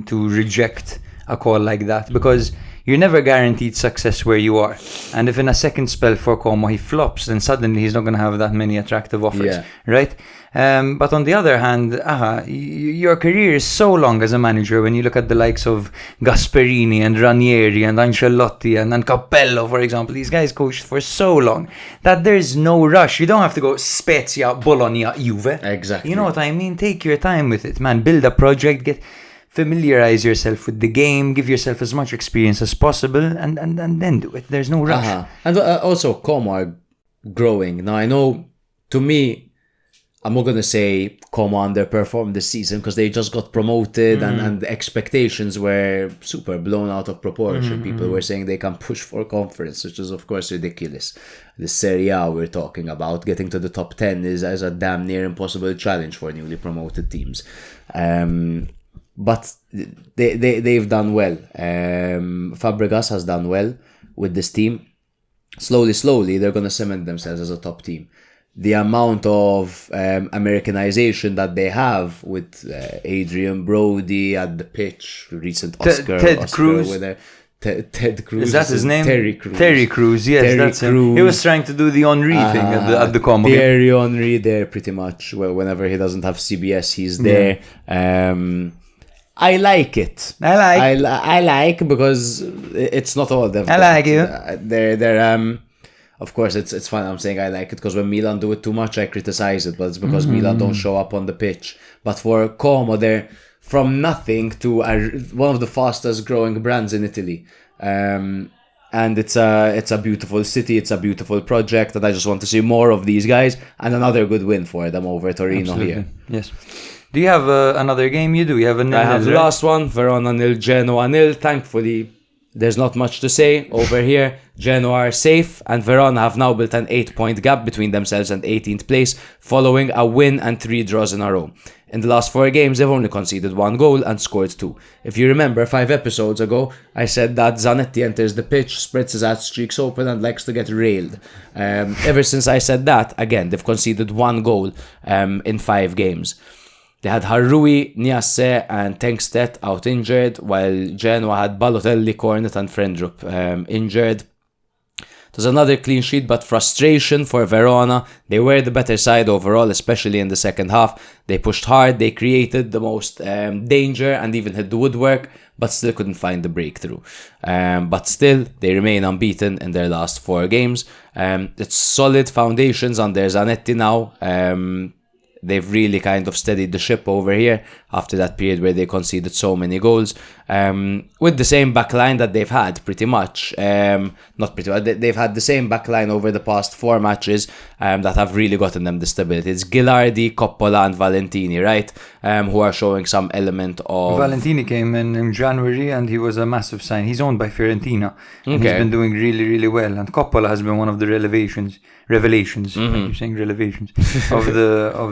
to reject a call like that, because you're never guaranteed success where you are. And if in a second spell for Como he flops, then suddenly he's not going to have that many attractive offers, right? But on the other hand, your career is so long as a manager when you look at the likes of Gasperini and Ranieri and Ancelotti and Capello, for example. These guys coached for so long that there's no rush. You don't have to go Spezia, Bologna, Juve. Exactly. You know what I mean? Take your time with it, man. Build a project, familiarize yourself with the game, give yourself as much experience as possible, and then do it. There's no rush. And also, Como are growing. Now, I know, to me, I'm not going to say Como underperformed this season because they just got promoted and the expectations were super blown out of proportion. People were saying they can push for conference, which is, of course, ridiculous. The Serie A we're talking about, getting to the top 10 is a damn near impossible challenge for newly promoted teams. But they've done well. Fabregas has done well with this team. Slowly, they're going to cement themselves as a top team. The amount of Americanization that they have with Adrian Brody at the pitch, recent Oscar Cruz winner. Ted Cruz. Is that his name? Terry Cruz. Terry Cruz, yes, Terry that's Cruz. him. He was trying to do the Henry thing at the Como game. Thierry Henry there pretty much. Whenever he doesn't have CBS, he's there. I like it. I like because it's not all them. I like you. They're of course, it's fine. I'm saying I like it because when Milan do it too much, I criticize it. But it's because Milan don't show up on the pitch. But for Como, they're from nothing to one of the fastest growing brands in Italy. And it's a beautiful city. It's a beautiful project. And I just want to see more of these guys. And another good win for them over Torino here. Yes. Do you have another game? You do. You have a nil. I have the last one. Verona nil, Genoa nil. Thankfully, there's not much to say over here. Genoa are safe, and Verona have now built an 8-point gap between themselves and 18th place, following a win and 3 draws in a row. In the last 4 games, they've only conceded 1 goal and scored 2. If you remember, 5 episodes ago, I said that Zanetti enters the pitch, spreads his ass cheeks open, and likes to get railed. Ever since I said that, again, they've conceded 1 goal in 5 games. They had Harui, Niasse and Tenkstedt out injured, while Genoa had Balotelli, Cornet and Frendrup injured. It was another clean sheet, but frustration for Verona. They were the better side overall, especially in the second half. They pushed hard, they created the most danger and even hit the woodwork, but still couldn't find the breakthrough. But still, they remain unbeaten in their last 4 games. It's solid foundations under Zanetti now. They've really kind of steadied the ship over here after that period where they conceded so many goals. With the same backline that they've had, pretty much. Not pretty much. They've had the same backline over the past 4 matches that have really gotten them the stability. It's Ghilardi, Coppola and Valentini, right? Who are showing some element of... Valentini came in January and he was a massive sign. He's owned by Fiorentina. And he's been doing really, really well. And Coppola has been one of the revelations. I keep saying revelations of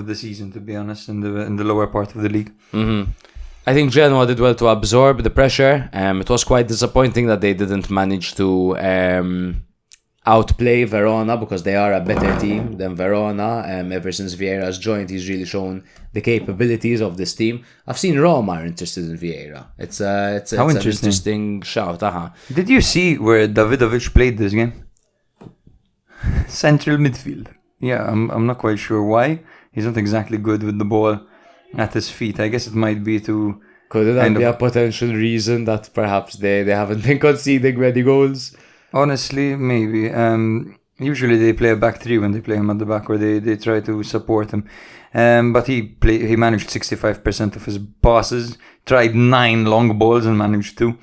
the season, to be honest, in the lower part of the league. I think Genoa did well to absorb the pressure. It was quite disappointing that they didn't manage to outplay Verona because they are a better team than Verona. Ever since Vieira's joined, he's really shown the capabilities of this team. I've seen Roma are interested in Vieira. It's an interesting shout. Did you see where Davidovic played this game? Central midfield. Yeah, I'm not quite sure why. He's not exactly good with the ball at his feet. I guess it might be to... Could that be a potential reason that perhaps they haven't been conceding many goals? Honestly, maybe. Usually they play a back 3 when they play him at the back, or they try to support him. But he managed 65% of his passes, tried 9 long balls and managed 2.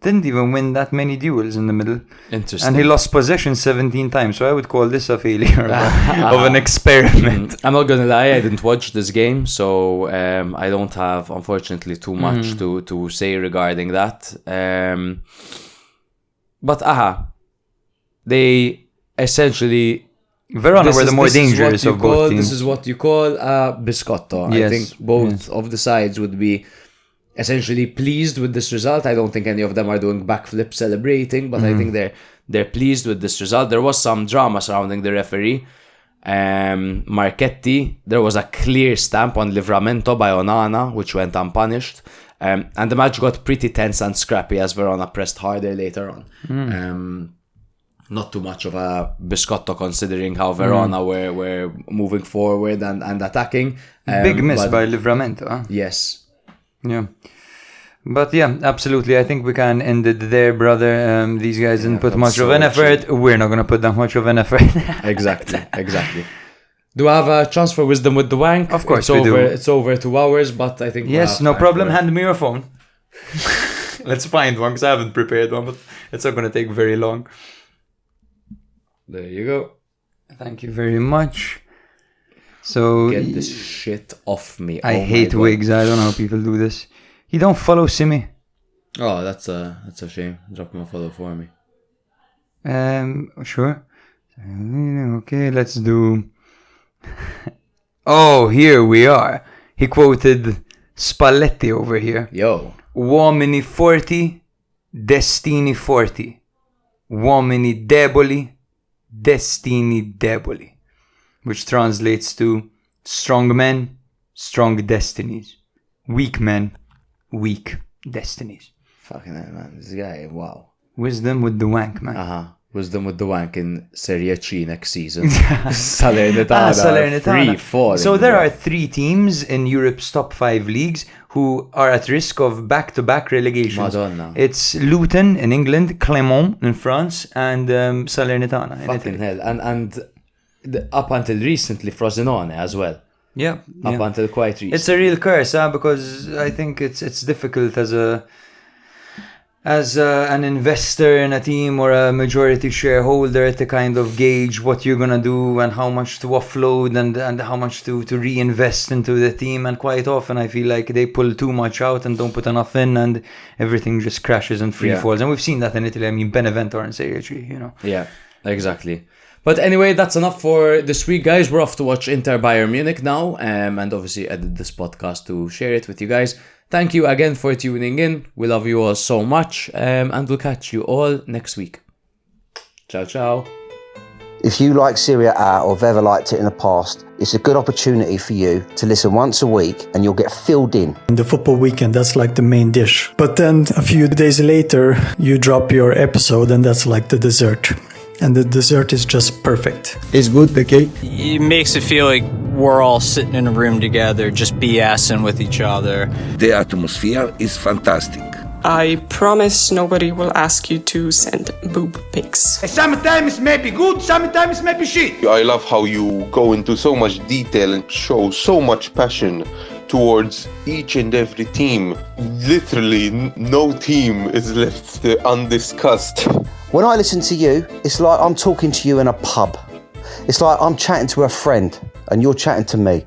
Didn't even win that many duels in the middle. Interesting. And he lost possession 17 times. So I would call this a failure of an experiment. I'm not gonna lie, I didn't watch this game, so I don't have, unfortunately, too much to say regarding that. But they essentially... Verona were the more dangerous of both teams. This is what you call a biscotto. Yes. I think both of the sides would be essentially pleased with this result. I don't think any of them are doing backflips celebrating, but I think they're pleased with this result. There was some drama surrounding the referee. Marchetti, there was a clear stamp on Livramento by Onana, which went unpunished. And the match got pretty tense and scrappy as Verona pressed harder later on. Not too much of a biscotto considering how Verona were moving forward and attacking. Big miss by Livramento. Huh? Yes. Yeah. But yeah, absolutely. I think we can end it there, brother. These guys didn't put much of an effort. We're not going to put that much of an effort. Exactly. Do I have a chance for wisdom with the wank? Of course we do. It's over 2 hours, but I think yes, no problem. Hand me your phone. Let's find one because I haven't prepared one, but it's not going to take very long. There you go. Thank you very much. So get this shit off me. I hate wigs. I don't know how people do this. You don't follow Simi. Oh, that's a shame. Drop him a follow for me. Sure. Okay, let's do. Oh, here we are. He quoted Spalletti over here. Yo. Uomini forti, destini forti. Uomini deboli, destini deboli. Which translates to strong men, strong destinies. Weak men, weak destinies. Fucking hell, man. This guy, wow. Wisdom with the wank, man. Wisdom with the wank in Serie C next season. Salernitana. Free falling. So there are 3 teams in Europe's top 5 leagues who are at risk of back-to-back relegations. Madonna. It's Luton in England, Clermont in France, and Salernitana in Fucking Italy. hell. And up until recently, Frosinone as well. Yeah. Up until quite recently. It's a real curse, because I think it's difficult as an investor in a team or a majority shareholder to kind of gauge what you're gonna do and how much to offload and how much to reinvest into the team. And quite often I feel like they pull too much out and don't put enough in, and everything just crashes and free falls. And we've seen that in Italy. I mean, Benevento are in Serie C, you know. Yeah, exactly. But anyway, that's enough for this week, guys. We're off to watch Inter-Bayern Munich now, and obviously edit this podcast to share it with you guys. Thank you again for tuning in. We love you all so much, and we'll catch you all next week. Ciao, ciao. If you like Serie A or have ever liked it in the past, it's a good opportunity for you to listen once a week and you'll get filled in. In the football weekend, that's like the main dish. But then a few days later, you drop your episode and that's like the dessert. And the dessert is just perfect. It's good, the cake. It makes it feel like we're all sitting in a room together, just BSing with each other. The atmosphere is fantastic. I promise nobody will ask you to send boob pics. Sometimes maybe good, sometimes maybe shit. I love how you go into so much detail and show so much passion towards each and every team. Literally, no team is left undiscussed. When I listen to you, it's like I'm talking to you in a pub. It's like I'm chatting to a friend and you're chatting to me.